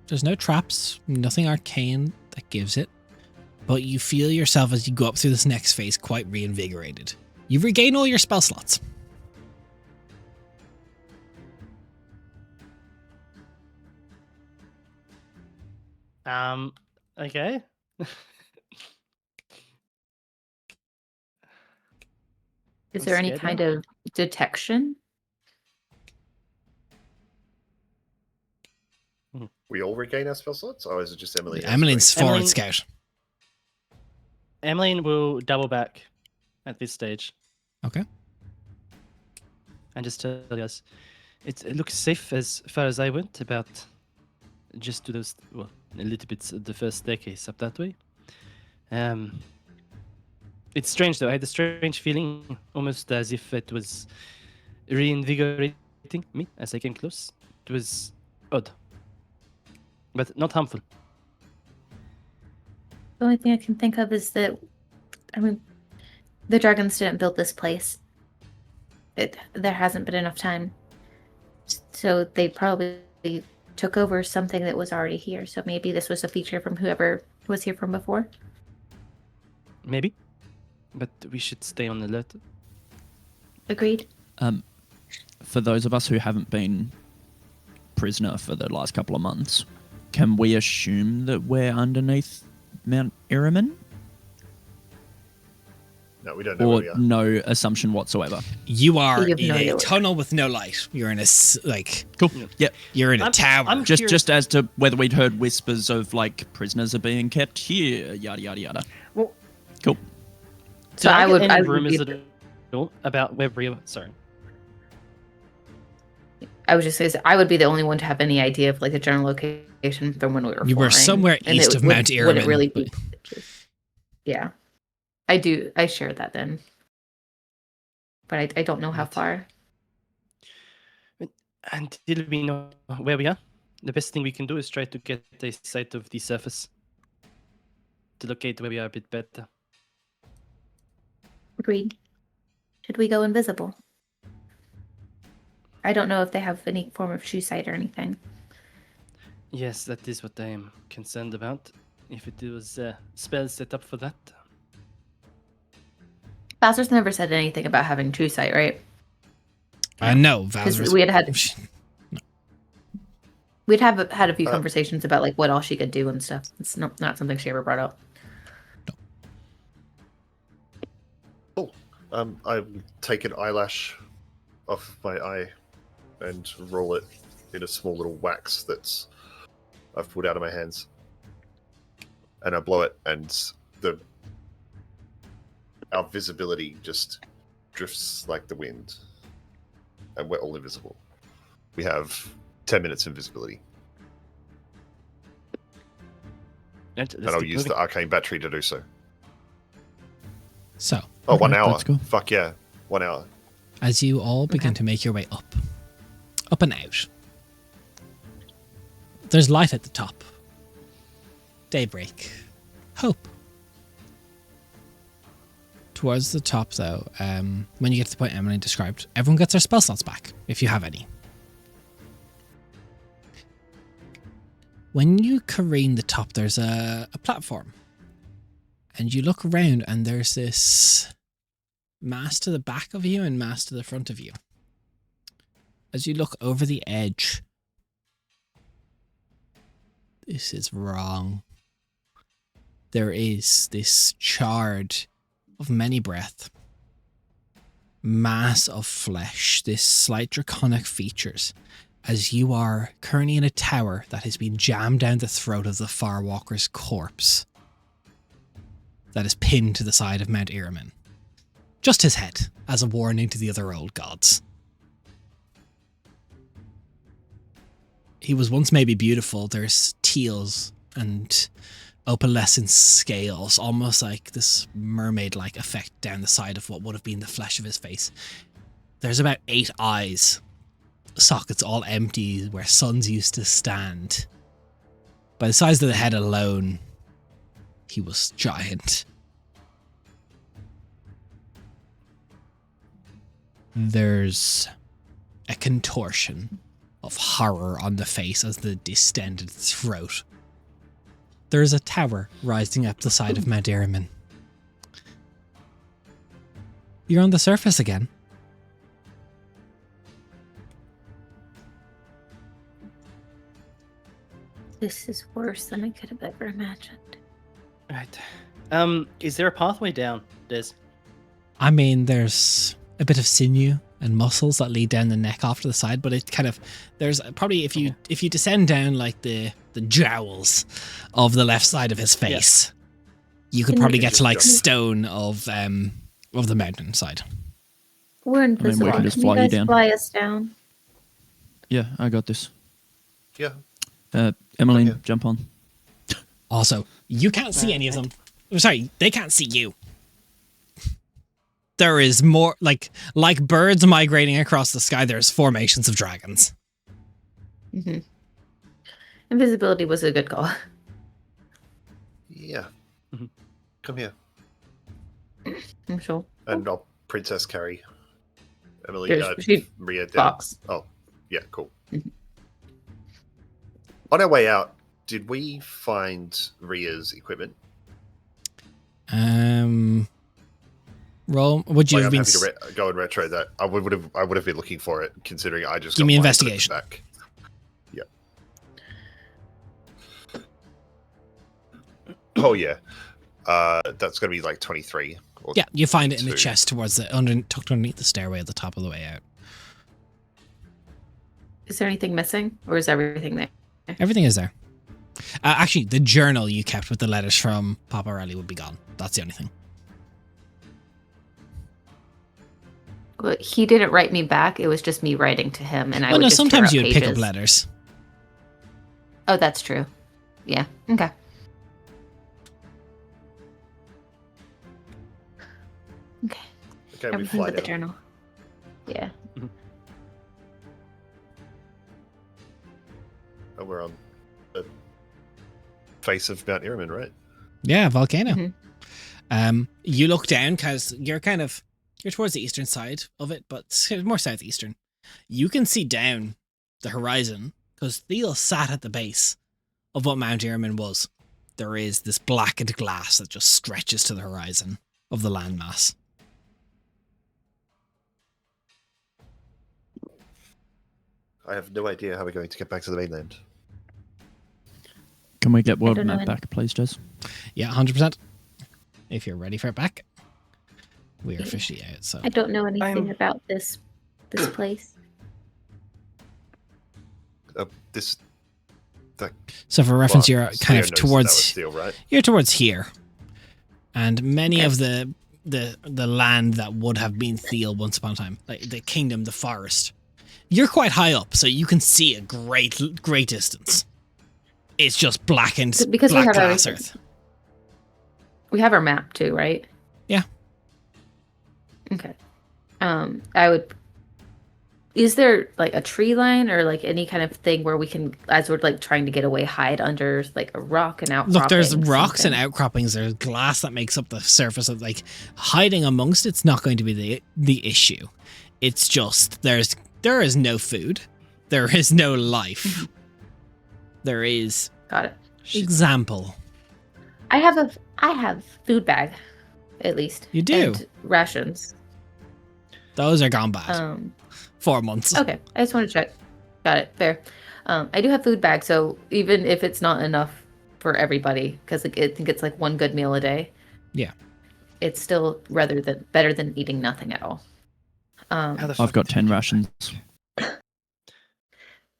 A: there's no traps, nothing arcane that gives it. But you feel yourself as you go up through this next phase quite reinvigorated. You regain all your spell slots.
C: Okay.
B: Is
C: I'm
B: there any
C: scared
B: kind
C: now.
B: of detection?
E: We all regain our spell slots, or is it just Emily?
A: Emmeline's forward
C: Emmeline-
A: scout.
C: Emmeline will double back at this stage
A: Okay.
C: and just tell us it looks safe as far as I went, about just to those, well, a little bit the first staircase up that way. It's strange though. I had a strange feeling, almost as if it was reinvigorating me as I came close. It was odd, but not harmful.
B: The only thing I can think of is that, I mean, the dragons didn't build this place. There hasn't been enough time. So they probably took over something that was already here. So maybe this was a feature from whoever was here from before.
C: Maybe, but we should stay on alert.
B: Agreed.
D: For those of us who haven't been prisoner for the last couple of months, can we assume that we're underneath Mount Iramen?
E: No, we don't know where
D: Or
E: we are.
D: no assumption whatsoever?
A: You are
B: You have
A: in
B: no idea
A: a
B: what-
A: tunnel with no light. You're in a
D: Cool. Yep.
A: You're in a tower.
C: I'm
D: Just
C: curious-
D: just as to whether we'd heard whispers of like prisoners are being kept here, yada yada yada.
C: Well-
D: Cool.
B: So
C: Did I,
B: I would.
C: get
B: I
C: any
B: would
C: rumors
B: be,
C: at all about where Bria? Sorry.
B: I was just saying, I would be the only one to have any idea of like the general location from when we were.
A: You were
B: flying,
A: somewhere
B: and
A: east
B: it
A: of
B: would-
A: Mount
B: Would it
A: Iramen,
B: really be?
A: but-
B: Yeah, I do. I share that then, but I don't know how
C: Right.
B: far.
C: Until we know where we are, the best thing we can do is try to get a sight of the surface to locate where we are a bit better.
B: Agreed. Should we go invisible? I don't know if they have any form of true sight or anything.
C: Yes, that is what I am concerned about. If it was spells set up for that.
B: Bowser's never said anything about having true sight, right?
A: No,
B: Because
A: Valzer's...
B: we'd have had a few
E: Uh,
B: conversations about like what all she could do and stuff. It's not something she ever brought up.
E: I take an eyelash off my eye and roll it in a small little wax that's I've pulled out of my hands, and I blow it, and our visibility just drifts like the wind, and we're all invisible. We have 10 minutes invisibility,
C: Let's
E: and I'll
C: keep
E: use
C: moving.
E: the arcane battery to do so.
A: So,
E: Oh,
D: Okay,
E: 1 hour.
D: let's go.
E: Fuck yeah, 1 hour.
A: as you all begin to make your way up and out, there's light at the top. Daybreak. Hope. Towards the top, though, when you get to the point Emily described, everyone gets their spell slots back, if you have any. When you careen the top, there's a platform. And you look around, and there's this mass to the back of you and mass to the front of you. As you look over the edge, this is wrong. There is this charred of many breath, mass of flesh, this slight draconic features, as you are currently in a tower that has been jammed down the throat of the Farwalker's corpse that is pinned to the side of Mount Iramen. Just his head, as a warning to the other old gods. He was once maybe beautiful. There's teals and opalescent scales, almost like this mermaid-like effect down the side of what would have been the flesh of his face. There's about 8 eyes. Sockets all empty where suns used to stand. By the size of the head alone, he was giant. There's a contortion of horror on the face as the distended throat. There's a tower rising up the side of Mount Iriman. You're on the surface again.
B: This is worse than I could have ever imagined.
C: Right. Is there a pathway down, Des?
A: I mean, there's a bit of sinew and muscles that lead down the neck off to the side, but it kind of, there's probably, if you descend down like the jowls of the left side of his face, you could
B: Can
A: probably
B: you
A: get to like
B: just-
A: stone of the mountain side.
B: We're invisible.
D: we can just
B: Can
D: fly you
B: you guys
D: down.
B: fly us down?
D: Yeah, I got this.
E: Yeah.
D: Emmeline,
E: Okay.
D: jump on.
A: Also, you can't see any of them. I'm sorry, they can't see you. There is more, like birds migrating across the sky, there's formations of dragons.
B: Mm-hmm. Invisibility was a good call.
E: Yeah.
C: Mhm.
E: Come here.
B: I'm sure.
E: And I'll Princess carry Emily,
B: She
E: Maria down.
B: Fox.
E: Oh, yeah, cool.
B: Mhm.
E: On our way out, did we find Ria's equipment?
A: Roll. Would you
E: Like,
A: have
E: I'm
A: been?
E: happy to go and retro that. I would have been looking for it, considering I just
A: Give
E: got
A: me
E: mine
A: investigation.
E: back. Yeah. Oh yeah. That's gonna be like 23. Or
A: Yeah, you find it in the
E: 2.
A: chest towards tucked underneath the stairway at the top of the way out.
B: Is there anything missing, or is everything there?
A: Everything is there. Actually, the journal you kept with the letters from Papa Riley would be gone. That's the only thing.
B: Well, he didn't write me back. It was just me writing to him, and I
A: Well,
B: would
A: no,
B: just tear
A: sometimes
B: up
A: you would pick up
B: pages.
A: letters.
B: Oh, that's true. Yeah. Okay. Okay.
E: Okay, we
B: Everything
E: fly
B: but the
E: down.
B: journal. Yeah.
E: And we're on the face of Mount Iriman, right?
A: Yeah, volcano.
B: Mhm.
A: You look down because you're towards the eastern side of it, but more southeastern. You can see down the horizon because Thiel sat at the base of what Mount Iriman was. There is this blackened glass that just stretches to the horizon of the landmass.
E: I have no idea how we're going to get back to the mainland.
D: Can we get world
B: don't know
D: map
B: any-
D: back, please, Des?
A: Yeah, 100%. If you're ready for it back, we are officially out. So
B: I don't know anything
C: I'm-
B: about this place.
E: This.
A: So for reference,
E: well,
A: you're
E: Theo
A: kind of
E: knows that was
A: towards
E: Steel, right?
A: you're towards here, and many
B: Okay.
A: of the land that would have been Thiel once upon a time, like the kingdom, the forest. You're quite high up, so you can see a great distance. It's just blackened,
B: Because we
A: black
B: have
A: glass
B: everything.
A: earth.
B: We have our map too, right?
A: Yeah.
B: Okay. I would. Is there like a tree line or like any kind of thing where we can, as we're like trying to get away, hide under like a rock and outcropping?
A: Look, there's rocks and
B: something?
A: outcroppings. There's glass that makes up the surface of like hiding amongst. It's not going to be the issue. It's just there is no food, there is no life. There is
B: Got it.
A: example.
B: I have food bag, at least.
A: You do?
B: And rations.
A: Those are gone bad. 4 months.
B: Okay, I just want to check. Got it. Fair. I do have food bag, so even if it's not enough for everybody, because like, I think it's like one good meal a day.
A: Yeah.
B: It's still better than eating nothing at all.
C: How the
D: I've
C: fuck
D: got
C: did
D: 10
C: you-
D: rations.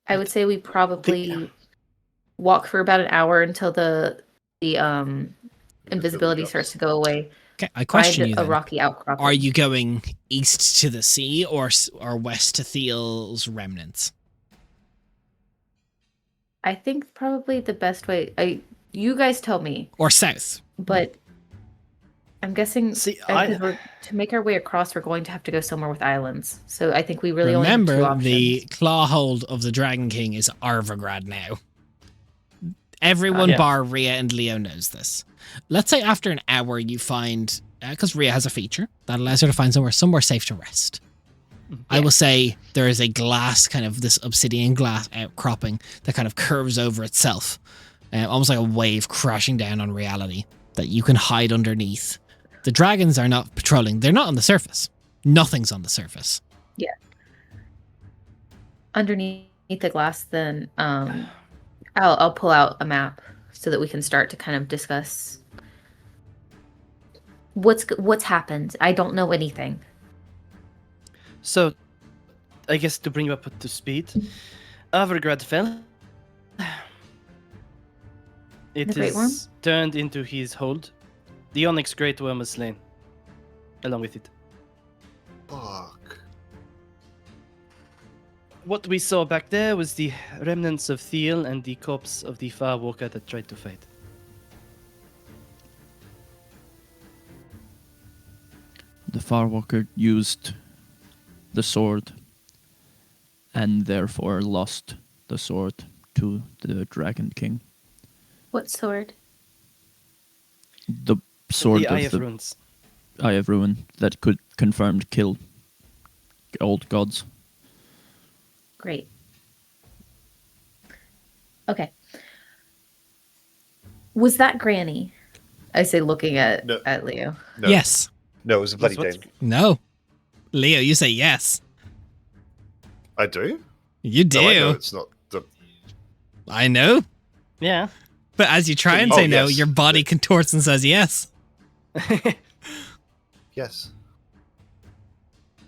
B: I would say we probably walk for about an hour until the invisibility starts to go away.
A: Okay, I question
B: Find
A: you
B: a
A: then.
B: rocky outcropping.
A: Are you going east to the sea or west to Thiel's remnants?
B: I think probably the best way. You guys tell me,
A: Or south?
B: but I'm guessing
C: See,
B: because to make our way across, we're going to have to go somewhere with islands. So I think we really only have two
A: Remember,
B: options.
A: the claw hold of the Dragon King is Arvagrad now. Everyone
C: Yeah.
A: bar Rhea and Leo knows this. Let's say after an hour you find, because Rhea has a feature that allows her to find somewhere safe to rest. I will say there is a glass, kind of this obsidian glass outcropping that kind of curves over itself, almost like a wave crashing down on reality that you can hide underneath. The dragons are not patrolling. They're not on the surface. Nothing's on the surface.
B: Underneath the glass, then I'll pull out a map so that we can start to kind of discuss what's happened. I don't know anything.
C: So, I guess to bring you up to speed, Avergrad fell. It
B: The Great Worm?
C: is turned into his hold. The Onyx Great Worm was slain, along with it.
E: Fuck.
C: What we saw back there was the remnants of Thiel and the corpse of the Firewalker that tried to fight.
D: The Firewalker used the sword and therefore lost the sword to the Dragon King.
B: What sword?
D: The sword
C: The Eye
D: of
C: of
D: the
C: Runes.
D: Eye of Ruin that could confirmed kill old gods.
B: Great. Okay. Was that Granny? I say, looking at
E: No.
B: Leo.
E: No.
A: Yes.
E: No, it was a bloody
C: That's
E: Dane.
A: No. Leo, you say yes.
E: I do?
A: You do.
E: No, I know it's not the...
A: I know.
C: Yeah.
A: But as you try and
E: Oh,
A: say no,
E: yes.
A: your body contorts and says yes.
E: Yes.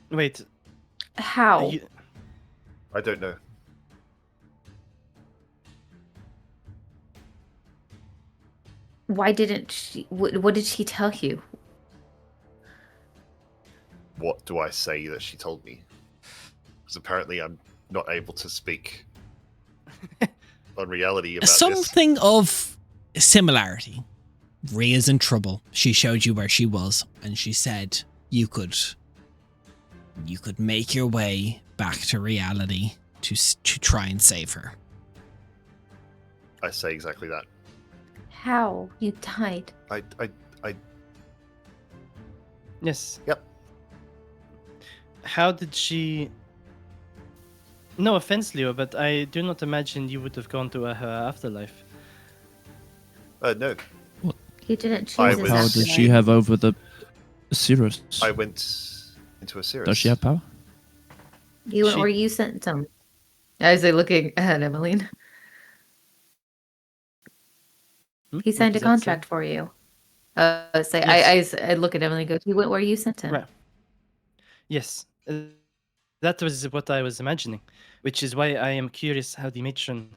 C: Wait.
B: How?
C: You,
E: I don't know.
B: Why didn't she? What did she tell you?
E: What do I say that she told me? Because apparently I'm not able to speak on reality about this.
A: Something of similarity. Rhea's in trouble. She showed you where she was, and she said you could make your way back to reality to try and save her.
E: I say exactly that.
B: How you died?
E: I
C: yes.
E: Yep.
C: How did she... No offense, Leo, but I do not imagine you would have gone to her afterlife.
E: no.
B: You didn't choose
E: I
B: his
E: was-
D: How
B: afterlife.
D: does she have over the Cirrus?
E: I went into a series.
D: Does she have power?
B: You
C: She-
B: or you sent him. I say, looking at Emmeline.
C: Hmm?
B: He
C: What
B: signed a
C: does that say?
B: contract for you. I look at Emily and go, he went where you sent him.
C: Right. Yes. That was what I was imagining, which is why I am curious how the matron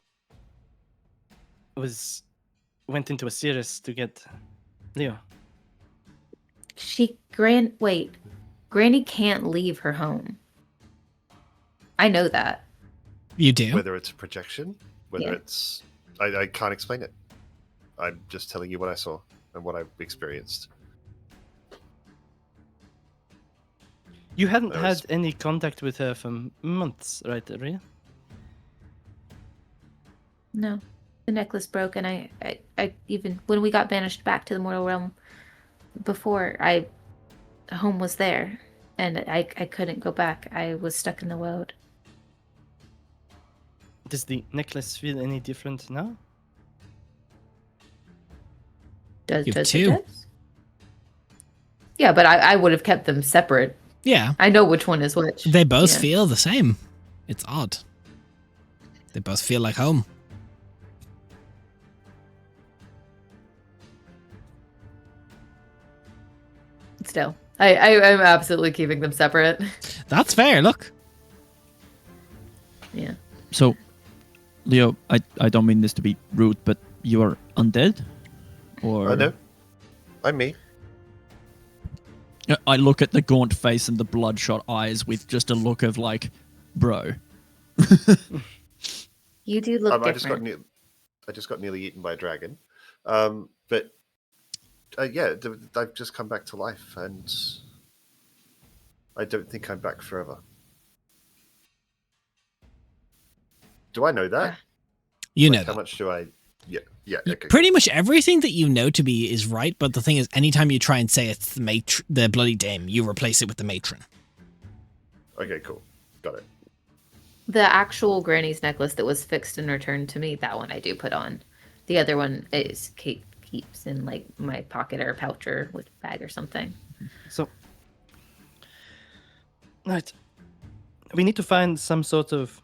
C: went into a series to get Leo.
B: Wait. Granny can't leave her home. I know that.
A: You do?
E: Whether it's a projection, whether
B: Yeah.
E: it's... I can't explain it. I'm just telling you what I saw and what I've experienced.
C: You hadn't
E: That
C: had
E: was-
C: any contact with her for months, right, Ria?
B: No. The necklace broke, and I even when we got banished back to the mortal realm before, home was there, and I couldn't go back. I was stuck in the world.
C: Does the necklace feel any different now?
B: Does
A: You have
B: it
A: two.
B: does? Yeah, but I would have kept them separate.
A: Yeah.
B: I know which one is which.
A: They both
B: Yeah.
A: feel the same. It's odd. They both feel like home.
B: Still, I'm absolutely keeping them separate.
A: That's fair, look.
B: Yeah.
D: So, Leo, I don't mean this to be rude, but you are undead? Or
E: I know. I'm me.
D: I look at the gaunt face and the bloodshot eyes with just a look of like, bro.
B: You do look
E: I just got
B: different.
E: I just got nearly eaten by a dragon. But Yeah, I've just come back to life, and I don't think I'm back forever. Do I know that?
A: You
E: Like,
A: know
E: how
A: that.
E: much do I? Yeah. Okay.
A: Pretty much everything that you know to be is right, but the thing is, anytime you try and say it's the bloody dame, you replace it with the matron.
E: Okay, cool. Got it.
B: The actual granny's necklace that was fixed and returned to me, that one I do put on. The other one is Kate keeps in like my pocket or pouch or with bag or something.
C: So, right, we need to find some sort of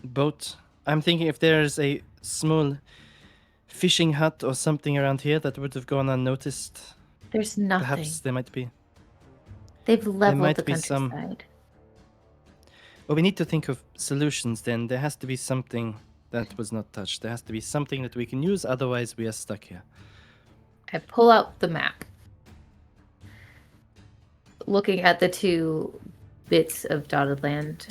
C: boat. I'm thinking if there's a small fishing hut or something around here that would have gone unnoticed,
B: There's nothing.
C: perhaps there might be.
B: They've leveled
C: might
B: the
C: be some-
B: countryside.
C: Well, we need to think of solutions then. There has to be something that was not touched. There has to be something that we can use, otherwise we are stuck here.
B: I pull out the map. Looking at the two bits of dotted land.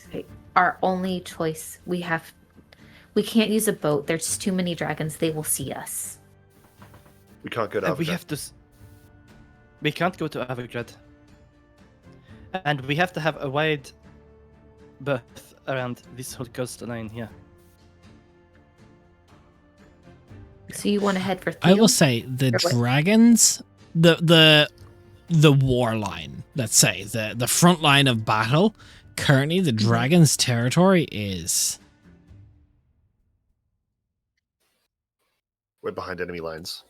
B: Okay, our only choice, we can't use a boat. There's too many dragons. They will see us.
E: We can't go to
C: We
E: Africa.
C: have to... We can't go to Avergrad. And we have to have a wide berth around this whole coastline here.
B: So you want to head for
A: I will
B: Theo?
A: say the
B: Or what?
A: dragons, the war line, let's say the front line of battle. Currently, the dragons' territory is
E: We're behind enemy lines.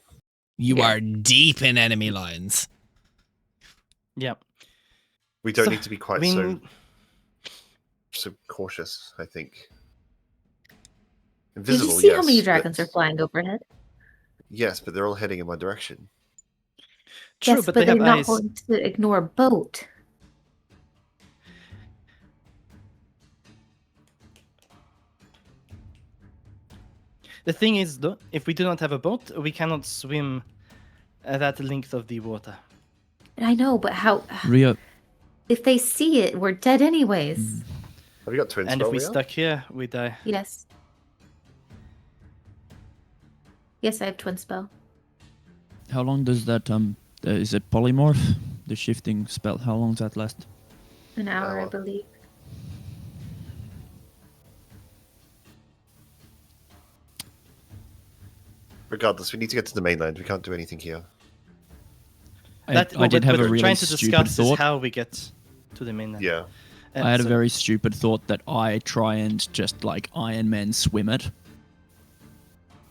A: you
B: Yeah.
A: are deep in enemy lines.
C: Yeah.
E: We don't
C: So,
E: need to be quite
C: we
E: so cautious. I think.
B: Did
E: Invisible,
B: you see how
E: yes,
B: many
E: but-
B: dragons are flying overhead?
E: Yes, but they're all heading in my direction.
C: True,
B: Yes,
C: but
B: but
C: they
B: they're
C: have
B: not
C: eyes.
B: going to ignore a boat.
C: The thing is, though, if we do not have a boat, we cannot swim that length of the water.
B: I know, but how?
D: Rio,
B: If they see it, we're dead anyways.
E: Have you got twin
C: And
E: spell,
C: if we
E: Leo?
C: stuck here, we die.
B: Yes. Yes, I have twin spell.
D: how long does that is it polymorph? The shifting spell. How long does that last?
B: An hour, I
E: Hour.
B: believe.
E: Regardless, we need to get to the mainland. We can't do anything here.
D: I did have a
C: we're
D: really
C: trying to
D: stupid
C: discuss is
D: thought.
C: how we get to the mainland.
E: Yeah.
D: I had a
C: So-
D: very stupid thought that I try and just like Iron Man swim it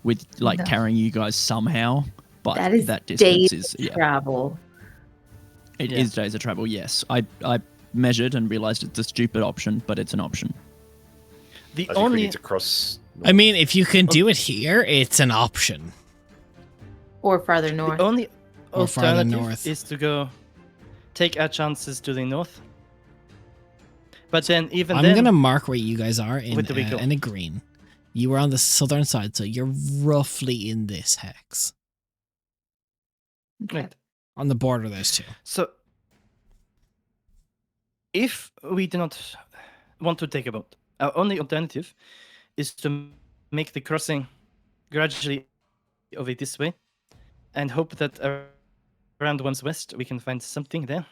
D: with like
B: No.
D: carrying you guys somehow, but
B: That is
D: that distance
B: days
D: is
B: travel.
D: it
C: Yeah.
D: is days of travel. Yes, I measured and realized it's a stupid option, but it's an option.
C: The
E: I think we
C: only
E: need to cross.
A: I mean, if you can do it here, it's an option.
B: Or farther north.
C: the only
A: Or farther
C: alternative
A: north.
C: is to go take our chances to the north. But then even
A: I'm
C: then,
A: gonna mark where you guys are
C: Where do we go?
A: in a green. You were on the southern side, so you're roughly in this hex.
B: Okay.
C: Right.
A: On the border, there's two.
C: So, if we do not want to take a boat, our only alternative is to make the crossing gradually over this way and hope that around one's west we can find something there.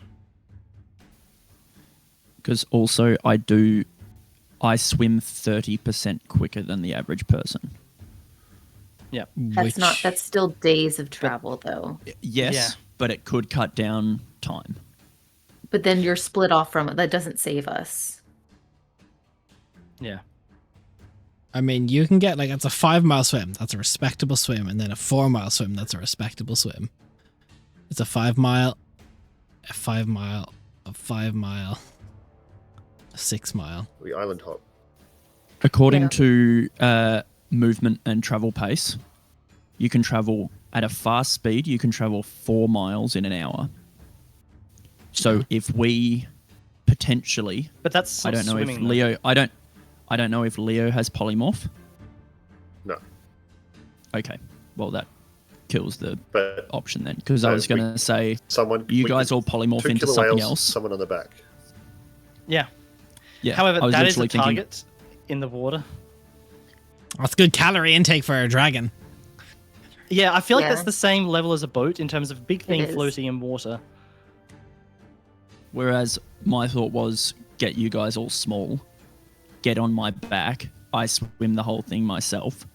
D: Because also I swim 30% quicker than the average person.
C: Yeah.
B: That's still days of travel though.
D: Yes,
C: Yeah.
D: but it could cut down time.
B: But then you're split off from it. That doesn't save us.
C: Yeah.
A: I mean, you can get it's a 5-mile swim. That's a respectable swim, and then a 4-mile swim. That's a respectable swim. It's a 5-mile, a 5-mile, a 5-mile, a 6-mile.
E: We island hop.
D: According
B: Yeah.
D: to movement and travel pace, you can travel at a fast speed. You can travel 4 miles in an hour. So if we potentially,
C: But that's
D: I don't know if
C: swimming, though.
D: Leo, I don't know if Leo has polymorph.
E: No,
D: Okay, well that kills the
E: but
D: option then, because I
E: No,
D: was going to say
E: someone.
D: you
E: we
D: guys
E: could-
D: all polymorph
E: 2
D: into
E: killer
D: something
E: whales,
D: else.
E: Someone on the back.
C: Yeah.
D: Yeah.
C: However,
D: I was
C: that is a
D: literally thinking,
C: target in the water.
A: That's good calorie intake for a dragon.
C: Yeah, I feel like
B: Yeah.
C: that's the same level as a boat in terms of a big thing
B: is.
C: floating in water.
D: Whereas my thought was get you guys all small, get on my back, I swim the whole thing myself.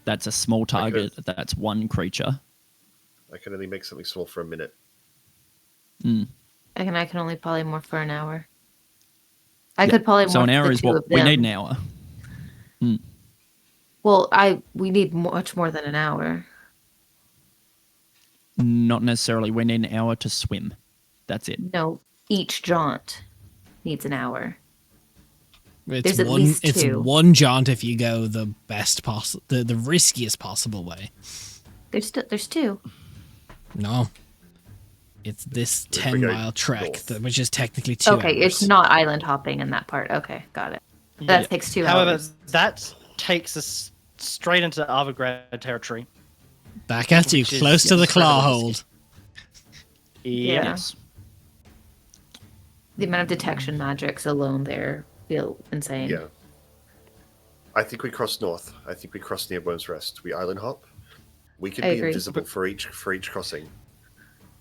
D: That's a small target, that's one creature.
E: I can only make something small for a minute.
B: I can only polymorph for an hour. I could polymorph
D: So an hour
B: the
D: is
B: two
D: what
B: of
D: we need
B: them.
D: an hour.
B: Well, we need much more than an hour.
D: Not necessarily. We need an hour to swim. That's it.
B: No, each jaunt needs an hour.
A: It's
B: There's at
A: one.
B: least
A: It's
B: two.
A: one jaunt if you go the best possible, the riskiest possible way.
B: There's two.
A: No, it's this
E: If we go
A: 10-mile trek,
E: north.
A: which is technically 2
B: Okay,
A: hours.
B: it's not island hopping in that part. Okay, got it. That takes 2
C: However,
B: hours.
C: that takes us straight into Arvagrad territory.
A: Back at you,
C: which is
A: close to the claw
C: incredibly
A: hold.
B: Yeah.
D: Yes.
B: The amount of detection magics alone there feel insane.
E: Yeah. I think we cross north. I think we cross near Worm's Rest. We island hop. We could
B: I
E: be
B: agree.
E: invisible for each crossing.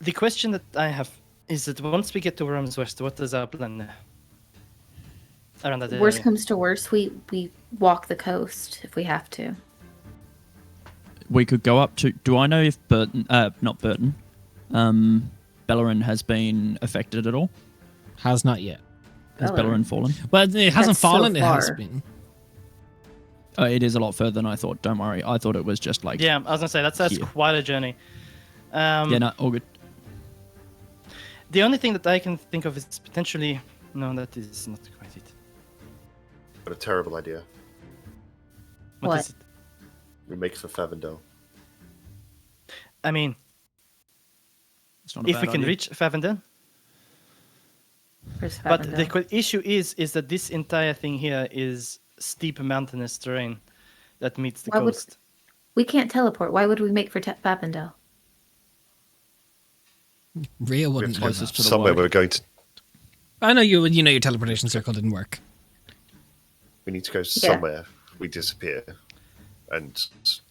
C: The question that I have is that once we get to Worm's West, what is our plan there? Around that
B: Worst
C: area.
B: comes to worst, we walk the coast if we have to.
D: We could go up to. Do I know if Burton, not Burton, Bellerin has been affected at all?
A: Has not yet.
D: Has
B: Bellerin.
D: Bellerin fallen?
A: Well, it hasn't
B: That's so
A: fallen. It has
B: far.
A: been.
D: It is a lot further than I thought. Don't worry. I thought it was just like.
C: Yeah, I was gonna say that's
D: Here.
C: quite a journey.
D: Yeah, no, all good.
C: The only thing that I can think of is potentially no, that is not quite it.
E: What a terrible idea.
B: What?
C: Is it?
E: We make for Favendel.
C: I mean,
D: It's not a
C: if
D: bad
C: we can
D: idea.
C: reach Favendel,
B: Where's
C: but
B: Favendel?
C: the issue is that this entire thing here is steep mountainous terrain that meets the
B: Why would-
C: coast.
B: We can't teleport. Why would we make for Favendel?
A: Rhea
E: We have
A: wouldn't
E: to
A: know
E: go
D: closest
A: that.
D: to the
E: somewhere
D: word.
E: we're going to.
A: I know you. You know your teleportation circle didn't work.
E: We need to go somewhere. We disappear, and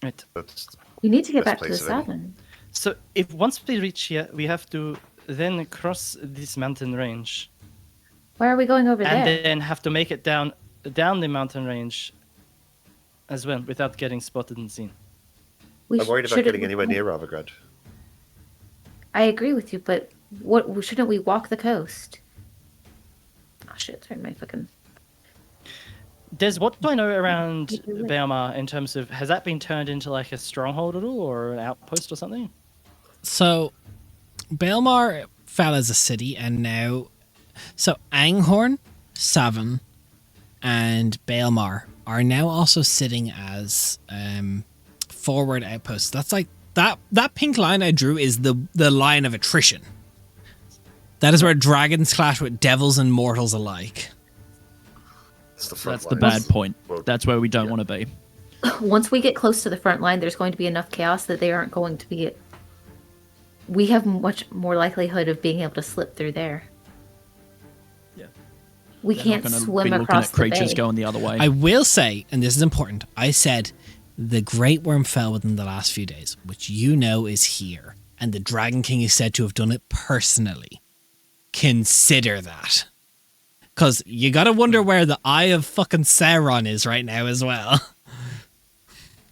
C: Right.
E: that's
B: We need to get
E: Best
B: back to the
E: place of any.
B: Savin.
C: So if once we reach here, we have to then cross this mountain range
B: Why are we going over
C: and
B: there?
C: then have to make it down the mountain range as well without getting spotted and seen.
B: We
E: I'm worried about
B: shouldn't-
E: getting anywhere near Arvagrad.
B: I agree with you, but shouldn't we walk the coast? Oh shit! Sorry, my fucking.
C: Des, what do I know around
B: Wait, wait, wait.
C: Baelmar in terms of has that been turned into like a stronghold at all or an outpost or something?
A: So, Belmar fell as a city, and now, so Anghorn, Savin, and Baelmar are now also sitting as forward outposts. That's like that pink line I drew is the line of attrition. That is where dragons clash with devils and mortals alike.
E: That's the front
D: That's the
E: lines.
D: bad point.
E: Well,
D: That's where we don't
E: yeah.
D: want to be.
B: Once we get close to the front line, there's going to be enough chaos that they aren't going to be. We have much more likelihood of being able to slip through there.
D: Yeah.
B: We
D: They're
B: can't
D: not gonna
B: swim
D: be looking
B: across
D: at creatures
B: the bay.
D: going the other way.
A: I will say, and this is important, I said the Great Worm fell within the last few days, which you know is here, and the Dragon King is said to have done it personally. Consider that. Because you gotta wonder where the Eye of fucking Sauron is right now as well.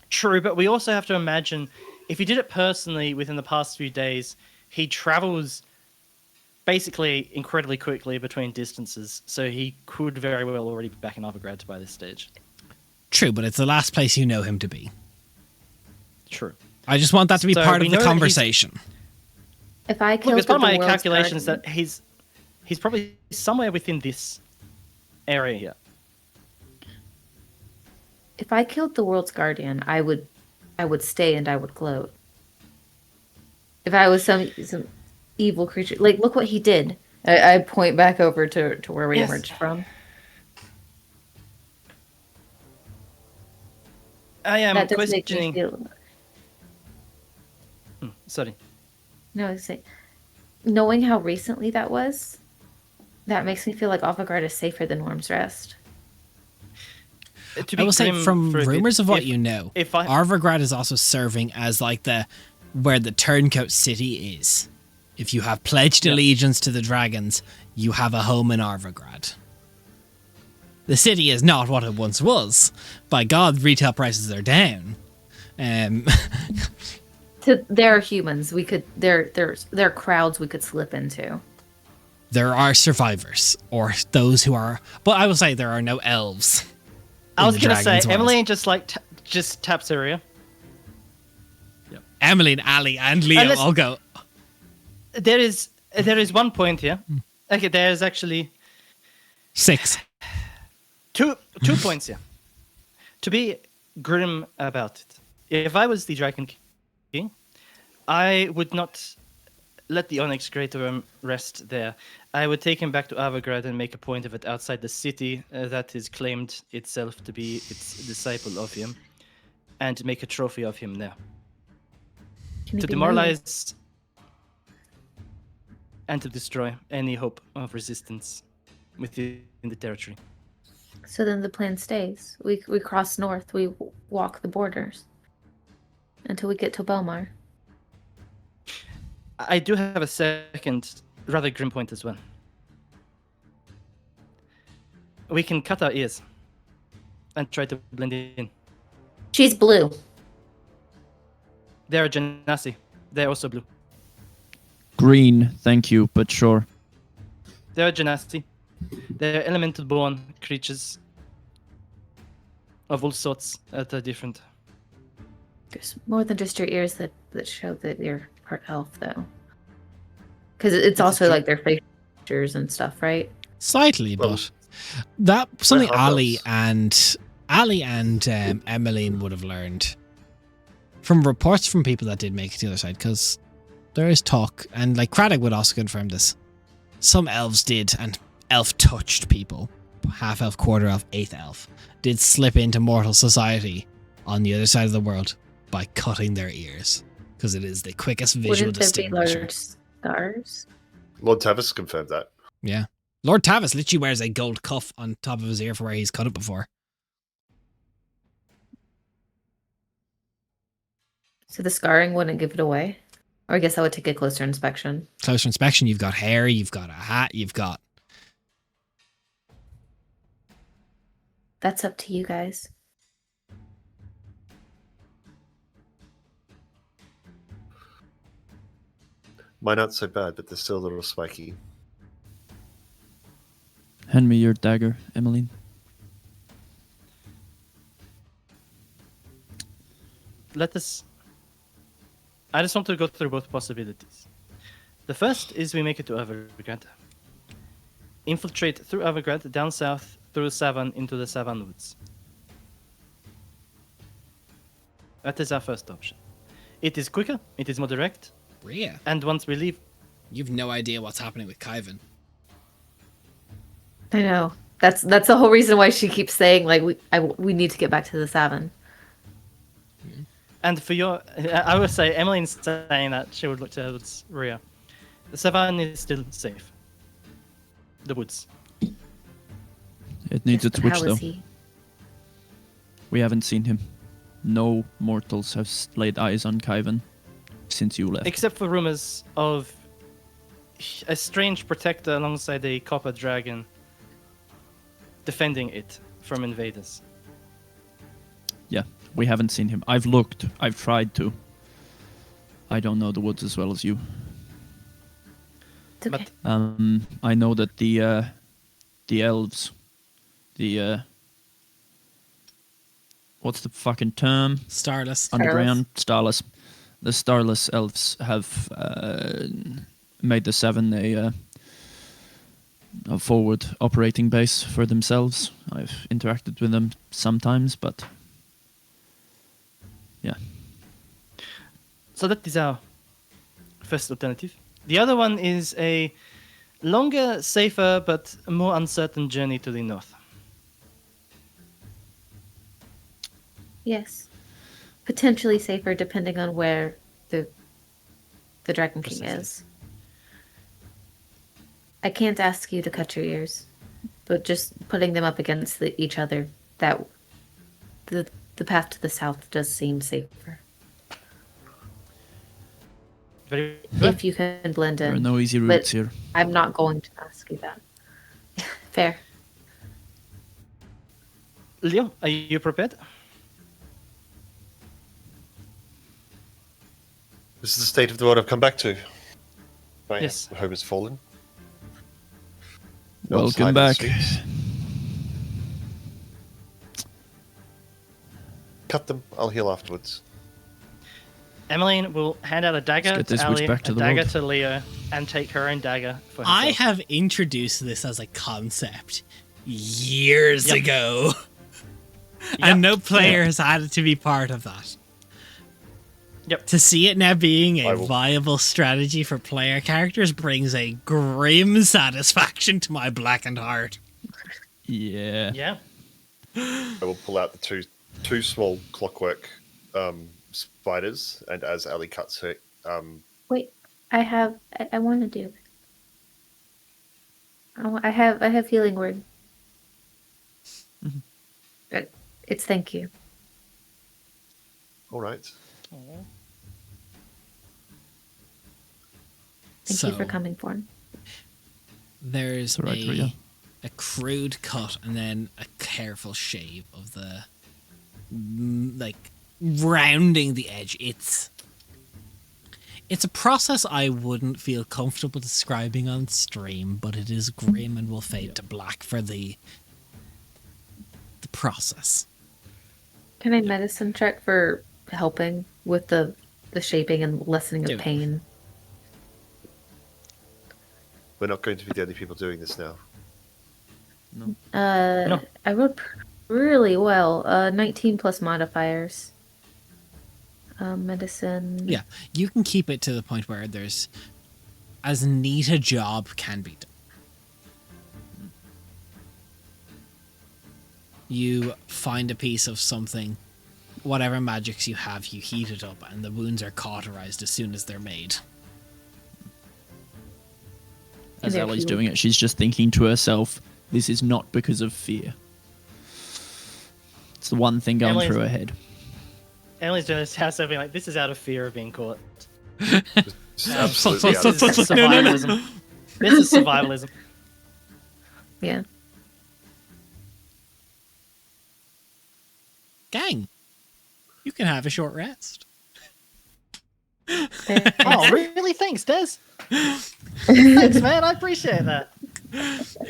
C: True, but we also have to imagine if he did it personally within the past few days, he travels basically incredibly quickly between distances, so he could very well already be back in Arvagrad by this stage.
A: True, but it's the last place you know him to be.
C: True.
A: I just want that to be
C: So
A: part
C: we
A: of the
C: know that he's-
A: conversation.
B: If I
C: Look,
B: killed
C: as part of
B: the
C: my
B: world's
C: calculations
B: guardian-
C: that he's probably somewhere within this area here.
B: if I killed the world's guardian, I would stay and I would gloat. If I was some evil creature, like look what he did. I point back over to where we
C: Yes.
B: emerged from.
C: I am
B: That does make me
C: questioning.
B: feel.
C: Sorry.
B: No, I say, knowing how recently that was, that makes me feel like Alphaguard is safer than Worm's Rest.
C: To
A: I will say,
C: grim
A: from
C: for a bit,
A: rumors of what
C: if-
A: you know,
C: if I
A: Arvagrad is also serving as like where the turncoat city is. If you have pledged
C: Yeah.
A: allegiance to the dragons, you have a home in Arvagrad. The city is not what it once was. By God, retail prices are down.
B: There are humans. We could there are crowds we could slip into.
A: There are survivors, or those who are. But I will say there are no elves.
C: I was gonna say,
A: Dragons world.
C: Emily just just taps area.
A: Emily and Ali and Leo
C: Unless-
A: all go.
C: There is one point here. Okay, there's actually
A: 6.
C: two points here. To be grim about it, if I was the Dragon King, I would not let the Onyx Great Worm rest there. I would take him back to Avagrad and make a point of it outside the city that has claimed itself to be its disciple of him, and make a trophy of him there.
B: Can it
C: To
B: be
C: demoralize and to destroy any hope of resistance within the territory.
B: moved? So then the plan stays. We cross north. We walk the borders until we get to Belmar.
C: I do have a second, rather grim point as well. We can cut our ears and try to blend in.
B: She's blue.
C: They're Genasi. They're also blue.
D: Green, thank you, but sure.
C: They're Genasi. They're elemental born creatures of all sorts that are different.
B: There's more than just your ears that show that you're part elf, though. Because it's also
C: true.
B: like their features and stuff, right?
A: Slightly,
E: Well,
A: but that something
E: half
A: Ali
E: elves.
A: and Emmeline would have learned from reports from people that did make it to the other side, because there is talk, and like Craddock would also confirm this. Some elves did, and elf touched people. Half elf, quarter elf, eighth elf did slip into mortal society on the other side of the world by cutting their ears, because it is the quickest visual
B: Wouldn't there be
A: distinguisher.
B: large scars?
E: Lord Tavis confirmed that.
A: Yeah. Lord Tavis literally wears a gold cuff on top of his ear for where he's cut it before.
B: So the scarring wouldn't give it away? Or I guess I would take a closer inspection.
A: Closer inspection, you've got hair, you've got a hat, you've got...
B: That's up to you guys.
E: Mine aren't so bad, but they're still a little spiky.
D: Hand me your dagger, Emmeline.
C: Let us. I just want to go through both possibilities. The first is we make it to Evergrande. Infiltrate through Evergrande, down south, through Savan, into the Savan woods. That is our first option. It is quicker, it is more direct,
A: Rhea,
C: and once we leave,
A: you've no idea what's happening with Kyvan.
B: I know. That's the whole reason why she keeps saying like we need to get back to the Savin.
C: and for your, I would say Emmeline's saying that she would look towards Rhea. The Savan is still safe. The woods.
D: It needs
B: Yes,
D: a
B: but
D: switch,
B: how
D: though.
B: is he?
D: We haven't seen him. No mortals have laid eyes on Kyvan since you left.
C: Except for rumors of a strange protector alongside a copper dragon defending it from invaders.
D: Yeah, we haven't seen him. I've looked. I've tried to. I don't know the woods as well as you.
B: It's okay.
C: But
D: I know that the elves, what's the fucking term?
A: Starless.
D: Underground, starless. The starless elves have made the Seven a forward operating base for themselves. I've interacted with them sometimes, but yeah.
C: so that is our first alternative. The other one is a longer, safer, but more uncertain journey to the north.
B: Yes. Potentially safer depending on where the Dragon King
C: Precisely.
B: is. I can't ask you to cut your ears, but just putting them up against each other, that the path to the south does seem safer.
C: Very good.
B: If you can blend
D: There are
B: in.
D: no easy
B: But
D: routes here.
B: I'm not going to ask you that. Fair.
C: Leo, are you prepared?
E: This is the state of the world I've come back to. My
C: Yes.
E: home has fallen.
D: Welcome
E: Hide and
D: back.
E: seeks. Cut them. I'll heal afterwards.
C: Emmeline will hand out a dagger
D: get
C: to
D: this witch
C: Ali,
D: back to
C: a
D: the
C: dagger
D: world.
C: to Leo, and take her own dagger for herself.
A: I have introduced this as a concept years
C: Yep.
A: ago.
C: Yep.
A: And no player has had to be part of that.
C: Yep.
A: To see it now being
E: I
A: a
E: will-
A: viable strategy for player characters brings a grim satisfaction to my blackened heart.
D: Yeah.
C: Yeah.
E: I will pull out the two small clockwork spiders, and as Ali cuts her,
B: Wait, I want to do it. I have healing word. It's thank you.
E: all right.
B: Thank you for coming for him.
A: There's
D: all right, Rhea.
A: a crude cut and then a careful shave of the like rounding the edge. It's a process I wouldn't feel comfortable describing on stream, but it is grim and will fade to black for the process.
B: Can I medicine check for helping with the shaping and lessening
A: Do
B: of
A: it.
B: pain?
E: We're not going to be the only people doing this now.
C: No.
B: I rolled really well. 19 plus modifiers. Medicine.
A: Yeah, you can keep it to the point where there's as neat a job can be done. You find a piece of something, whatever magics you have, you heat it up, and the wounds are cauterized as soon as they're made.
D: As
B: they're
D: Ellie's
B: healed.
D: doing it, she's just thinking to herself, this is not because of fear. It's the one thing going
C: Emily's-
D: through her head.
C: Emily's doing this house being like, this is out of fear of being caught.
E: It's absolutely out
C: This
E: of
C: is survivalism. This is survivalism.
B: Yeah.
A: Gang, you can have a short rest.
B: Fair.
C: Oh, really? Thanks, Des. Thanks, man. I appreciate that.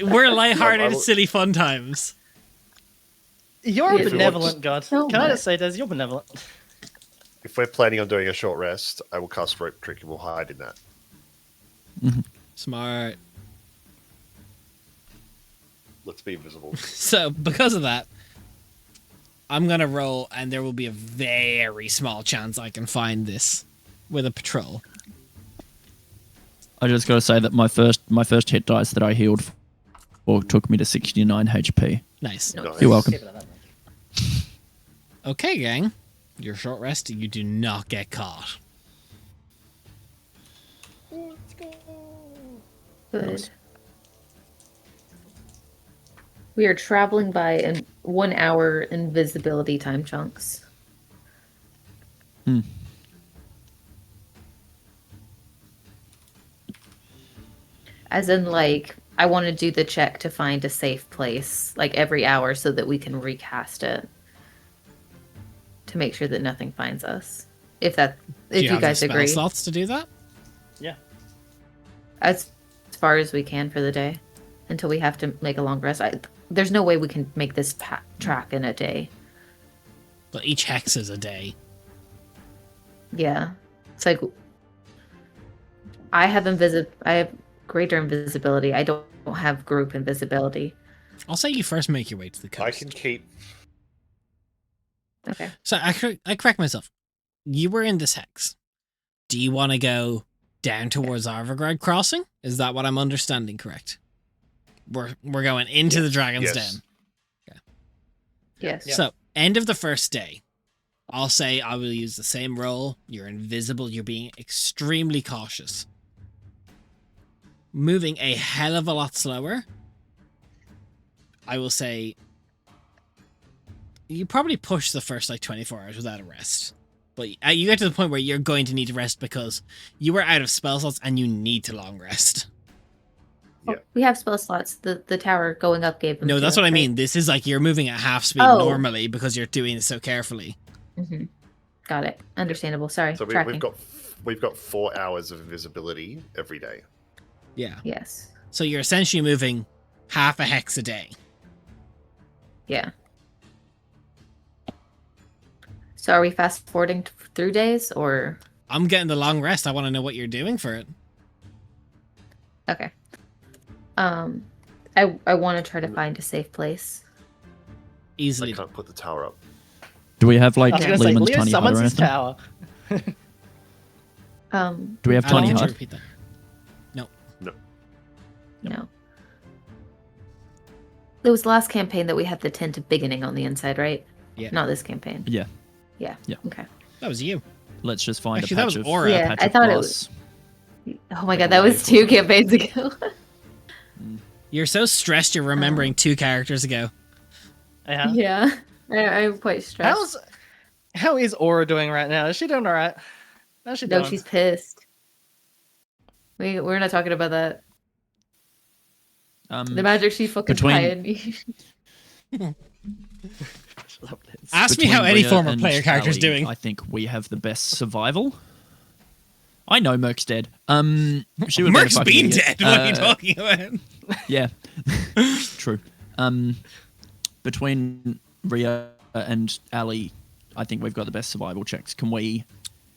A: We're lighthearted,
E: I will-
A: silly fun times.
C: You're a
B: Yeah.
C: benevolent god.
B: So
C: Can I
B: much.
C: just say, Des, you're benevolent.
E: If we're planning on doing a short rest, I will cast rope trick and we'll hide in that.
A: Smart.
E: Let's be invisible.
A: So, because of that, I'm going to roll, and there will be a very small chance I can find this with a patrol.
D: I just got to say that my first hit dice that I healed for took me to 69 HP.
A: Nice.
B: No.
E: Nice.
D: You're welcome.
C: Keep it at that.
A: Okay, gang. Your short rest, you do not get caught.
B: Good. We are traveling by in 1 hour invisibility time chunks. As in, like, I want to do the check to find a safe place, like, every hour so that we can recast it. To make sure that nothing finds us. If
A: Do
B: you
A: have the
B: guys
A: spell
B: agree.
A: slots to do that?
C: Yeah.
B: As far as we can for the day. Until we have to make a long rest. There's no way we can make this track in a day.
A: But each hex is a day.
B: Yeah. It's like I have greater invisibility. I don't have group invisibility.
A: I'll say you first make your way to the coast.
E: I can keep.
B: Okay.
A: So I correct myself. You were in this hex. Do you want to go down towards Arvergrad Crossing? Is that what I'm understanding correct? We're going into the Dragon's
E: Yes.
A: Den.
B: Yes.
C: Yeah.
A: So, end of the first day. I'll say I will use the same roll. You're invisible. You're being extremely cautious. Moving a hell of a lot slower. I will say You probably push the first like 24 hours without a rest. But you get to the point where you're going to need to rest because you were out of spell slots and you need to long rest.
E: Yeah.
B: We have spell slots. The tower going up gave them.
A: No,
B: to
A: that's
B: us,
A: what I
B: right?
A: mean. This is like you're moving at half speed
B: Oh.
A: normally because you're doing it so carefully.
B: Mm-hmm. Got it. Understandable. Sorry.
E: So
B: Tracking.
E: we've got 4 hours of invisibility every day.
A: Yeah.
B: Yes.
A: So you're essentially moving half a hex a day.
B: Yeah. So are we fast forwarding through days or?
A: I'm getting the long rest. I want to know what you're doing for it.
B: Okay. I want to try to find a safe place.
A: Easily.
E: I can't put the tower up.
D: Do we have like
C: I was going to say,
D: Lehman's
C: Leo
D: tiny hut
C: summons
D: or
C: his
D: anything?
C: tower.
D: Do we have
A: Alan,
D: tiny
A: could you
D: hut?
A: repeat that?
B: No. It was the last campaign that we had the tent of beginning on the inside, right?
A: Yeah.
B: Not this campaign.
D: Yeah.
B: Yeah.
D: Yeah.
B: Okay.
A: That was you.
D: Let's just find
A: Actually,
D: a
A: that
D: patch
A: was
D: of
A: Aura.
B: Yeah,
D: patch
B: I
D: of
B: thought it
D: glass.
B: Oh my god, that was 2 campaigns ago.
A: You're so stressed you're remembering 2 characters ago.
C: Yeah.
B: Yeah. I'm quite stressed.
C: How is Aura doing right now? Is she doing all right? How's she
B: No,
C: doing?
B: she's pissed. We're not talking about that. The magic she fucking
D: between-
B: pioneered.
A: Ask me
D: Between
A: how any
D: Rhea
A: former
D: and
A: player character's
D: Ali,
A: doing.
D: I think we have the best survival. I know Merc's dead. She would
A: Merc's
D: fucking
A: been
D: idiot.
A: dead. What are you talking about?
D: Yeah, true. Between Rhea and Ali, I think we've got the best survival checks. Can we?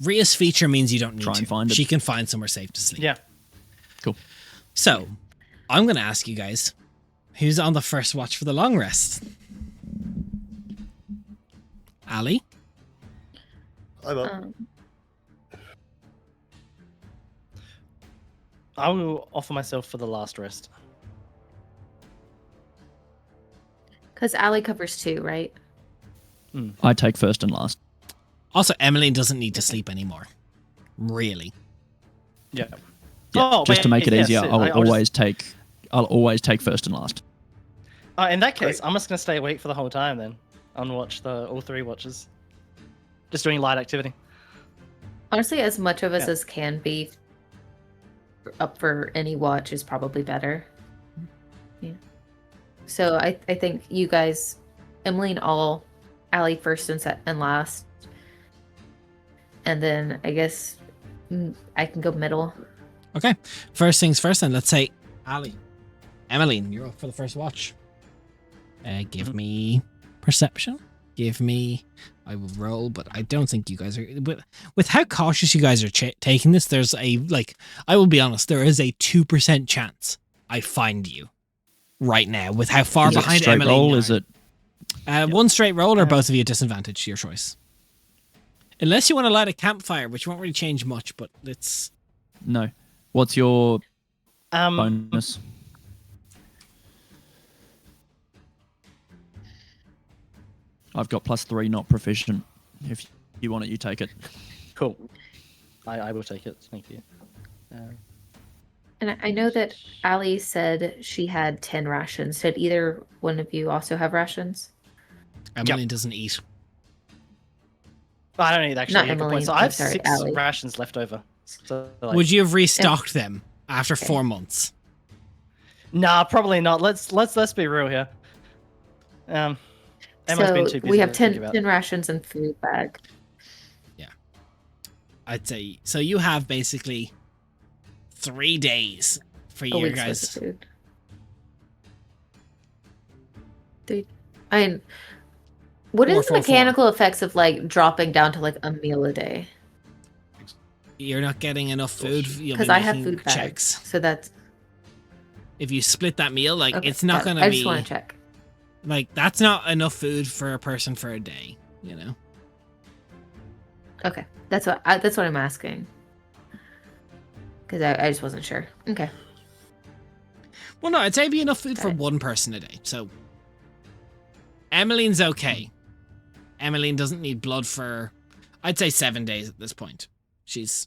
A: Rhea's feature means you don't need
D: Try and
A: to.
D: find it.
A: She can find somewhere safe to sleep.
C: Yeah.
D: Cool.
A: So, I'm going to ask you guys, who's on the first watch for the long rest? Ali?
E: I'm up.
C: I will offer myself for the last rest.
B: Because Ali covers 2, right?
D: I take first and last.
A: Also, Emmeline doesn't need to sleep anymore. Really.
C: Yeah.
D: Yeah, just to make it
C: yes,
D: easier, I'll
C: just-
D: always take first and last.
C: in that case,
E: Great.
C: I'm just going to stay awake for the whole time then. Unwatch all 3 watches. Just doing light activity.
B: Honestly, as much of us
C: Yeah.
B: as can be up for any watch is probably better. Yeah. So I think you guys, Emmeline all, Ali first and last. And then I guess I can go middle.
A: Okay. First things first, then. Let's say Ali. Emmeline, you're up for the first watch. Give me perception. Give me... I will roll, but I don't think you guys are... With how cautious you guys are taking this, there's a... I will be honest, there is a 2% chance I find you right now with how far
D: Is it
A: behind
D: straight
A: Emmeline
D: roll?
A: you
D: Is
A: are.
D: it?
A: One straight roll or both of you at disadvantage, your choice. Unless you want to light a campfire, which won't really change much, but it's...
D: No. What's your
C: Um,
D: bonus? I've got +3, not proficient. If you want it, you take it.
C: Cool. I will take it. Thank you.
B: And I know that Ali said she had 10 rations. Did either one of you also have rations?
A: Emmeline doesn't eat.
C: I don't need actually.
B: Not
C: a good point.
B: Emily,
C: So I
B: I'm
C: have
B: sorry,
C: 6
B: Ali.
C: rations left over. So, like,
A: Would you have restocked them after 4 months?
C: Nah, probably not. Let's be real here. Emma's been too
B: So
C: busy
B: we have
C: to think
B: 10
C: about.
B: rations and food bag.
A: I'd say so. You have basically 3 days for
B: A
A: your
B: week's worth
A: guys.
B: of food. What
A: Or
B: is the
A: 4-4.
B: mechanical effects of like dropping down to like a meal a day?
A: You're not getting enough food. You'll be
B: Because I have
A: making
B: food bags,
A: checks.
B: so that's
A: If you split that meal, like
B: okay.
A: it's not
B: got it.
A: gonna
B: I
A: be
B: just want to check.
A: like that's not enough food for a person for a day. You know.
B: Okay, that's what I'm asking. Because I just wasn't sure. Okay.
A: Well, no, I'd say it'd be enough food for
B: Got it.
A: one person a day. So Emmeline's okay. Emmeline doesn't need blood for, I'd say 7 days at this point. She's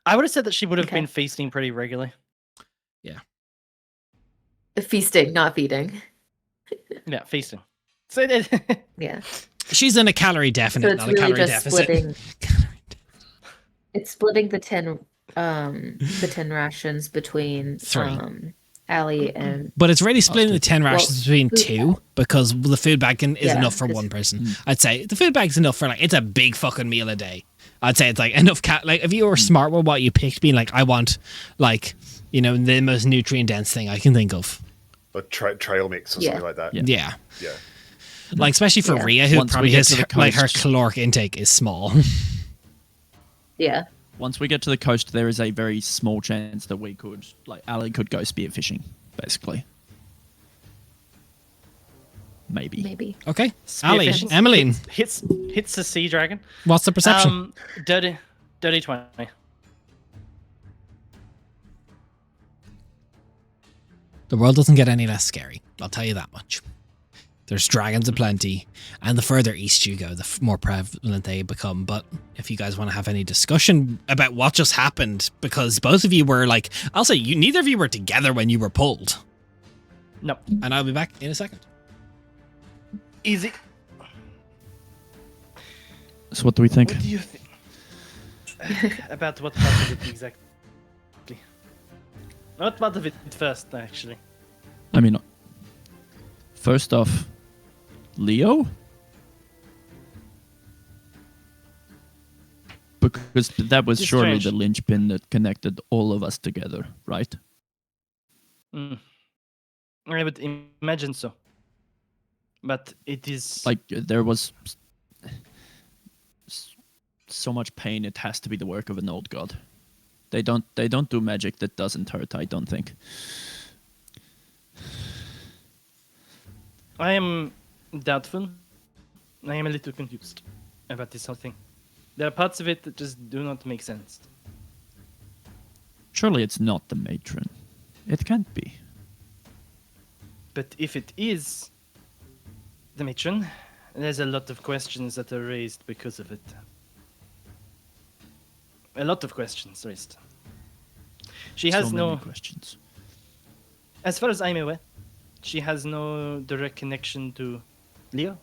C: I would have said that she would have
B: Okay.
C: been feasting pretty regularly.
B: Feasting, not feeding.
C: Yeah, feasting. So
B: Yeah.
A: She's in a calorie
B: So
A: deficit,
B: it's
A: not a
B: really
A: calorie
B: just
A: deficit.
B: splitting. It's splitting the 10 rations between
A: Three.
B: Allie and
A: But it's really splitting the 10
B: Well,
A: rations between
B: food
A: two because the food bag is
B: Yeah,
A: enough for
B: 'cause-
A: one person. I'd say the food bag's enough for like, it's a big fucking meal a day. I'd say it's like enough like if you were smart with what you picked, being like, I want like, you know, the most nutrient dense thing I can think of.
E: A trail mix or
B: Yeah.
E: something like that.
A: Yeah.
E: Yeah.
A: Like, especially for
B: Yeah.
A: Rhea, who
D: Once we
A: probably
D: get
A: has
D: to the
A: like her
D: coast.
A: caloric intake is small.
B: Yeah.
D: Once we get to the coast, there is a very small chance that we could, like, Ali could go spearfishing, basically. Maybe.
B: Maybe.
A: Okay. Ali,
C: Spearfishing
A: Emmeline,
C: hits the sea dragon.
A: what's the perception?
C: Dirty 20.
A: The world doesn't get any less scary. I'll tell you that much. There's dragons aplenty, and the further east you go, the more prevalent they become. But if you guys want to have any discussion about what just happened, because both of you were like, I'll say neither of you were together when you were pulled.
C: No,
A: And I'll be back in a second.
C: easy.
D: So what do we think?
C: What do you think about what part of it exactly? What part of it first, actually?
D: I mean, first off, Leo? Because that was
C: It's
D: surely
C: strange.
D: the linchpin that connected all of us together, right?
C: I would imagine so. But it is
D: Like, there was so much pain, it has to be the work of an old god. They don't do magic that doesn't hurt, I don't think.
C: I am doubtful. I am a little confused about this whole thing. There are parts of it that just do not make sense.
D: Surely it's not the matron. It can't be.
C: But if it is the matron, there's a lot of questions that are raised because of it. A lot of questions raised. She has
D: so
C: no,
D: many questions.
C: as far as I'm aware, she has no direct connection to Leo,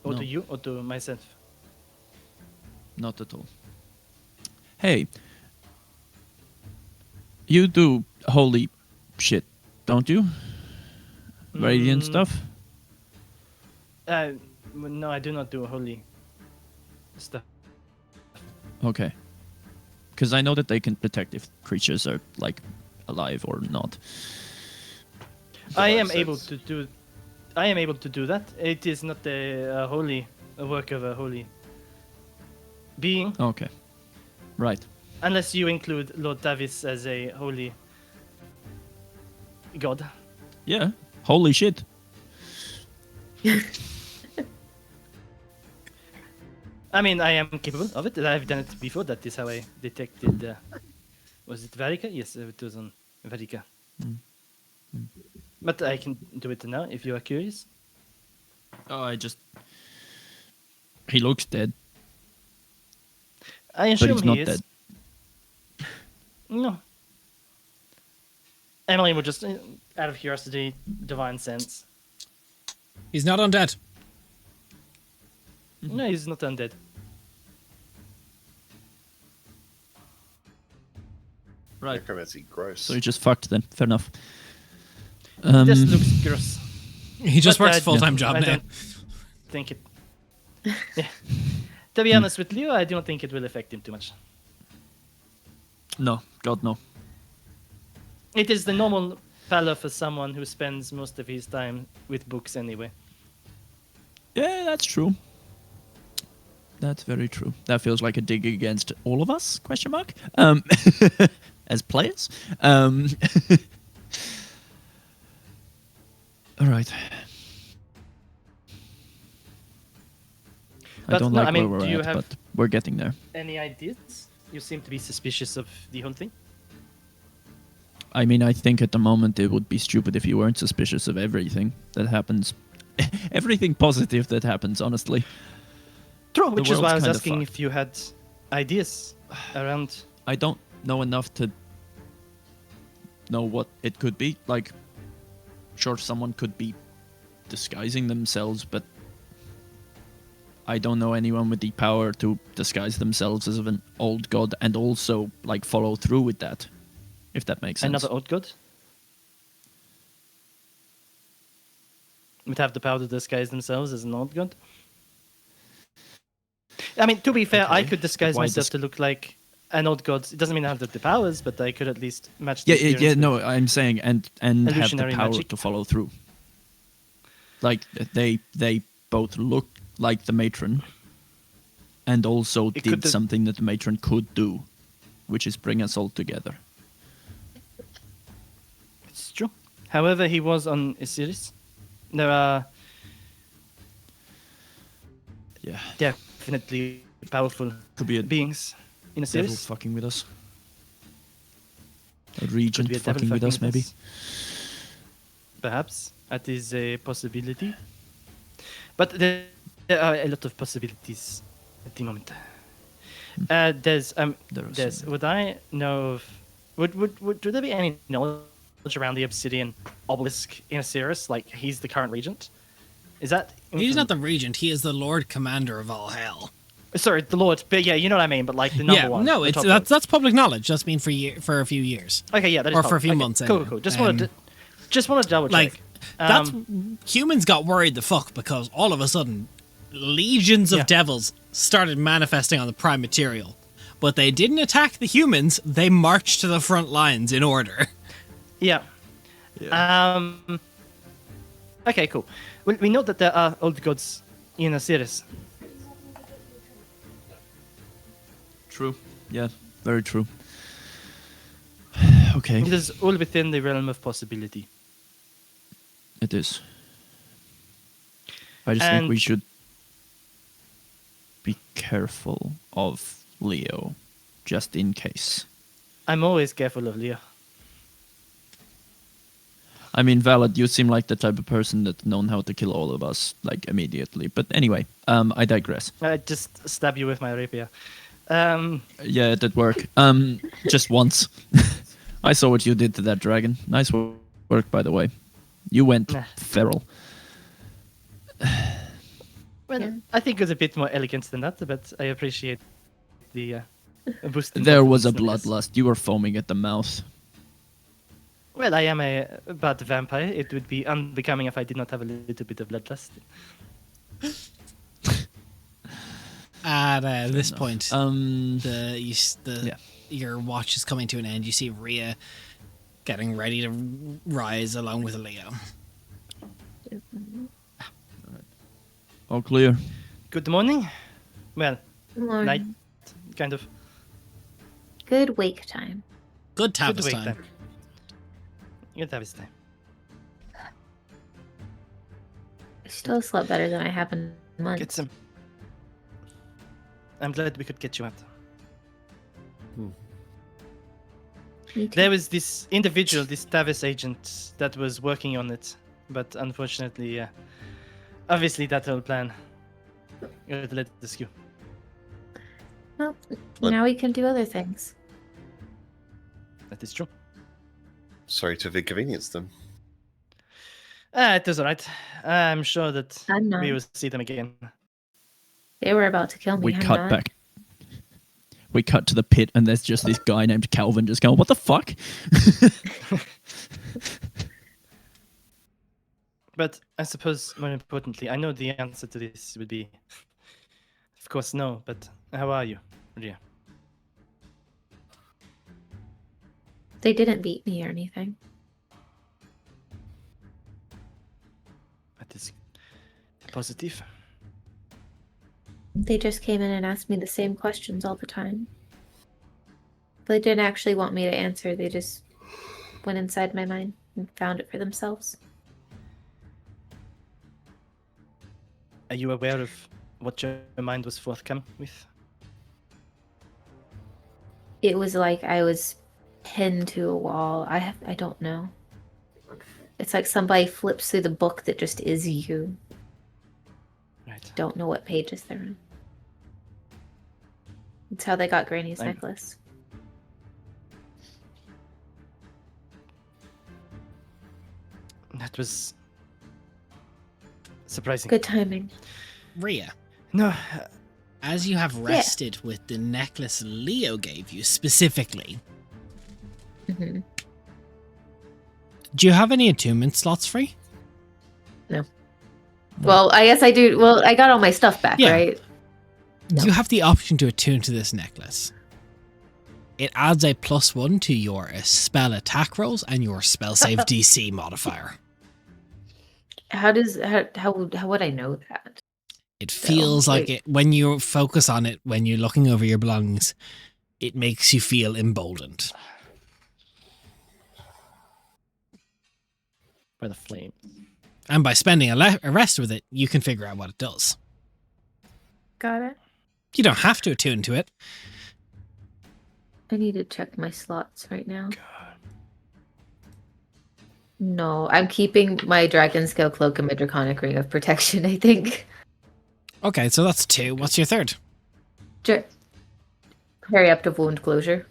C: or
D: No.
C: to you, or to myself.
D: Not at all. Hey, you do holy shit, don't you? Radiant stuff?
C: No, I do not do holy stuff.
D: Okay. Because I know that they can detect if creatures are, like, alive or not.
C: I
E: makes
C: am able
E: sense.
C: to do. I am able to do that. It is not a work of a holy being,
D: Okay. Right.
C: unless you include Lord Davis as a holy god.
D: Yeah. Holy shit.
C: I mean, I am capable of it. I've done it before. That is how I detected. Was it Varika? Yes, it was on Varika. But I can do it now if you are curious.
D: Oh, he looks dead,
C: I
D: but
C: assume
D: he's
C: he
D: not
C: is.
D: dead.
C: No. Emily would just, out of curiosity, divine sense.
A: He's not undead.
C: No, he's not undead.
D: Right.
E: Necromancy, gross.
D: So he just fucked then. Fair enough.
C: This looks gross.
A: He just
C: But
A: works
C: I-
A: a full-time job
C: I
A: now.
C: don't think it. Yeah. To be honest with Leo, I do not think it will affect him too much.
D: No. God, no.
C: It is the normal pallor for someone who spends most of his time with books anyway.
D: Yeah, that's true. That's very true. That feels like a dig against all of us? Question mark. As players. All right. I
C: But
D: don't
C: no,
D: like
C: I mean,
D: where
C: do
D: we're
C: you
D: at,
C: have-
D: but we're getting there.
C: Any ideas? You seem to be suspicious of the whole thing.
D: I mean, I think at the moment it would be stupid if you weren't suspicious of everything that happens. Everything positive that happens, honestly.
C: True, which is
D: world's
C: why I was
D: kinda
C: asking
D: fucked.
C: if you had ideas around.
D: I don't know enough to know what it could be. Like, sure, someone could be disguising themselves, but I don't know anyone with the power to disguise themselves as an old god and also like follow through with that. If that makes sense.
C: Another old god would have the power to disguise themselves as an old god. I mean, to be fair, I
D: Okay.
C: could disguise
D: Why
C: myself to look like an old god. It doesn't mean I have the powers, but I could at least match the
D: Yeah.
C: appearance
D: No,
C: with-
D: I'm saying and have the
C: illusionary
D: power
C: magic.
D: to follow through. Like they both look like the matron, and also
C: It
D: did
C: could-
D: something that the matron could do, which is bring us all together.
C: It's true. However, he was on Osiris. There are
D: Yeah,
C: definitely powerful
D: could be a
C: beings in
D: devil
C: Osiris.
D: fucking with us. A
C: Could
D: regent
C: be a devil
D: fucking with us, maybe.
C: Perhaps that is a possibility. But there are a lot of possibilities at the moment. There's
D: There are
C: there's
D: some.
C: would I know of would there be any knowledge around the obsidian obelisk in Osiris? Like he's the current regent. Is that
A: He's not the regent. He is the Lord Commander of all hell.
C: Sorry, the Lord. But yeah, you know what I mean. But like the number
A: Yeah,
C: one.
A: no,
C: the
A: it's
C: top
A: that's public knowledge. That's been for a few years.
C: one. Okay, yeah, that is
A: or for a
C: public.
A: few
C: Okay,
A: months,
C: Cool,
A: anyway.
C: cool. Just wanted to double
A: Like
C: check.
A: that's humans got worried the fuck because all of a sudden legions of
C: Yeah.
A: devils started manifesting on the prime material. But they didn't attack the humans, they marched to the front lines in order.
C: Yeah. Okay, cool. Well, we know that there are old gods in Osiris.
D: True. Yeah, very true. Okay,
C: It is all within the realm of possibility.
D: it is. I just think we
C: And-
D: should be careful of Leo, just in case.
C: I'm always careful of Leo.
D: I mean, Valid, you seem like the type of person that known how to kill all of us, like, immediately. But anyway, I digress.
C: I just stab you with my rapier.
D: Yeah, it did work. Just once. I saw what you did to that dragon. Nice work, by the way. You went
C: Nah.
D: feral.
C: Well,
B: Yeah.
C: I think it was a bit more elegant than that, but I appreciate the boost. in
D: There was a
C: confidence, nonetheless.
D: bloodlust. You were foaming at the mouth.
C: Well, I am a bad vampire. It would be unbecoming if I did not have a little bit of bloodlust.
A: At this
D: enough.
A: point,
D: Yeah.
A: your watch is coming to an end. You see Rhea getting ready to rise along with Leo.
D: All clear.
C: Good morning. Well,
B: Morning.
C: night, kind of.
B: Good wake time.
A: Good
C: Good
A: Tavis
C: wake
A: time.
C: time. Good Tavis time.
B: I still slept better than I have in months.
C: Get some. I'm glad we could get you out.
B: Me too.
C: There was this individual, this Tavis agent, that was working on it, but unfortunately, obviously that whole plan led to skew.
B: Well,
E: What?
B: now we can do other things.
C: That is true.
E: Sorry to inconvenience them.
C: It was alright. I'm sure that
B: I'm not.
C: we will see them again.
B: They were about to kill me.
D: We
B: I'm
D: cut
B: not.
D: back. We cut to the pit, and there's just this guy named Calvin just going, "What the fuck?"
C: But I suppose more importantly, I know the answer to this would be, of course, no. But how are you, Ria?
B: They didn't beat me or anything.
C: That is positive.
B: They just came in and asked me the same questions all the time. They didn't actually want me to answer. They just went inside my mind and found it for themselves.
C: Are you aware of what your mind was forthcoming with?
B: It was like I was pinned to a wall. I don't know. It's like somebody flips through the book that just is you.
C: Right.
B: Don't know what pages they're on. That's how they got Granny's
C: I'm-
B: necklace.
C: That was surprising.
B: Good timing.
A: Rhea,
C: No,
A: As you have rested with the necklace Leo gave you specifically,
B: Mhm.
A: do you have any attunement slots free?
B: Well, I guess I do. Well, I got all my stuff back,
A: Yeah.
B: right? No.
A: You have the option to attune to this necklace. It adds a +1 to your spell attack rolls and your spell save DC modifier.
B: How would I know that?
A: It feels like
B: wait.
A: it when you focus on it, when you're looking over your belongings, it makes you feel emboldened.
C: by the flame.
A: And by spending a rest with it, you can figure out what it does.
B: Got it.
A: You don't have to attune to it.
B: I need to check my slots right now. No, I'm keeping my dragon scale cloak and my draconic ring of protection, I think.
A: Okay, so that's 2. What's your third?
B: Periaptive wound closure.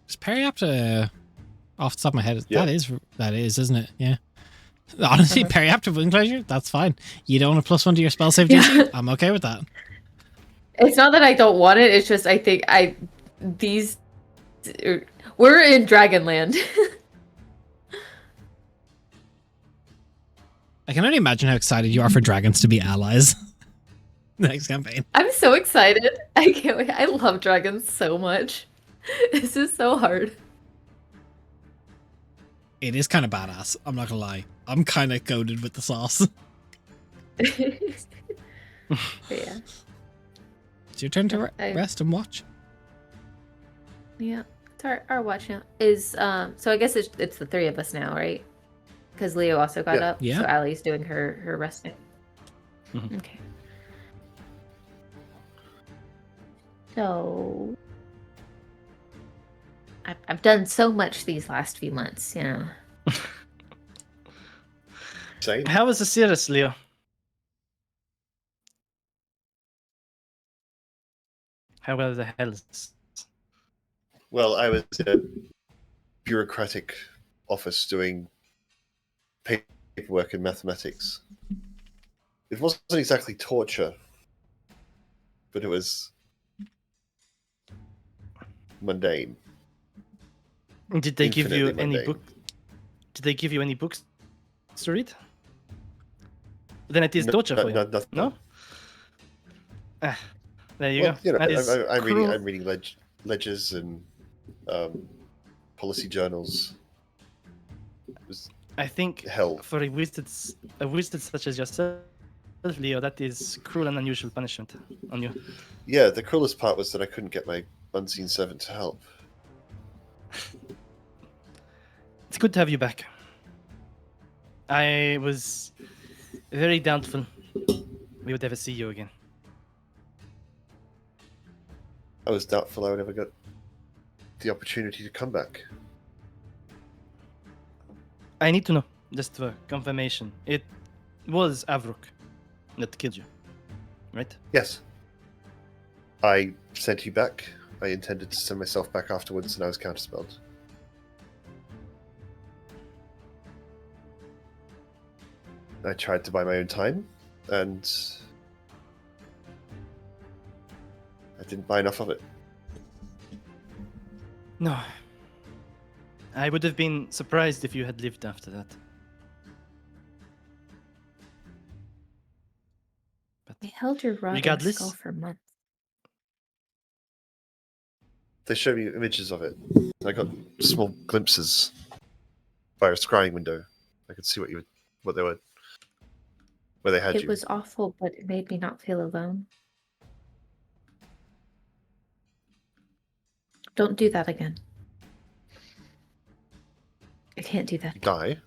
A: Is periapta off the top of my head?
E: Yeah.
A: That is, isn't it? Yeah. Honestly, periaptive wound closure, that's fine. You don't want a +1 to your spell save DC?
B: Yeah.
A: I'm okay with that.
B: It's not that I don't want it, it's just I think we're in Dragonland.
A: I can only imagine how excited you are for dragons to be allies. Next campaign.
B: I'm so excited. I can't wait. I love dragons so much. This is so hard.
A: It is kind of badass. I'm not gonna lie. I'm kind of goated with the sauce.
B: But yeah.
A: It's your turn to
B: I-
A: rest and watch.
B: Yeah. It's our watch now. Is so I guess it's the 3 of us now, right? Because Leo also got
E: Yeah.
B: up.
A: Yeah.
B: So Allie's doing her resting.
C: Mhm.
B: Okay. So I've done so much these last few months, you know.
E: Same.
C: How was the series, Leo? How were the hells?
E: Well, I was in a bureaucratic office doing paperwork and mathematics. It wasn't exactly torture, but it was mundane.
C: Did they give you
E: Infinitely
C: any
E: mundane.
C: book? Did they give you any books to read? Then it is torture for you.
E: Nothing.
C: No? Ah, there you
E: Well,
C: go.
E: you know,
C: That is
E: I'm
C: cruel.
E: reading ledgers and policy journals. It was
C: I think
E: hell.
C: for a wizard such as yourself, Leo, that is cruel and unusual punishment on you.
E: Yeah, the cruelest part was that I couldn't get my unseen servant to help.
C: It's good to have you back. I was very doubtful we would ever see you again.
E: I was doubtful I would ever get the opportunity to come back.
C: I need to know, just for confirmation. It was Avruk that killed you, right?
E: Yes. I sent you back. I intended to send myself back afterwards, and I was counterspelled. I tried to buy my own time, and I didn't buy enough of it.
C: No. I would have been surprised if you had lived after that.
B: I held your rod and
C: Regardless-
B: skull for months.
E: They showed me images of it. I got small glimpses by a scrying window. I could see what they were, where they had
B: It
E: you.
B: was awful, but it made me not feel alone. Don't do that again. I can't do that.
E: Die.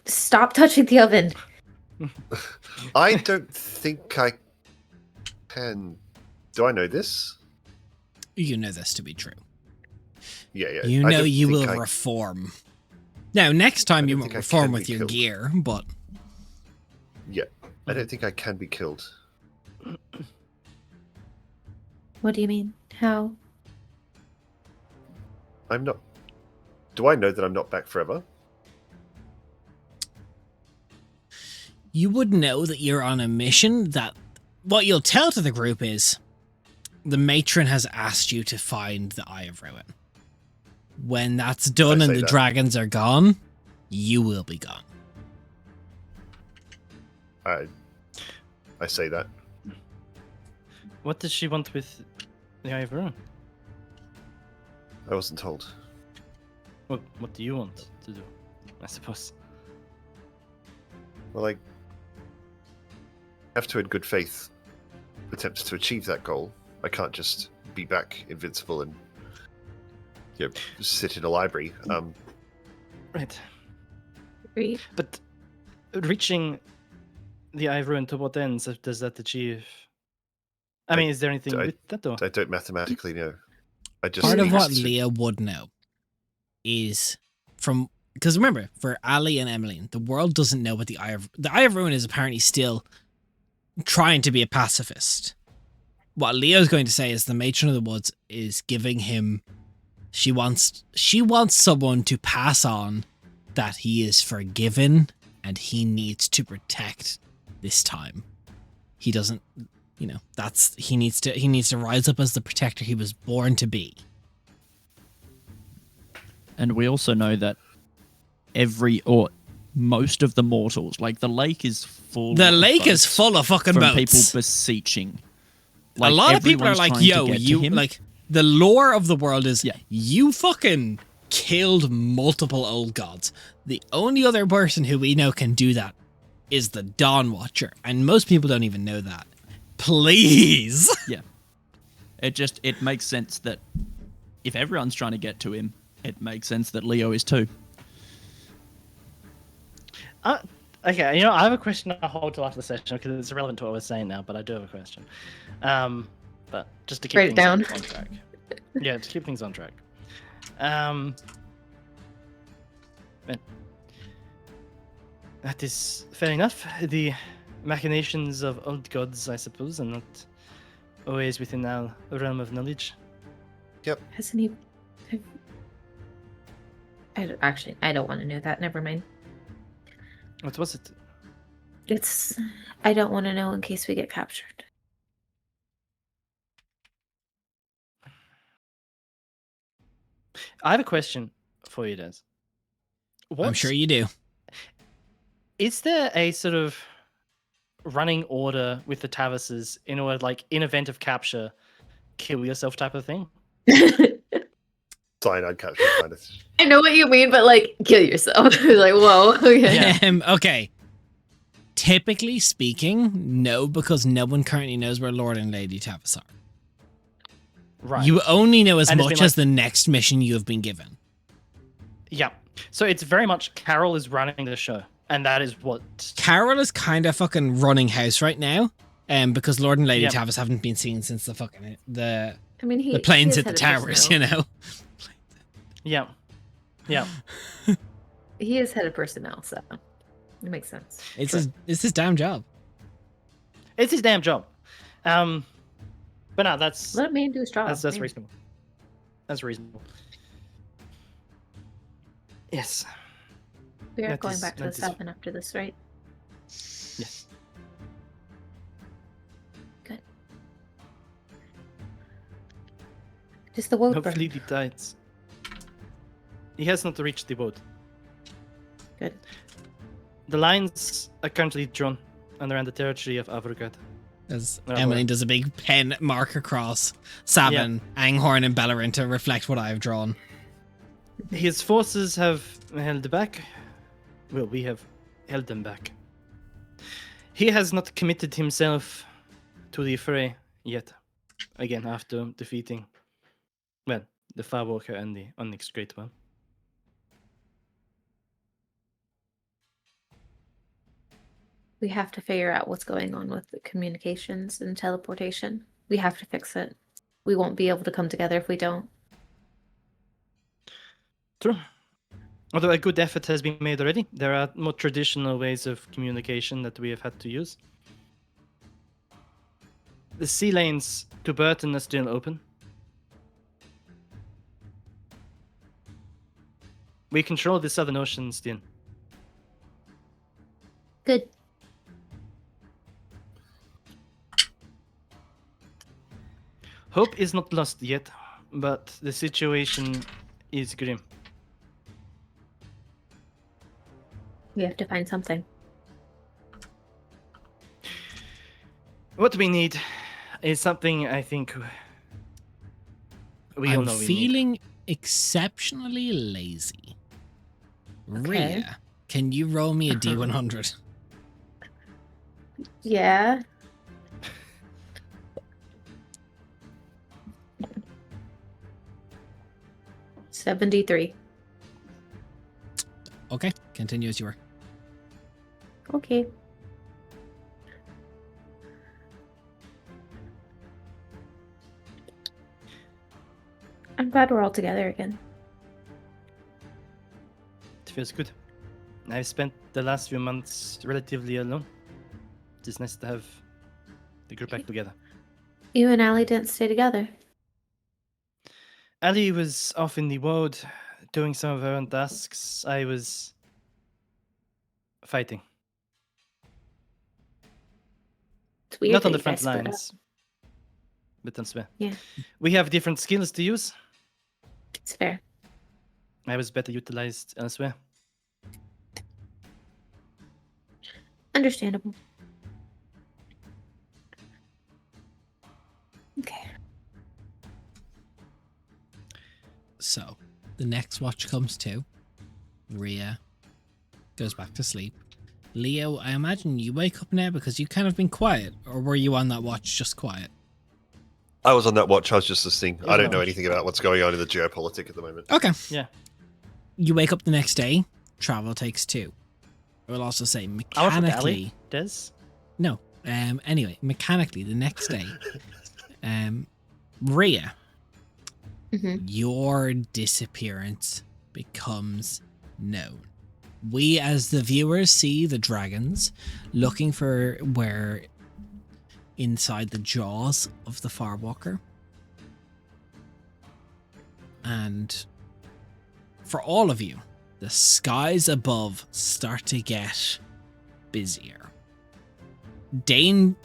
B: Stop touching the oven.
E: I don't think I can. Do I know this?
A: You know this to be true.
E: Yeah, yeah.
A: You
E: I
A: know
E: don't
A: you
E: think
A: will
E: I-
A: reform. Now, next time
E: I
A: you
E: don't
A: won't
E: think I
A: reform
E: can
A: with
E: be
A: your
E: killed.
A: gear, but
E: Yeah, I don't think I can be killed.
B: What do you mean? How?
E: I'm not. Do I know that I'm not back forever?
A: you would know that you're on a mission that what you'll tell to the group is the matron has asked you to find the Eye of Ruin. When that's done
E: I
A: and
E: say
A: the
E: that.
A: dragons are gone, you will be gone.
E: I say that.
C: What does she want with the Eye of Ruin?
E: I wasn't told.
C: What do you want to do? I suppose.
E: Well, I have to, in good faith, attempt to achieve that goal. I can't just be back invincible and sit in a library.
C: Right.
B: Agreed.
C: But reaching the Eye of Ruin to what ends does that achieve? I mean, is there anything with that though?
E: I don't mathematically know. I just
A: Part of
E: need
A: what
E: to-
A: Leah would know is from because remember, for Ali and Emmeline, the world doesn't know what the Eye of Ruin is apparently still trying to be a pacifist. What Leo's going to say is the Matron of the Woods is giving him she wants someone to pass on that he is forgiven and he needs to protect this time. He doesn't he needs to rise up as the protector he was born to be.
D: And we also know that most of the mortals, like the lake is full.
A: The
D: of
A: lake is
D: boats
A: full of fucking
D: from
A: boats.
D: people beseeching.
A: A lot of people are
D: everyone's
A: like,
D: trying to
A: yo,
D: get to
A: you
D: him.
A: like the lore of the world is
D: Yeah.
A: you fucking killed multiple old gods. The only other person who we know can do that is the Dawn Watcher, and most people don't even know that. Please.
D: Yeah. It makes sense that if everyone's trying to get to him, it makes sense that Leo is too.
C: Okay, I have a question I'll hold till after the session because it's irrelevant to what we're saying now, but I do have a question. But just to keep
B: Write it
C: things
B: down.
C: on track. Yeah, to keep things on track. Man, that is fair enough. The machinations of old gods, I suppose, are not always within our realm of knowledge.
B: Hasn't he? I don't want to know that. Never mind.
C: What was it?
B: I don't want to know in case we get captured.
C: I have a question for you, Des.
A: I'm sure you do.
C: Is there a sort of running order with the Tavises in order, like, in event of capture, kill yourself type of thing?
E: cyanide capture kind of.
B: I know what you mean, but like, kill yourself. Like, whoa. Okay.
C: Yeah.
A: Okay. Typically speaking, no, because no one currently knows where Lord and Lady Tavis are.
C: Right.
A: You only know as
C: And it's
A: much
C: been
A: as the next mission you have been given.
C: Yeah. So it's very much Carol is running the show, and that is what.
A: Carol is kind of fucking running house right now, because Lord and Lady
C: Yeah.
A: Tavis haven't been seen since the fucking the
B: I mean,
A: the planes
B: he
A: hit
B: is
A: the
B: head of
A: towers,
B: personnel.
A: you know.
C: Yeah. Yeah.
B: He is head of personnel, so it makes sense.
A: It's his damn job.
C: It's his damn job. But no, that's
B: Let a man do his job.
C: that's
B: man.
C: reasonable. That's reasonable. Yes.
B: We are
C: that
B: going
C: is-
B: back to the
C: that is-
B: southern after this, right?
C: Yes.
B: Good. Just the wood
C: Hopefully
B: burn.
C: the tides. He has not reached the boat.
B: Good.
C: The lines are currently drawn and around the territory of Avrugad.
A: As
C: Oh,
A: Emily
C: well.
A: does a big pen mark across Sabin, Anghorn, and Bellerin to reflect what I have drawn.
C: His forces have held back. Well, we have held them back. He has not committed himself to the fray yet. Again, after defeating, well, the Firewalker and the Onyx Great One.
B: We have to figure out what's going on with the communications and teleportation. We have to fix it. We won't be able to come together if we don't.
C: True. Although a good effort has been made already, there are more traditional ways of communication that we have had to use. The sea lanes to Burton are still open. We control the Southern Ocean still.
B: Good.
C: Hope is not lost yet, but the situation is grim.
B: We have to find something.
C: What we need is something I think we all
A: I'm
C: know we need.
A: feeling exceptionally lazy.
B: Okay.
A: Rhea, can you roll me a
B: Uh-huh.
A: D100?
B: Yeah. $73.
A: Okay, continue as you were.
B: Okay. I'm glad we're all together again.
C: It feels good. I've spent the last few months relatively alone. It's nice to have the group back together.
B: You and Allie didn't stay together.
C: Ali was off in the world doing some of her own tasks. I was fighting.
B: It's weird
C: Not on
B: that
C: the
B: you
C: front
B: guys split up.
C: lines, but elsewhere.
B: Yeah,
C: We have different skills to use.
B: it's fair.
C: I was better utilized elsewhere.
B: Understandable. Okay.
A: So, the next watch comes to. Rhea goes back to sleep. Leo, I imagine you wake up now because you've kind of been quiet, or were you on that watch just quiet?
E: I was on that watch. I was just listening.
C: was
E: I
C: on
E: don't know
C: watch.
E: anything about what's going on in the geopolitic at the moment.
A: Okay.
C: Yeah.
A: You wake up the next day, travel takes 2. I will also say
C: I was with
A: mechanically.
C: Ali, Des.
A: No. Anyway, mechanically, the next day, Rhea,
B: Mm-hmm.
A: your disappearance becomes known. We, as the viewers, see the dragons looking for where inside the jaws of the Farwalker. And for all of you, the skies above start to get busier.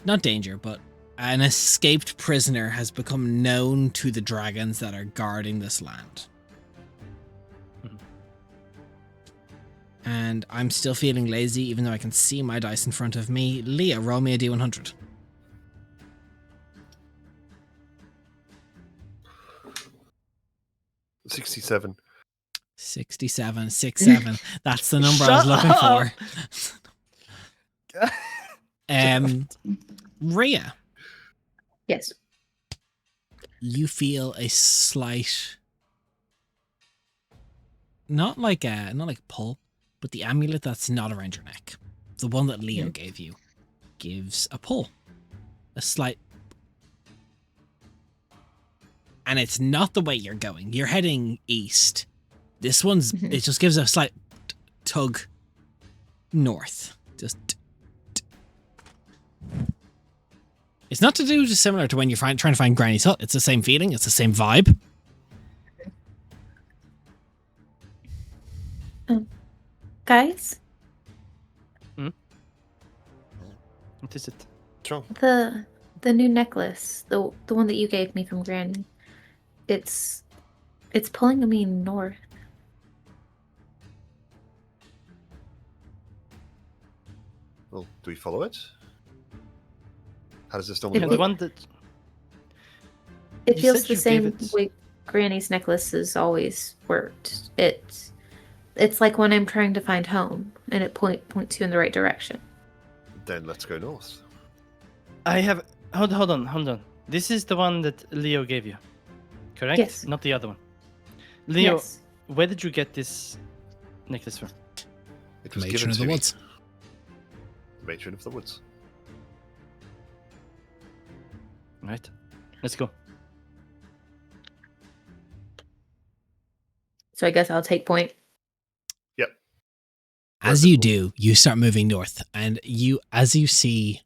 A: Not danger, but an escaped prisoner has become known to the dragons that are guarding this land.
C: Mhm.
A: And I'm still feeling lazy, even though I can see my dice in front of me. Leah, roll me a D100.
E: $67.
A: 67, 67. That's the number I was
C: Shut
A: looking for. Rhea,
B: Yes.
A: you feel a slight, not like a pull, but the amulet that's not around your neck, the one that Leo gave you, gives a pull, a slight, and it's not the way you're going. You're heading east. This one's it just gives a slight tug north. Just. It's not to do just similar to when you're trying to find Granny's hut. It's the same feeling. It's the same vibe.
B: Guys,
C: What is it?
E: Sure.
B: the new necklace, the one that you gave me from Granny, it's pulling me north.
E: Well, do we follow it? How does this normally
C: Yeah,
E: work?
C: the one that
B: It
C: You
B: feels
C: said
B: the
C: you gave
B: same
C: it-
B: way Granny's necklace has always worked. It's like when I'm trying to find home, and it points you in the right direction.
E: Then let's go north.
C: I have. Hold on. This is the one that Leo gave you, correct?
B: Yes.
C: Not the other one. Leo,
B: Yes.
C: where did you get this necklace from?
E: It was
A: Matron
E: given
A: of
E: to
A: the
E: me.
A: woods.
E: Matron of the woods.
C: Right. Let's go.
B: So I guess I'll take point.
A: As you do, you start moving north, and as you see,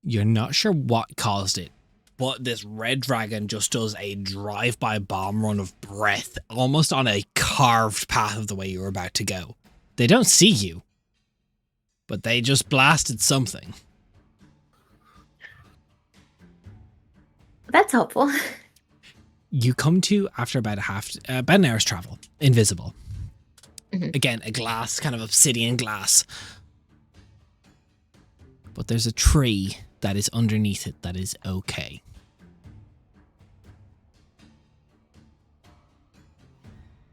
A: you're not sure what caused it, but this red dragon just does a drive-by bomb run of breath, almost on a carved path of the way you were about to go. They don't see you, but they just blasted something.
B: That's helpful.
A: You come to after about an hour's travel, invisible.
B: Mhm.
A: Again, a glass, kind of obsidian glass. But there's a tree that is underneath it that is okay.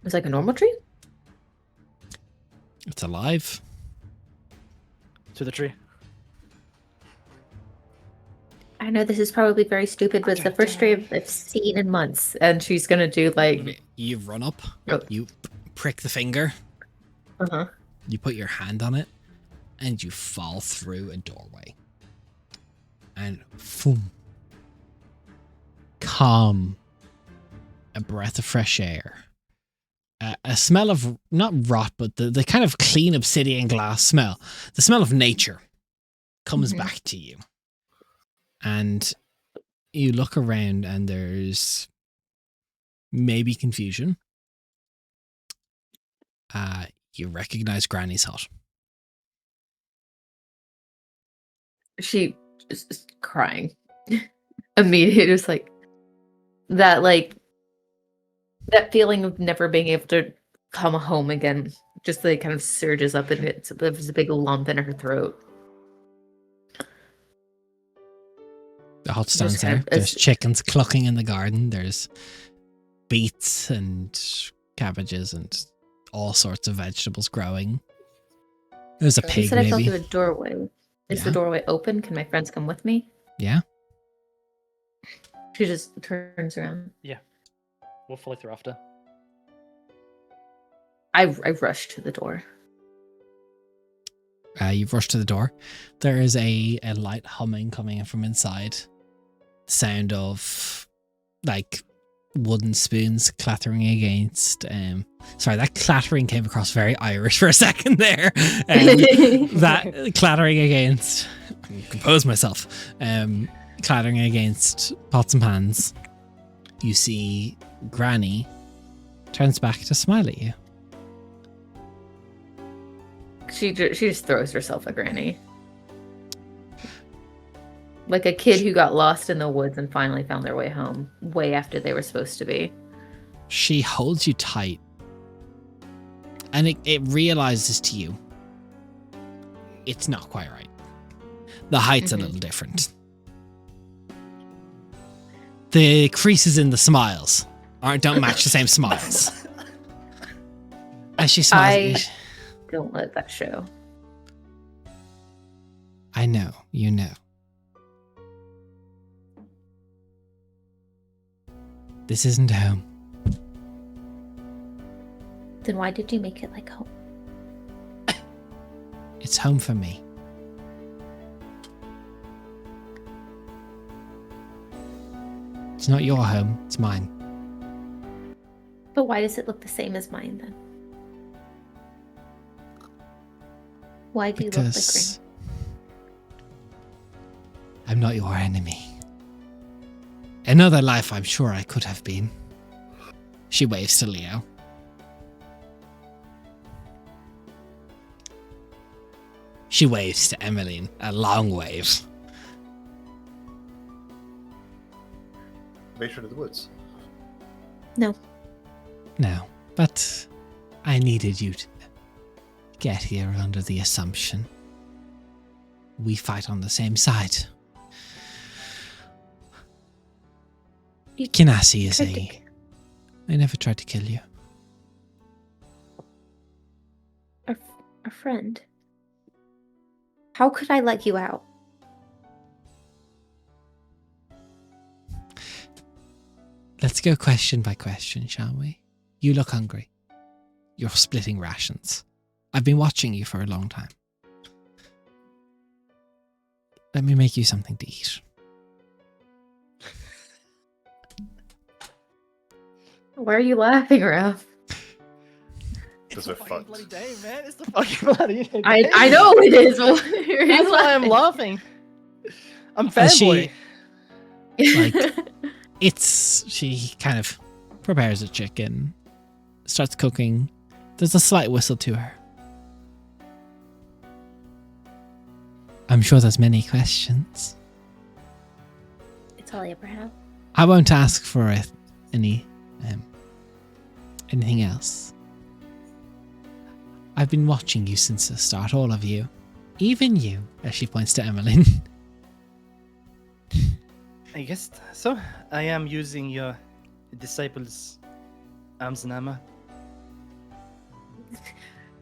B: It's like a normal tree?
A: It's alive.
C: To the tree.
B: I know this is probably very stupid, but it's the first tree I've seen in months. And she's gonna do like
A: You run up,
B: Oh.
A: you prick the finger,
B: uh-huh.
A: you put your hand on it, and you fall through a doorway. And boom. Calm. A breath of fresh air. A smell of, not rot, but the kind of clean obsidian glass smell. The smell of nature comes
B: Mhm.
A: back to you. And you look around and there's maybe confusion. You recognize Granny's hut.
B: She is crying. Immediately just like that feeling of never being able to come home again. Just like kind of surges up and there's a big lump in her throat.
A: The hut
B: Just
A: stands
B: kind
A: there.
B: of
A: There's chickens clucking in the garden. There's beets and cabbages and all sorts of vegetables growing. There's a
E: You
B: You
A: pig,
B: said I fell
A: maybe.
B: through a doorway. Is the
A: Yeah.
B: doorway open? Can my friends come with me?
A: Yeah.
B: She just turns around.
C: We'll follow through after.
B: I rush to the door.
A: You've rushed to the door. There is a light humming coming in from inside. Sound of like wooden spoons clattering against. Sorry, that clattering came across very Irish for a second there. That clattering against. I can compose myself. Clattering against pots and pans. You see Granny turns back to smile at you.
B: She just throws herself at Granny. Like a kid who got lost in the woods and finally found their way home, way after they were supposed to be.
A: She holds you tight. And it realizes to you it's not quite right. The height's a little different. The creases in the smiles don't match the same smiles. As she smiles,
B: Don't let that show.
A: I know, you know. This isn't home.
B: Then why did you make it like home?
A: It's home for me. It's not your home, it's mine.
B: But why does it look the same as mine then? Why do you look like
A: Because I'm not your enemy. Another life I'm sure I could have been. She waves to Leo. She waves to Emmeline, a long wave.
E: Matron of the Woods.
B: No.
A: No, but I needed you to get here under the assumption we fight on the same side.
B: You
A: Kinasi is
B: tried to
A: a... I never tried to kill you.
B: a friend. How could I let you out?
A: Let's go question by question, shall we? You look hungry. You're splitting rations. I've been watching you for a long time. Let me make you something to eat.
B: Why are you laughing, Ralph?
E: Because we're fucked.
C: bloody day, man. It's the fucking bloody day.
B: I know it is.
C: That's why I'm laughing. I'm
A: As she-
C: fanboy.
A: She kind of prepares a chicken, starts cooking. There's a slight whistle to her. I'm sure there's many questions.
B: It's all I ever have.
A: I won't ask for any anything else. I've been watching you since the start, all of you. Even you, as she points to Emmeline.
C: I guess so. I am using your disciples' arms and armor.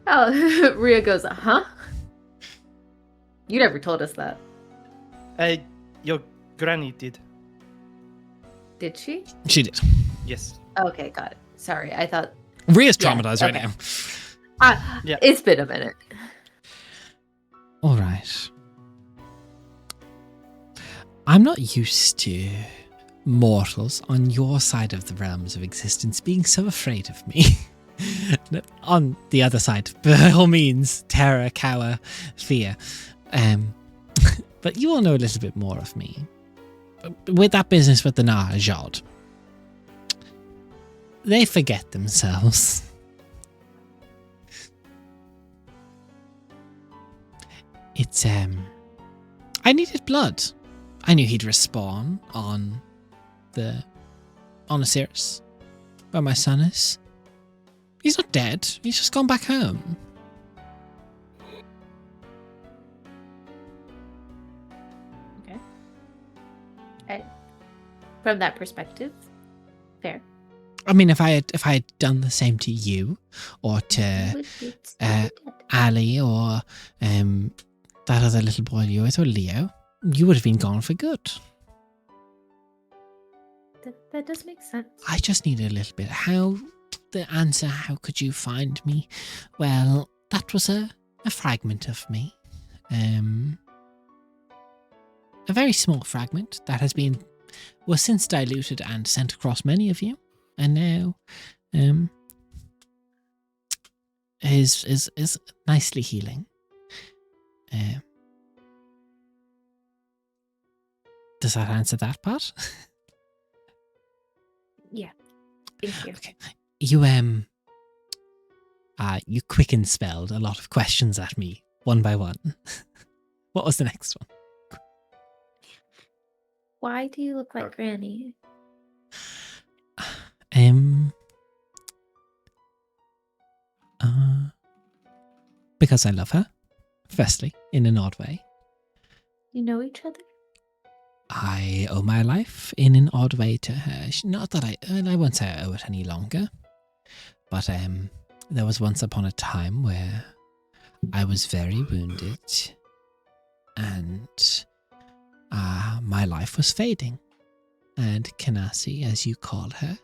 B: Oh, Rhea goes, huh? You never told us that.
C: Your granny did.
B: Did she?
A: She did.
C: Yes.
B: Okay, got it. Sorry, I thought.
A: Rhea's
B: Yeah,
A: traumatized right
B: okay.
A: now.
C: Yeah.
B: It's been a minute.
A: All right. I'm not used to mortals on your side of the realms of existence being so afraid of me. On the other side, by all means, terror, cower, fear. But you all know a little bit more of me. With that business with the Najad, they forget themselves. It's, I needed blood. I knew he'd respawn on Osiris, where my son is. He's not dead. He's just gone back home.
B: Okay. From that perspective, fair.
A: I mean, if I had done the same to you, or to Ali, or that other little boy you with, or Leo, you would have been gone for good.
B: That does make sense.
A: I just needed a little bit. How could you find me? Well, that was a fragment of me. A very small fragment that was since diluted and sent across many of you. And now is nicely healing. Does that answer that part?
B: Yeah. Thank you.
A: Okay. You quick and spelled a lot of questions at me, one by one. What was the next one?
B: Why do you look like Granny?
A: Because I love her, firstly, in an odd way.
B: You know each other?
A: I owe my life in an odd way to her. Not that I won't say I owe it any longer, but there was once upon a time where I was very wounded, and my life was fading. And Kanasi, as you call her,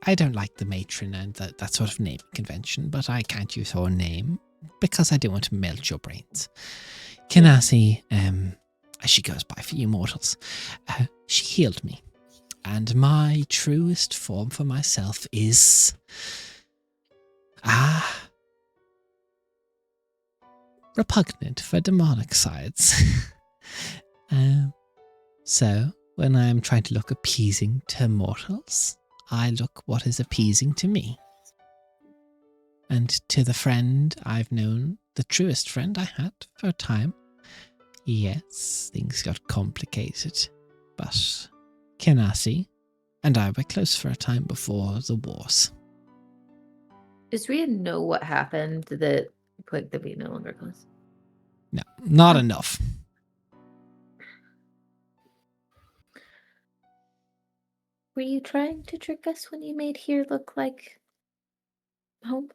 A: I don't like the matron and that sort of naming convention, but I can't use her name because I don't want to melt your brains. Kanasi, as she goes by for you mortals, she healed me. And my truest form for myself is repugnant for demonic sides. So, when I'm trying to look appeasing to mortals, I look what is appeasing to me. And to the friend I've known, the truest friend I had for a time, yes, things got complicated, but Kenasi and I were close for a time before the wars.
B: Does Rhea know what happened that we no longer close?
A: No, not enough.
B: Were you trying to trick us when you made here look like home?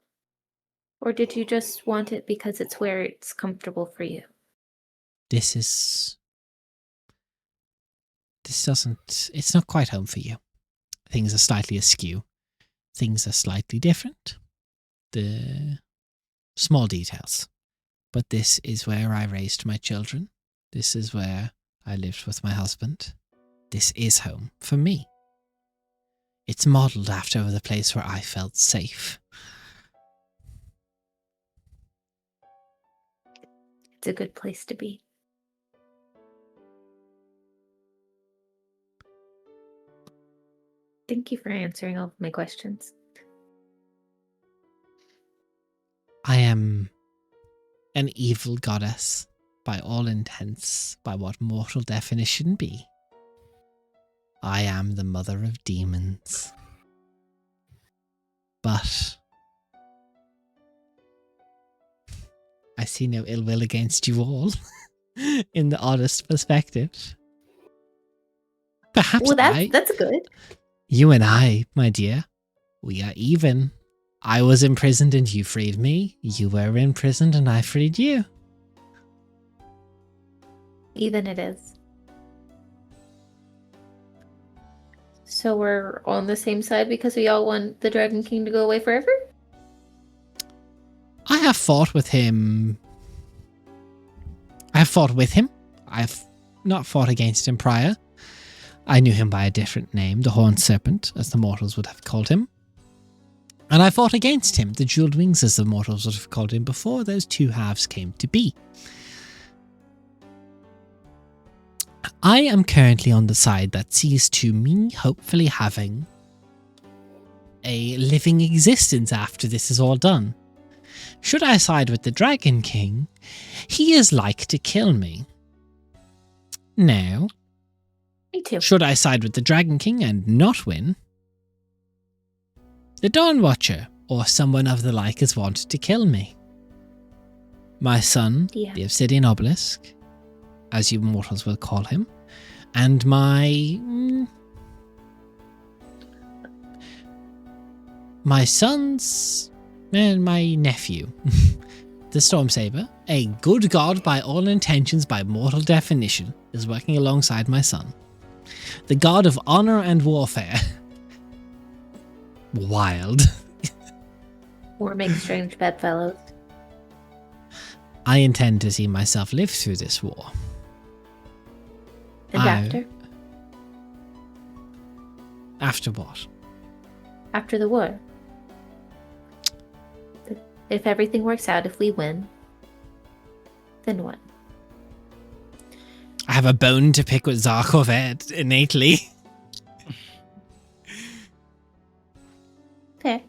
B: Or did you just want it because it's where it's comfortable for you?
A: It's not quite home for you. Things are slightly askew. Things are slightly different. The small details. But this is where I raised my children. This is where I lived with my husband. This is home for me. It's modelled after the place where I felt safe.
B: It's a good place to be. Thank you for answering all of my questions.
A: I am an evil goddess, by all intents, by what mortal definition be. I am the mother of demons. But I see no ill will against you all in the honest perspective. Perhaps
F: Well, that's good.
A: you and I, my dear, we are even. I was imprisoned and you freed me. You were imprisoned and I freed you.
F: Even it is. So we're on the same side because we all want the Dragon King to go away forever?
A: I have fought with him. I have fought with him. I have not fought against him prior. I knew him by a different name, the Horned Serpent, as the mortals would have called him. And I fought against him, the Jeweled Wings, as the mortals would have called him, before those two halves came to be. I am currently on the side that sees to me hopefully having a living existence after this is all done. Should I side with the Dragon King, he is like to kill me. Now,
F: Me too.
A: should I side with the Dragon King and not win, the Dawn Watcher or someone of the like has wanted to kill me. My son,
F: Yeah.
A: the Obsidian Obelisk, as you mortals will call him, and my son's and my nephew, the Stormsaber, a good god by all intentions, by mortal definition, is working alongside my son, the god of honor and warfare. Wild.
F: Or make strange bedfellows.
A: I intend to see myself live through this war.
F: And
A: I- After what?
F: after the war. If everything works out, if we win, then what?
A: I have a bone to pick with Zarkov Ed, innately.
F: Fair.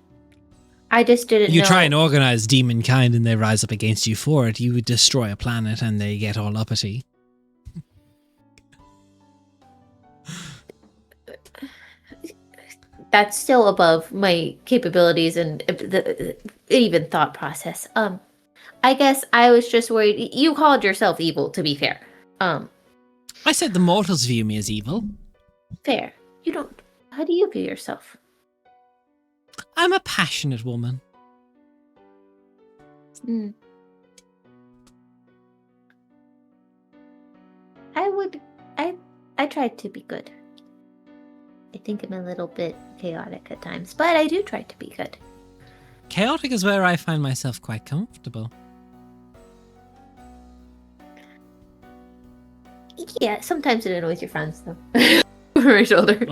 F: I just didn't
A: You
F: know.
A: try and organize demon kind and they rise up against you for it. You would destroy a planet and they get all uppity.
F: That's still above my capabilities and even thought process. I guess I was just worried. You called yourself evil, to be fair.
A: I said the mortals view me as evil.
F: Fair. You don't. How do you view yourself?
A: I'm a passionate woman.
F: Hmm. I tried to be good. I think I'm a little bit chaotic at times, but I do try to be good.
A: Chaotic is where I find myself quite comfortable.
F: Yeah, sometimes it annoys your friends though. Over my shoulder.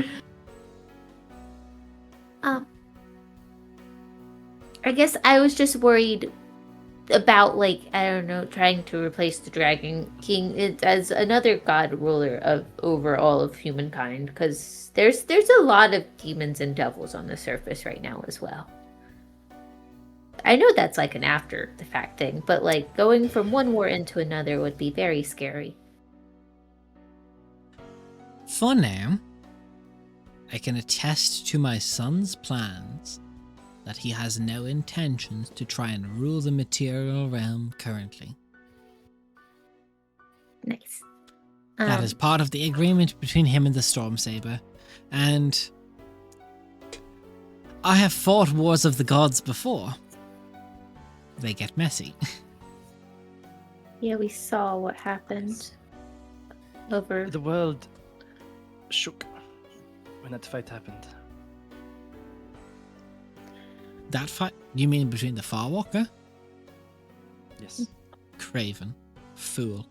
F: I guess I was just worried about, like, I don't know, trying to replace the Dragon King as another god ruler over all of humankind, because there's a lot of demons and devils on the surface right now as well. I know that's like an after the fact thing, but like going from one war into another would be very scary.
A: For now, I can attest to my son's plans that he has no intentions to try and rule the material realm currently.
F: Nice.
A: That is part of the agreement between him and the Stormsaber. And I have fought wars of the gods before. They get messy.
F: Yeah, we saw what happened over.
C: The world shook when that fight happened.
A: That fight? You mean between the Farwalker?
C: Yes.
A: Craven. Fool.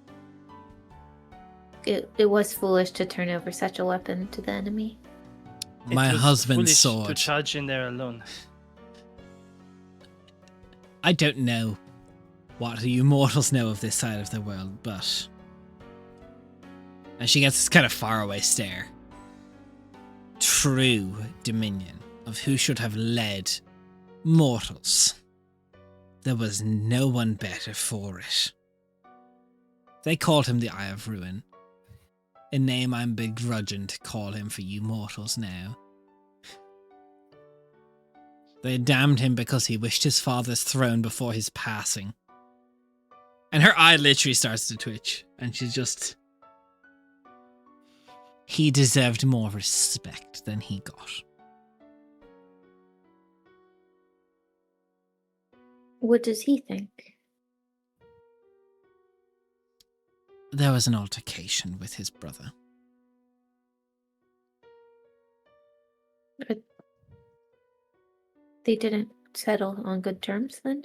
F: It was foolish to turn over such a weapon to the enemy.
A: My
C: It was
A: husband's
C: foolish to
A: sword.
C: charge in there alone.
A: I don't know what you mortals know of this side of the world, but... And she gets this kind of faraway stare. True dominion of who should have led mortals. There was no one better for it. They called him the Eye of Ruin. A name I'm begrudging to call him for you mortals now. They damned him because he wished his father's throne before his passing. And her eye literally starts to twitch, and she's just... He deserved more respect than he got.
F: What does he think?
A: There was an altercation with his brother.
F: But they didn't settle on good terms then?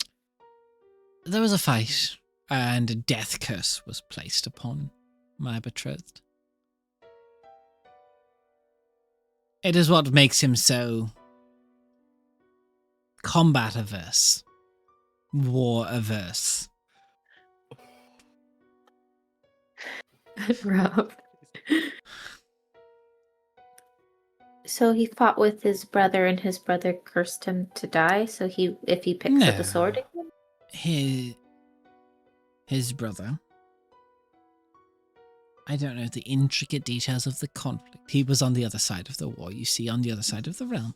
A: There was a fight, and a death curse was placed upon my betrothed. It is what makes him so combat averse, war averse.
F: Rob. So he fought with his brother, and his brother cursed him to die. So if he picks up
A: No.
F: a sword again,
A: His brother. I don't know the intricate details of the conflict. He was on the other side of the war, you see, on the other side of the realm.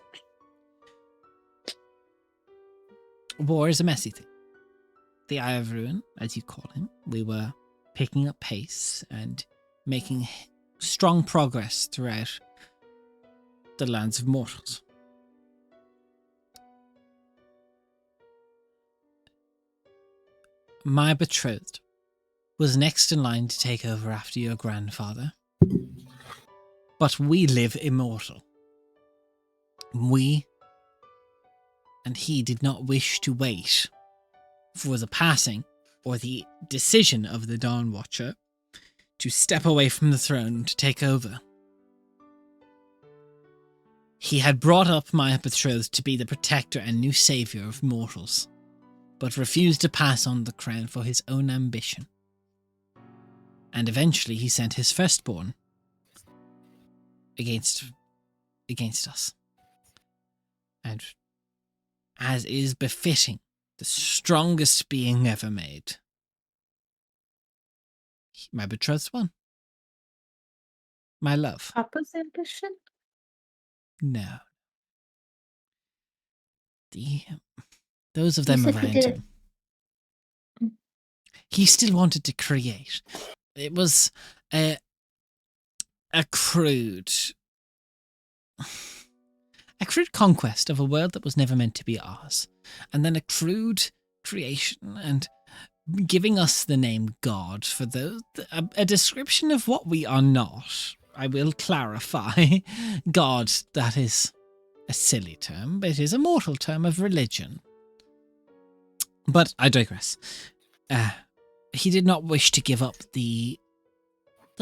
A: War is a messy thing. The Eye of Ruin, as you call him, we were picking up pace and making strong progress throughout the lands of mortals. My betrothed was next in line to take over after your grandfather. But we live immortal. We and he did not wish to wait for the passing or the decision of the Dawn Watcher to step away from the throne to take over. He had brought up my betrothed to be the protector and new savior of mortals, but refused to pass on the crown for his own ambition. And eventually he sent his firstborn against us. And as is befitting the strongest being ever made, my betrothed won. My love.
F: Papa's ambition?
A: No. Those of
F: You
A: them
F: said he
A: around
F: did it.
A: him. He still wanted to create. It was a crude conquest of a world that was never meant to be ours, and then a crude creation and giving us the name God for a description of what we are not. I will clarify. God, that is a silly term, but it is a mortal term of religion. But I digress. He did not wish to give up the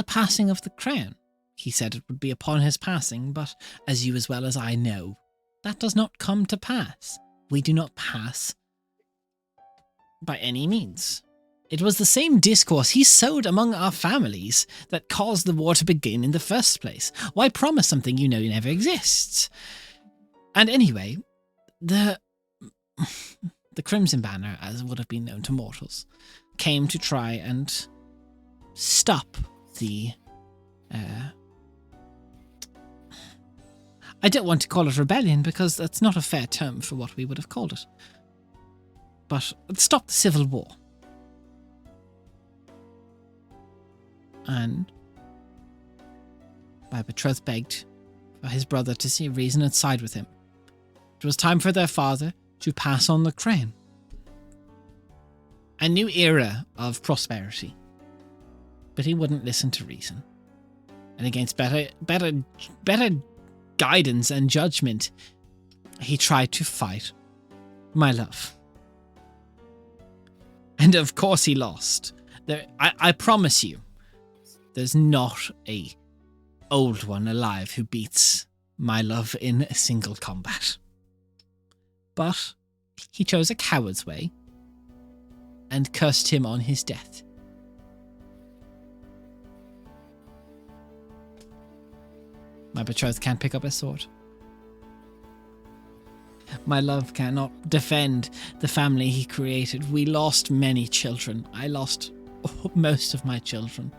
A: passing of the crown. He said it would be upon his passing, but as you as well as I know, that does not come to pass. We do not pass by any means. It was the same discourse he sowed among our families that caused the war to begin in the first place. Why promise something you know never exists? And anyway, the Crimson Banner, as would have been known to mortals, came to try and stop the... I don't want to call it rebellion because that's not a fair term for what we would have called it. But stop the civil war. And my betrothed begged for his brother to see reason and side with him. It was time for their father to pass on the crown. A new era of prosperity. But he wouldn't listen to reason. And against better guidance and judgment, he tried to fight my love. And of course he lost. I promise you, there's not a old one alive who beats my love in a single combat. But he chose a coward's way and cursed him on his death. My betrothed can't pick up a sword. My love cannot defend the family he created. We lost many children. I lost most of my children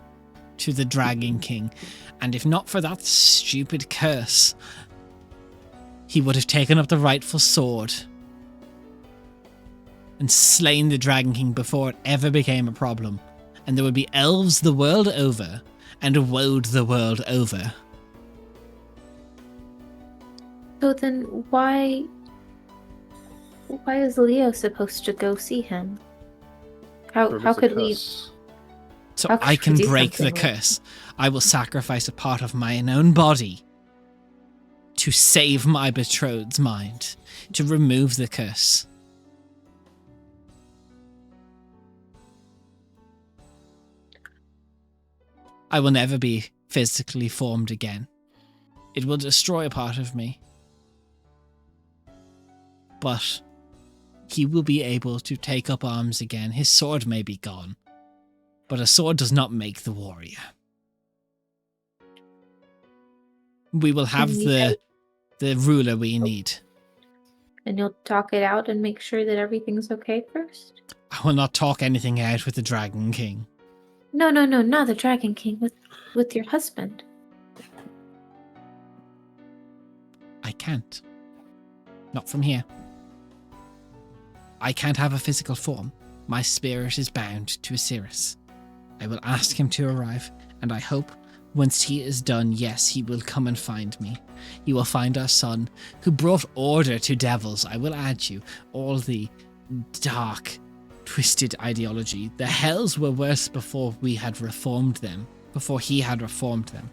A: to the Dragon King, and if not for that stupid curse, he would have taken up the rightful sword and slain the Dragon King before it ever became a problem, and there would be elves the world over and woad the world over.
F: So then why is Leo supposed to go see him? How could we?
A: So
F: How could
A: I can
F: we do
A: break the
F: something like-
A: curse. I will sacrifice a part of my own body to save my betrothed's mind, to remove the curse. I will never be physically formed again. It will destroy a part of me. But he will be able to take up arms again. His sword may be gone, but a sword does not make the warrior. We will have the ruler we need.
F: And you'll talk it out and make sure that everything's okay first?
A: I will not talk anything out with the Dragon King.
F: No, not the Dragon King, with your husband.
A: I can't. Not from here. I can't have a physical form. My spirit is bound to Osiris. I will ask him to arrive, and I hope once he is done, yes, he will come and find me. He will find our son, who brought order to devils. I will add you all the dark, twisted ideology. The hells were worse before we had reformed them, before he had reformed them.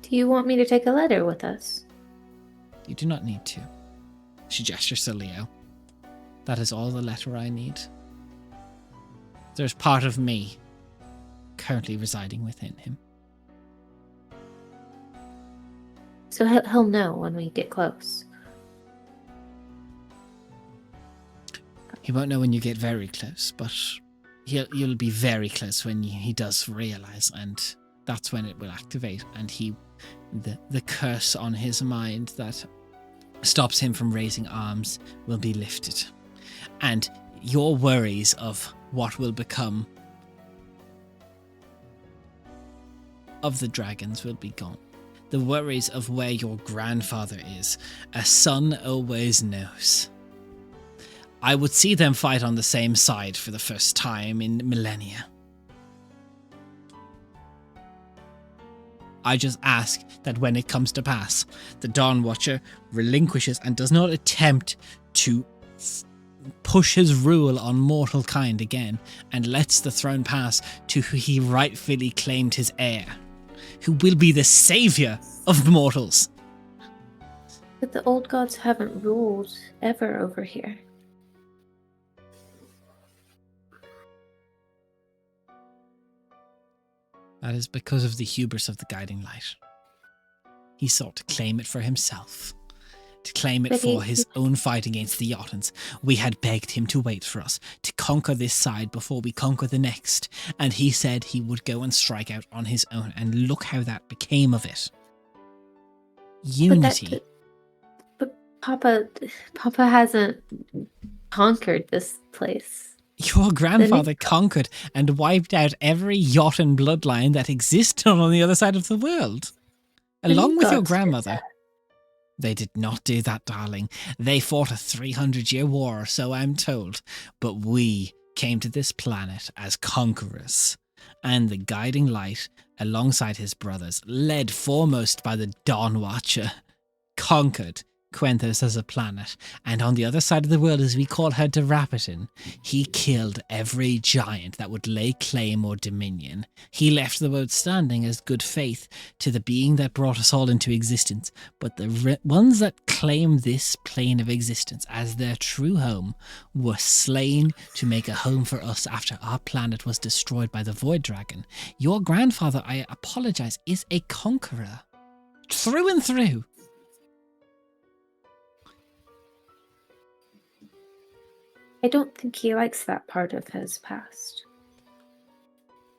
F: Do you want me to take a letter with us?
A: You do not need to. She gestures to Leo. That is all the letter I need. There's part of me currently residing within him.
F: So he'll know when we get close.
A: He won't know when you get very close, but you'll be very close when he does realize, and that's when it will activate, and the curse on his mind that stops him from raising arms will be lifted. And your worries of what will become of the dragons will be gone. The worries of where your grandfather is, a son always knows. I would see them fight on the same side for the first time in millennia. I just ask that when it comes to pass, the Dawn Watcher relinquishes and does not attempt to push his rule on mortal kind again, and lets the throne pass to who he rightfully claimed his heir, who will be the savior of mortals.
F: But the old gods haven't ruled ever over here.
A: That is because of the hubris of the Guiding Light. He sought to claim it for himself, to claim it
F: But
A: for his own fight against the Jotuns. We had begged him to wait for us, to conquer this side before we conquer the next, and he said he would go and strike out on his own, and look how that became of it. Unity.
F: But Papa hasn't conquered this place.
A: Your grandfather conquered and wiped out every Jotun bloodline that existed on the other side of the world, along with your grandmother. They did not do that, darling. They fought a 300-year war, so I'm told. But we came to this planet as conquerors, and the Guiding Light, alongside his brothers, led foremost by the Dawn Watcher, conquered Quenthos as a planet, and on the other side of the world, as we call her, Darapitan, he killed every giant that would lay claim or dominion. He left the world standing as good faith to the being that brought us all into existence, but the ones that claim this plane of existence as their true home were slain to make a home for us after our planet was destroyed by the Void Dragon. Your grandfather, I apologize, is a conqueror. Through and through.
F: I don't think he likes that part of his past.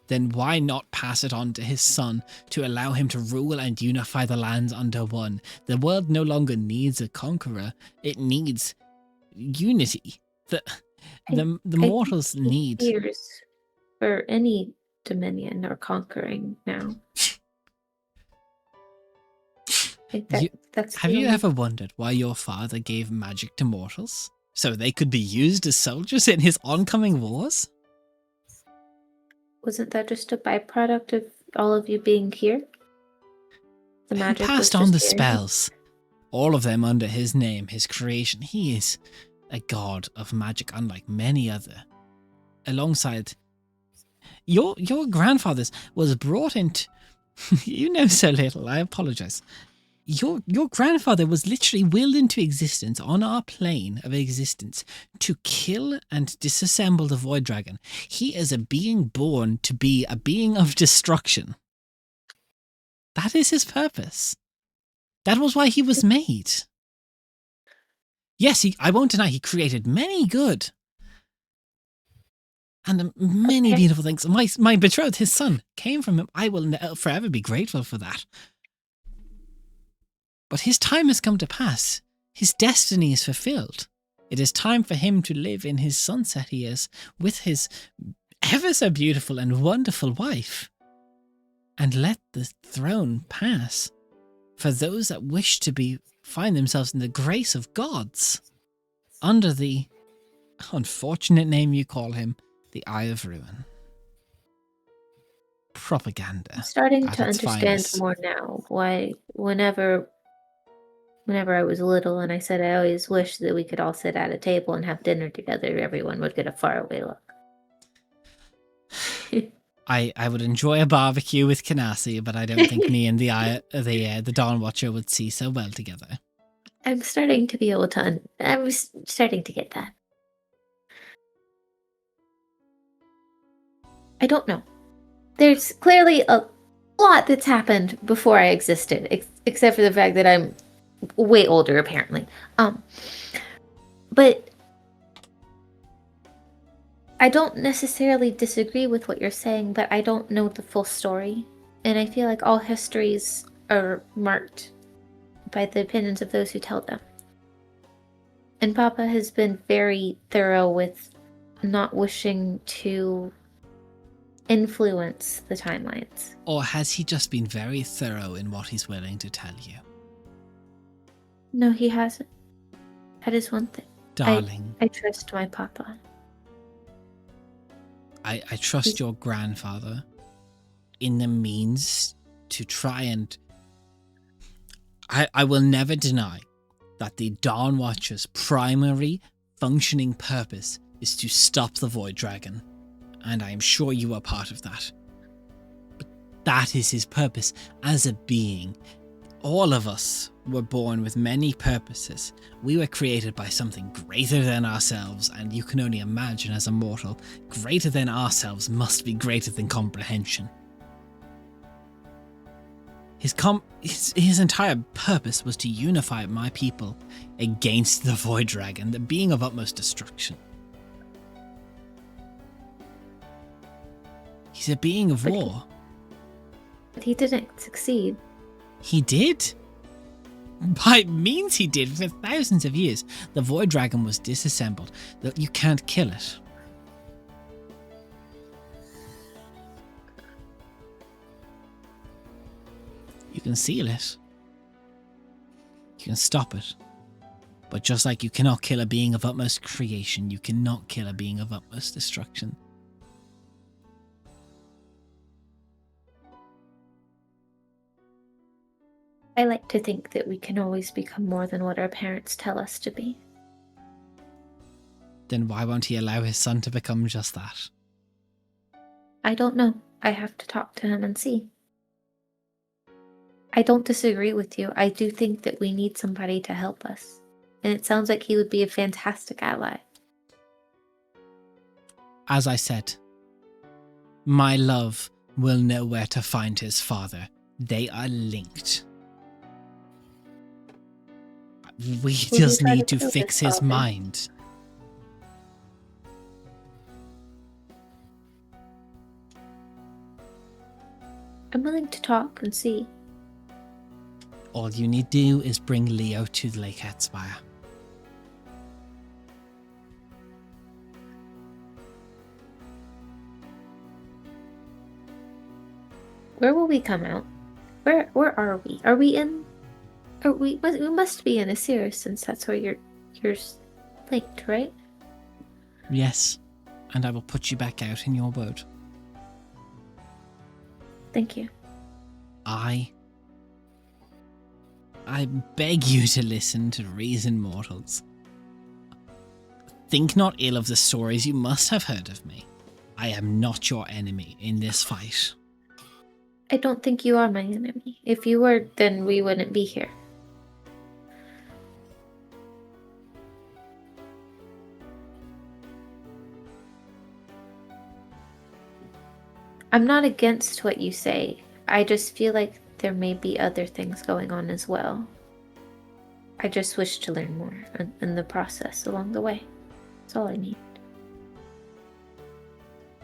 A: Then why not pass it on to his son to allow him to rule and unify the lands under one? The world no longer needs a conqueror. It needs unity. The mortals need.
F: Fears for any dominion or conquering now. I think that's
A: Have
F: the
A: you
F: only-
A: ever wondered why your father gave magic to mortals? So they could be used as soldiers in his oncoming wars?
F: Wasn't that just a byproduct of all of you being here? The
A: He
F: magic
A: passed
F: was
A: on the
F: just here?
A: spells. All of them under his name, his creation. He is a god of magic unlike many other. Alongside your grandfather's was brought into you know so little, I apologize. Your grandfather was literally willed into existence on our plane of existence to kill and disassemble the Void Dragon. He is a being born to be a being of destruction. That is his purpose. That was why he was made. Yes, I won't deny he created many good and many
F: Okay.
A: beautiful things. My betrothed, his son, came from him. I will forever be grateful for that. But his time has come to pass. His destiny is fulfilled. It is time for him to live in his sunset years with his ever so beautiful and wonderful wife. And let the throne pass for those that wish to find themselves in the grace of gods under the unfortunate name you call him, the Eye of Ruin. Propaganda.
F: I'm starting
A: at
F: to
A: its
F: understand
A: finest.
F: more now why whenever I was little and I said I always wished that we could all sit at a table and have dinner together, everyone would get a faraway look.
A: I would enjoy a barbecue with Canassi, but I don't think me and the Dawn Watcher would see so well together.
F: I'm starting to be able to I'm starting to get that. I don't know. There's clearly a lot that's happened before I existed, except for the fact that I'm way older, apparently. But I don't necessarily disagree with what you're saying, but I don't know the full story. And I feel like all histories are marked by the opinions of those who tell them. And Papa has been very thorough with not wishing to influence the timelines.
A: Or has he just been very thorough in what he's willing to tell you?
F: No, he hasn't. That is one thing.
A: Darling,
F: I trust my Papa.
A: I trust your grandfather in the means to try and... I will never deny that the Dawn Watcher's primary functioning purpose is to stop the Void Dragon, and I am sure you are part of that. But that is his purpose as a being. All of us were born with many purposes. We were created by something greater than ourselves, and you can only imagine as a mortal, greater than ourselves must be greater than comprehension. His entire purpose was to unify my people against the Void Dragon, the being of utmost destruction. He's a being of war.
F: But he didn't succeed.
A: He did. By means he did. For thousands of years, the Void Dragon was disassembled. You can't kill it. You can seal it. You can stop it. But just like you cannot kill a being of utmost creation, you cannot kill a being of utmost destruction.
F: I like to think that we can always become more than what our parents tell us to be.
A: Then why won't he allow his son to become just that?
F: I don't know. I have to talk to him and see. I don't disagree with you. I do think that we need somebody to help us. And it sounds like he would be a fantastic ally.
A: As I said, my love will know where to find his father. They are linked. We
F: Will you
A: just
F: try
A: need to
F: kill
A: fix
F: his
A: his
F: father?
A: mind.
F: I'm willing to talk and see.
A: All you need to do is bring Leo to the Lake Spire.
F: Where will we come out? Where are we? Are we in? We must be in Asir, since that's where you're linked, right?
A: Yes, and I will put you back out in your boat.
F: Thank you.
A: I beg you to listen to reason, mortals. Think not ill of the stories you must have heard of me. I am not your enemy in this fight.
F: I don't think you are my enemy. If you were, then we wouldn't be here. I'm not against what you say. I just feel like there may be other things going on as well. I just wish to learn more in the process along the way. That's all I need.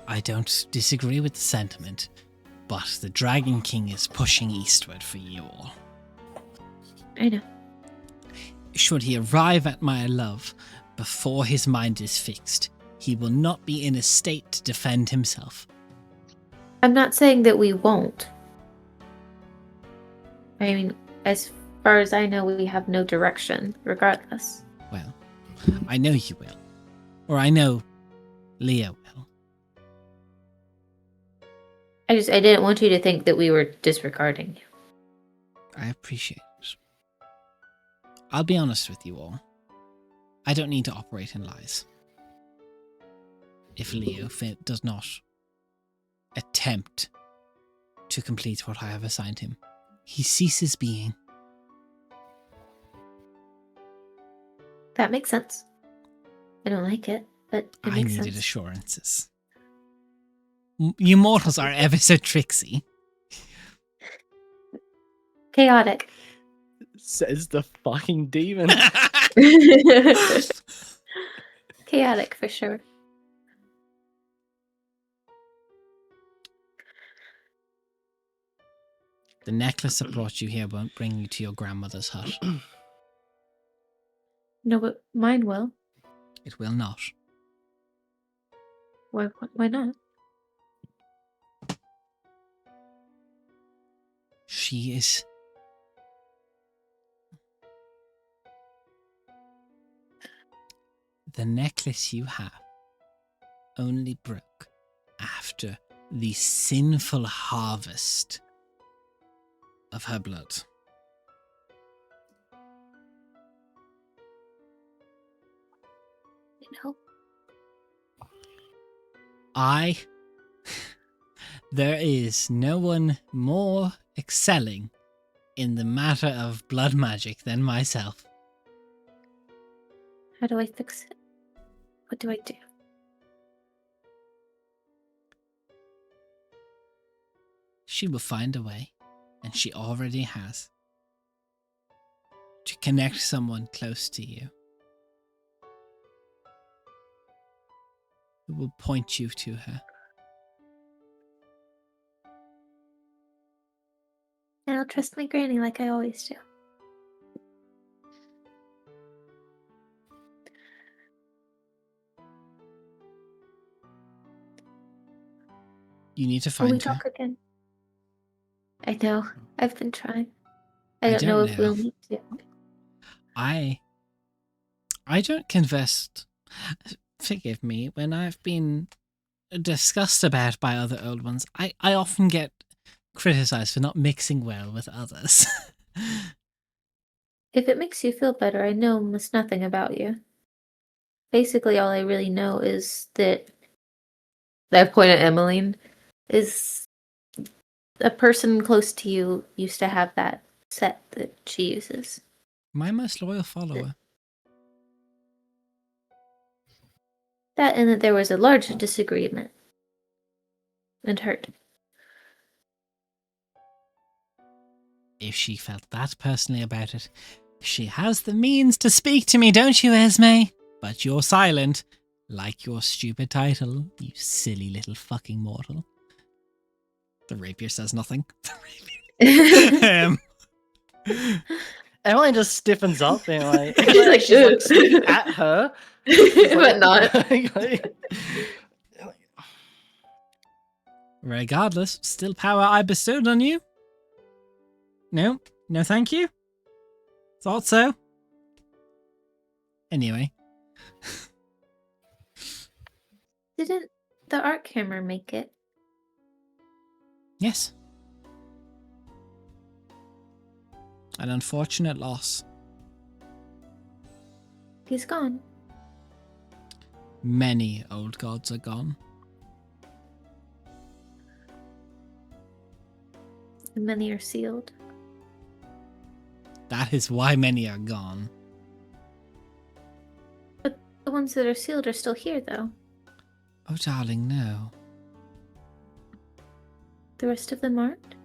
A: I don't disagree with the sentiment, but the Dragon King is pushing eastward for you all.
F: I know.
A: Should he arrive at my love before his mind is fixed, he will not be in a state to defend himself.
F: I'm not saying that we won't. I mean, as far as I know, we have no direction, regardless.
A: Well, I know you will. Or I know Leo will.
F: I didn't want you to think that we were disregarding you.
A: I appreciate it. I'll be honest with you all. I don't need to operate in lies. If Leo does not attempt to complete what I have assigned him, he ceases being.
F: That makes sense. I don't like it, but it
A: I
F: makes
A: needed
F: sense.
A: assurances. You mortals are ever so tricksy.
F: Chaotic.
C: Says the fucking demon.
F: Chaotic for sure.
A: The necklace that brought you here won't bring you to your grandmother's hut.
F: No, but mine will.
A: It will not.
F: Why not?
A: She is... The necklace you have only broke after the sinful harvest of her blood.
F: You know?
A: There is no one more excelling in the matter of blood magic than myself.
F: How do I fix it? What do I do?
A: She will find a way, and she already has, to connect someone close to you who will point you to her.
F: And I'll trust my granny like I always do.
A: You need to
F: Will we
A: find her.
F: talk again? I know. I've been trying.
A: I
F: I don't know
A: don't
F: if
A: know.
F: we'll need to.
A: I don't converse. Forgive me, when I've been discussed about by other old ones, I often get criticized for not mixing well with others.
F: If it makes you feel better, I know almost nothing about you. Basically, all I really know is that I point at Emmeline, is a person close to you used to have that set that she uses.
A: My most loyal follower.
F: That and that there was a large disagreement and hurt.
A: If she felt that personally about it, she has the means to speak to me, don't you, Esme? But you're silent, like your stupid title, you silly little fucking mortal. The rapier says nothing.
C: Emily just stiffens up and like,
B: She's like,
C: she's like
B: "Ugh."
C: speaking at her. She's
B: But not.
C: like-
A: Regardless, still power I bestowed on you. No, no thank you. Thought so. Anyway.
F: Didn't the art camera make it?
A: Yes. An unfortunate loss.
F: He's gone.
A: Many old gods are gone.
F: And many are sealed.
A: That is why many are gone.
F: But the ones that are sealed are still here, though.
A: Oh, darling, no.
F: The rest of them aren't?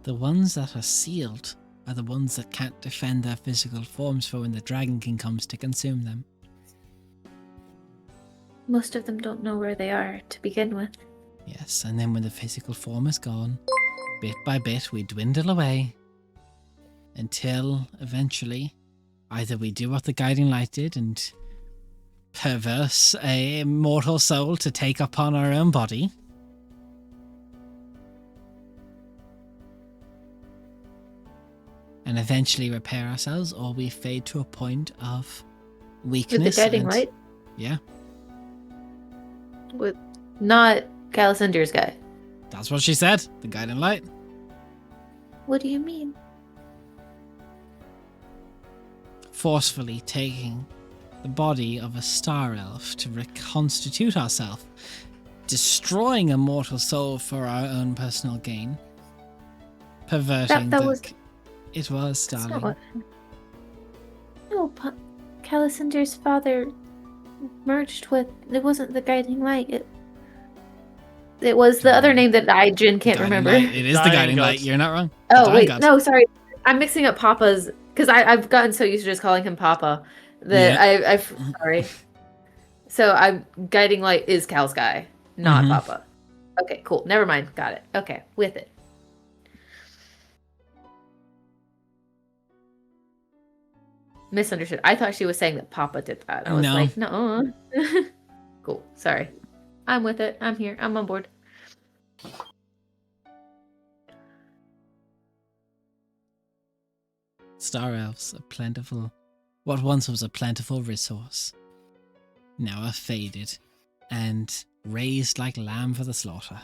A: The ones that are sealed are the ones that can't defend their physical forms for when the Dragon King comes to consume them.
F: Most of them don't know where they are to begin with.
A: Yes, and then when the physical form is gone, bit by bit we dwindle away until eventually either we do what the Guiding Light did and perverse a mortal soul to take upon our own body, and eventually repair ourselves, or we fade to a point of weakness.
F: With the Guiding
A: and-
F: Light?
A: Yeah,
F: With not Calisander's guy.
A: that's what she said. The Guiding Light.
F: What do you mean?
A: Forcefully taking the body of a star elf to reconstitute ourselves, destroying a mortal soul for our own personal gain, perverting
F: That
A: the...
F: was...
A: It was,
F: That's
A: darling.
F: not what... No, Calisander's father merged with... It wasn't the Guiding Light. It was the other name that Jin can't
A: Guiding
F: remember.
A: Light. It is the
C: Dying
A: Guiding
C: God.
A: Light. You're not wrong.
F: Oh,
A: Dying
F: wait.
A: God.
F: No, sorry. I'm mixing up Papa's... Because I've gotten so used to just calling him Papa that
A: Yeah.
F: I've... Sorry. So I'm... Guiding Light is Cal's guy, not
A: Mhm.
F: Papa. Okay, cool. Never mind. Got it. Okay, with it. Misunderstood. I thought she was saying that Papa did that. I was
A: No.
F: like, no. Cool. Sorry. I'm with it. I'm here. I'm on board.
A: Star elves, a plentiful... What once was a plentiful resource, now are faded and raised like lamb for the slaughter.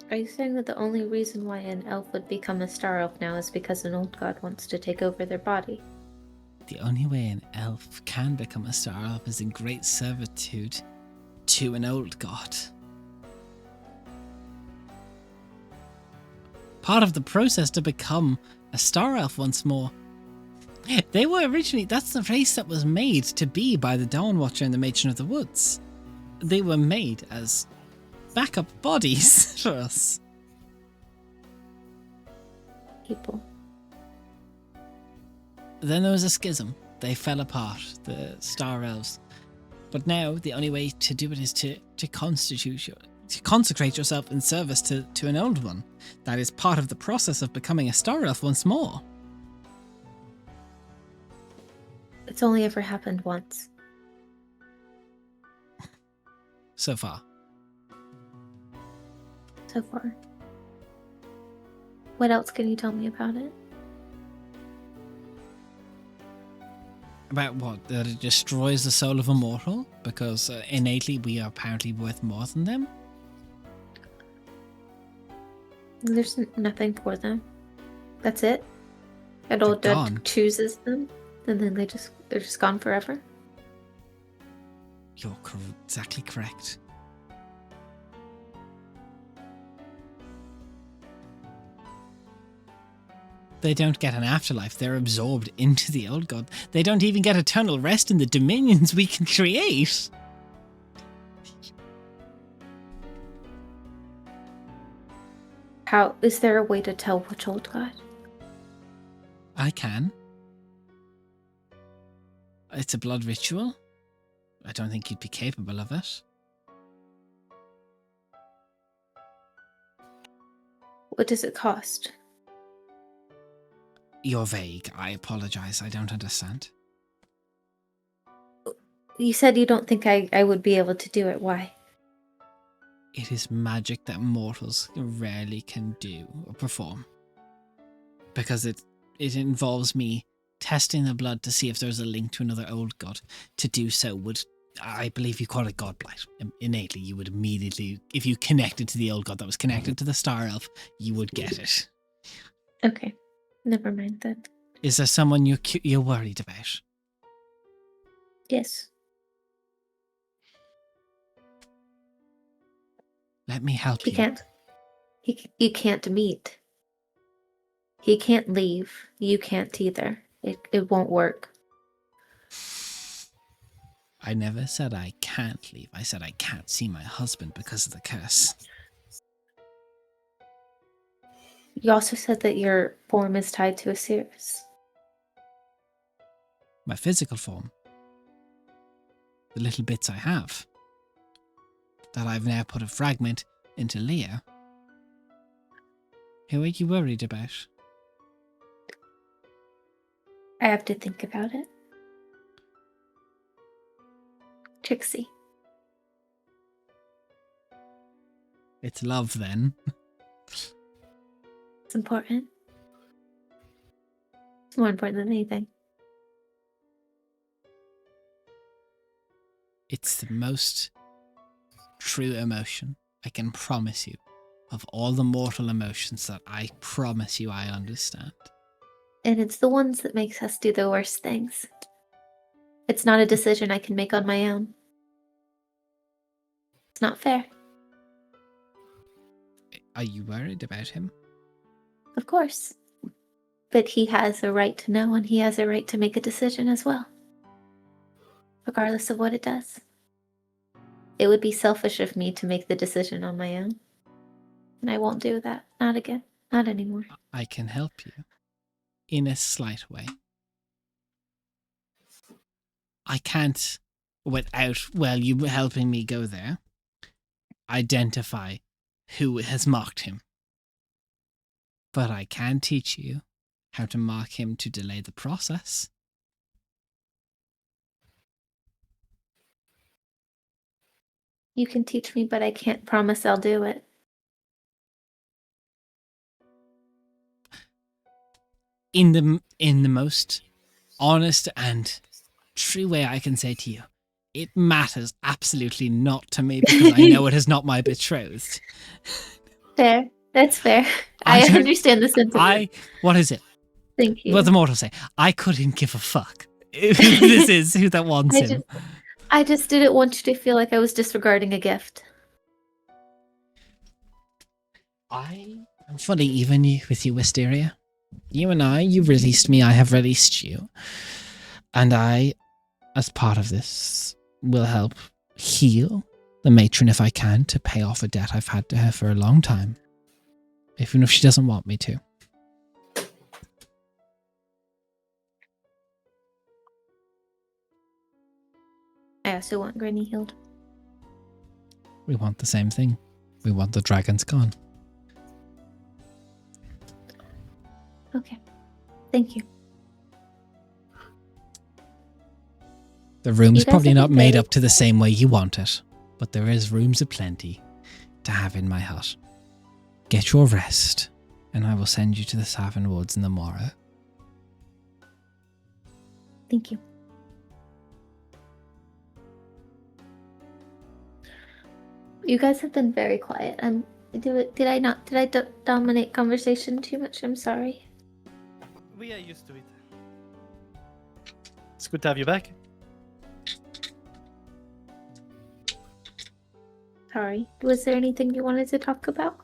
F: Are you saying that the only reason why an elf would become a star elf now is because an old god wants to take over their body?
A: The only way an elf can become a star elf is in great servitude to an old god. Part of the process to become a star elf once more. They were originally, that's the race that was made to be by the Dawn Watcher and the Matron of the Woods. They were made as backup bodies for us.
F: People.
A: Then there was a schism. They fell apart, the Star Elves. But now the only way to do it is to consecrate yourself in service to an old one. That is part of the process of becoming a Star Elf once more.
F: It's only ever happened once.
A: So far.
F: So far. What else can you tell me about it?
A: About what? That it destroys the soul of a mortal? Because innately we are apparently worth more than them?
F: There's nothing for them. That's it? An old
A: They're
F: dad
A: gone.
F: chooses them, and then they're just gone forever?
A: You're exactly correct. They don't get an afterlife. They're absorbed into the old god. They don't even get eternal rest in the dominions we can create.
F: How is there a way to tell which old god?
A: I can. It's a blood ritual. I don't think you'd be capable of it.
F: What does it cost?
A: You're vague. I apologize. I don't understand.
F: You said you don't think I would be able to do it. Why?
A: It is magic that mortals rarely can do or perform. Because it involves me testing the blood to see if there's a link to another old god. To do so would, I believe you call it godblight. Innately, you would immediately, if you connected to the old god that was connected to the star elf, you would get it.
F: Okay. Never mind then.
A: Is there someone you're worried about?
F: Yes.
A: Let me help
F: He
A: you.
F: can't. You can't meet. He can't leave. You can't either. It won't work.
A: I never said I can't leave. I said I can't see my husband because of the curse.
F: You also said that your form is tied to Osiris.
A: My physical form. The little bits I have. That I've now put a fragment into Leo. Who are you worried about?
F: I have to think about it. Trixie.
A: It's love then.
F: It's important. It's more important than anything.
A: It's the most true emotion, I can promise you, of all the mortal emotions that I promise you I understand.
F: And it's the ones that makes us do the worst things. It's not a decision I can make on my own. It's not fair.
A: Are you worried about him?
F: Of course. But he has a right to know, and he has a right to make a decision as well. Regardless of what it does. It would be selfish of me to make the decision on my own. And I won't do that. Not again. Not anymore.
A: I can help you. In a slight way. I can't, without, well, you helping me go there, identify who has mocked him. But I can teach you how to mock him to delay the process.
F: You can teach me, but I can't promise I'll do it.
A: In the most honest and true way I can say to you, it matters absolutely not to me because I know it is not my betrothed.
F: Fair. That's fair.
A: I
F: I
A: don't-
F: understand the sentiment.
A: What is it?
F: Thank you.
A: What the mortals say. I couldn't give a fuck who this is, who that wants him.
F: I just didn't want you to feel like I was disregarding a gift.
A: I'm fully even with you, Wisteria. You and I, you released me, I have released you. And I, as part of this, will help heal the matron if I can to pay off a debt I've had to her for a long time. Even if she doesn't want me to.
F: I also want Granny healed.
A: We want the same thing. We want the dragons gone.
F: Okay. Thank you.
A: The room's
F: You guys
A: probably
F: have
A: not
F: been
A: made
F: very
A: up to the same way you want it, but there is rooms aplenty to have in my hut. Get your rest, and I will send you to the Savin Woods in the morrow.
F: Thank you. You guys have been very quiet. Did I dominate conversation too much? I'm sorry.
C: We are used to it. It's good to have you back.
F: Sorry. Was there anything you wanted to talk about?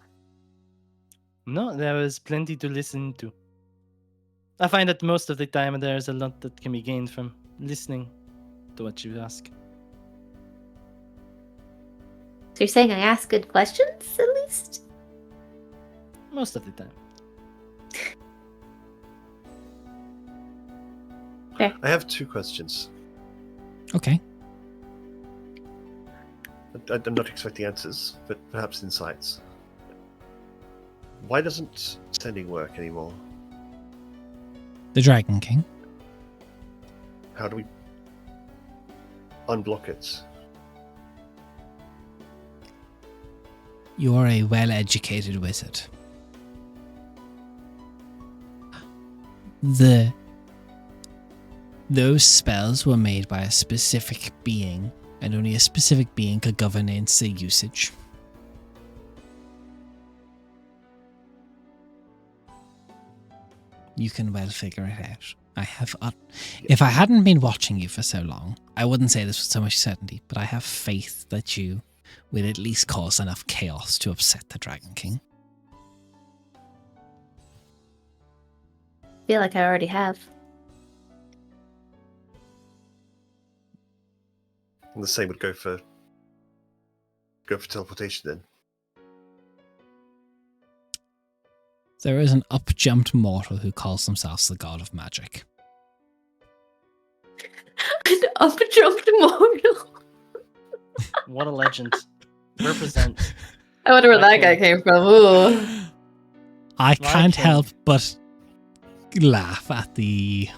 C: No, there was plenty to listen to. I find that most of the time there's a lot that can be gained from listening to what you ask.
F: So you're saying I ask good questions, at least?
C: Most of the time.
E: I have 2 questions.
A: Okay.
E: I'm not expecting answers, but perhaps insights. Why doesn't sending work anymore?
A: The Dragon King.
E: How do we unblock it?
A: You're a well-educated wizard. Those spells were made by a specific being, and only a specific being could govern its usage. You can well figure it out. If I hadn't been watching you for so long, I wouldn't say this with so much certainty, but I have faith that you will at least cause enough chaos to upset the Dragon King.
F: I feel like I already have.
E: And the same would go for teleportation then.
A: There is an up-jumped mortal who calls themselves the god of magic.
F: An up-jumped mortal.
C: What a legend. Represent.
B: I wonder where that guy
C: Okay.
B: came from. Ooh.
A: I can't
C: king.
A: help but laugh at the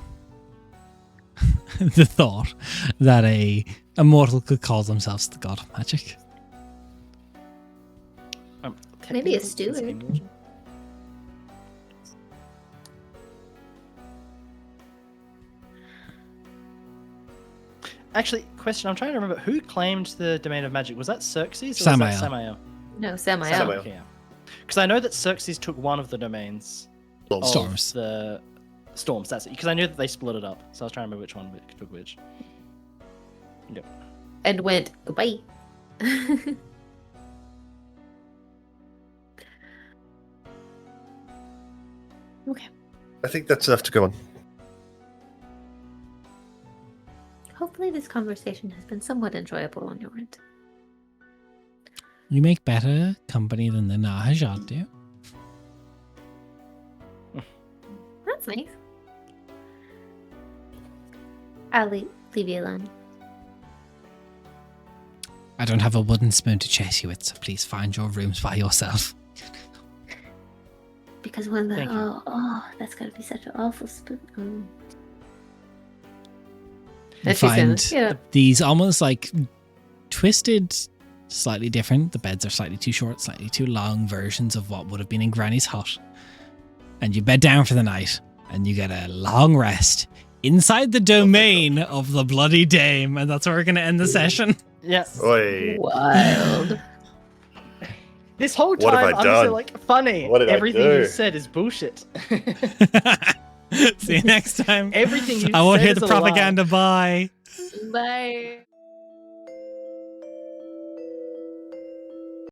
A: the thought that a mortal could call themselves the god of magic.
F: Maybe a
C: Technically, it's
F: steward.
C: immortal. Actually, question, I'm trying to remember, who claimed the domain of magic? Was that Xerxes or
A: Samael.
C: was that Samael?
F: No, Samael.
E: Samael.
C: Okay, yeah. Because I know that Xerxes took one of the domains of
A: Storms.
C: the storms, that's it. Because I knew that they split it up, so I was trying to remember which one took which. Yep.
F: And went, goodbye. Okay.
E: I think that's enough to go on.
F: Hopefully this conversation has been somewhat enjoyable on your end.
A: You make better company than the Nahajat do.
F: That's nice. I'll leave you alone.
A: I don't have a wooden spoon to chase you with, so please find your rooms by yourself.
F: Because when the
C: Thank you.
F: oh, that's gotta be such an awful spoon.
A: You
B: And she's in-
A: find
B: yeah.
A: these almost like twisted, slightly different. The beds are slightly too short, slightly too long versions of what would have been in Granny's hut. And you bed down for the night, and you get a long rest inside the domain of the Bloody Dame, and that's where we're going to end the session.
C: Yeah.
E: Oi.
B: Wild.
C: This whole
E: What have
C: time
E: I
C: I'm
E: done?
C: so like funny.
E: What did I
C: Everything
E: do?
C: you said is bullshit.
A: See you next time.
C: Everything you
A: I won't
C: said
A: hear
C: is
A: the
C: a lie.
A: propaganda. Bye.
B: Bye.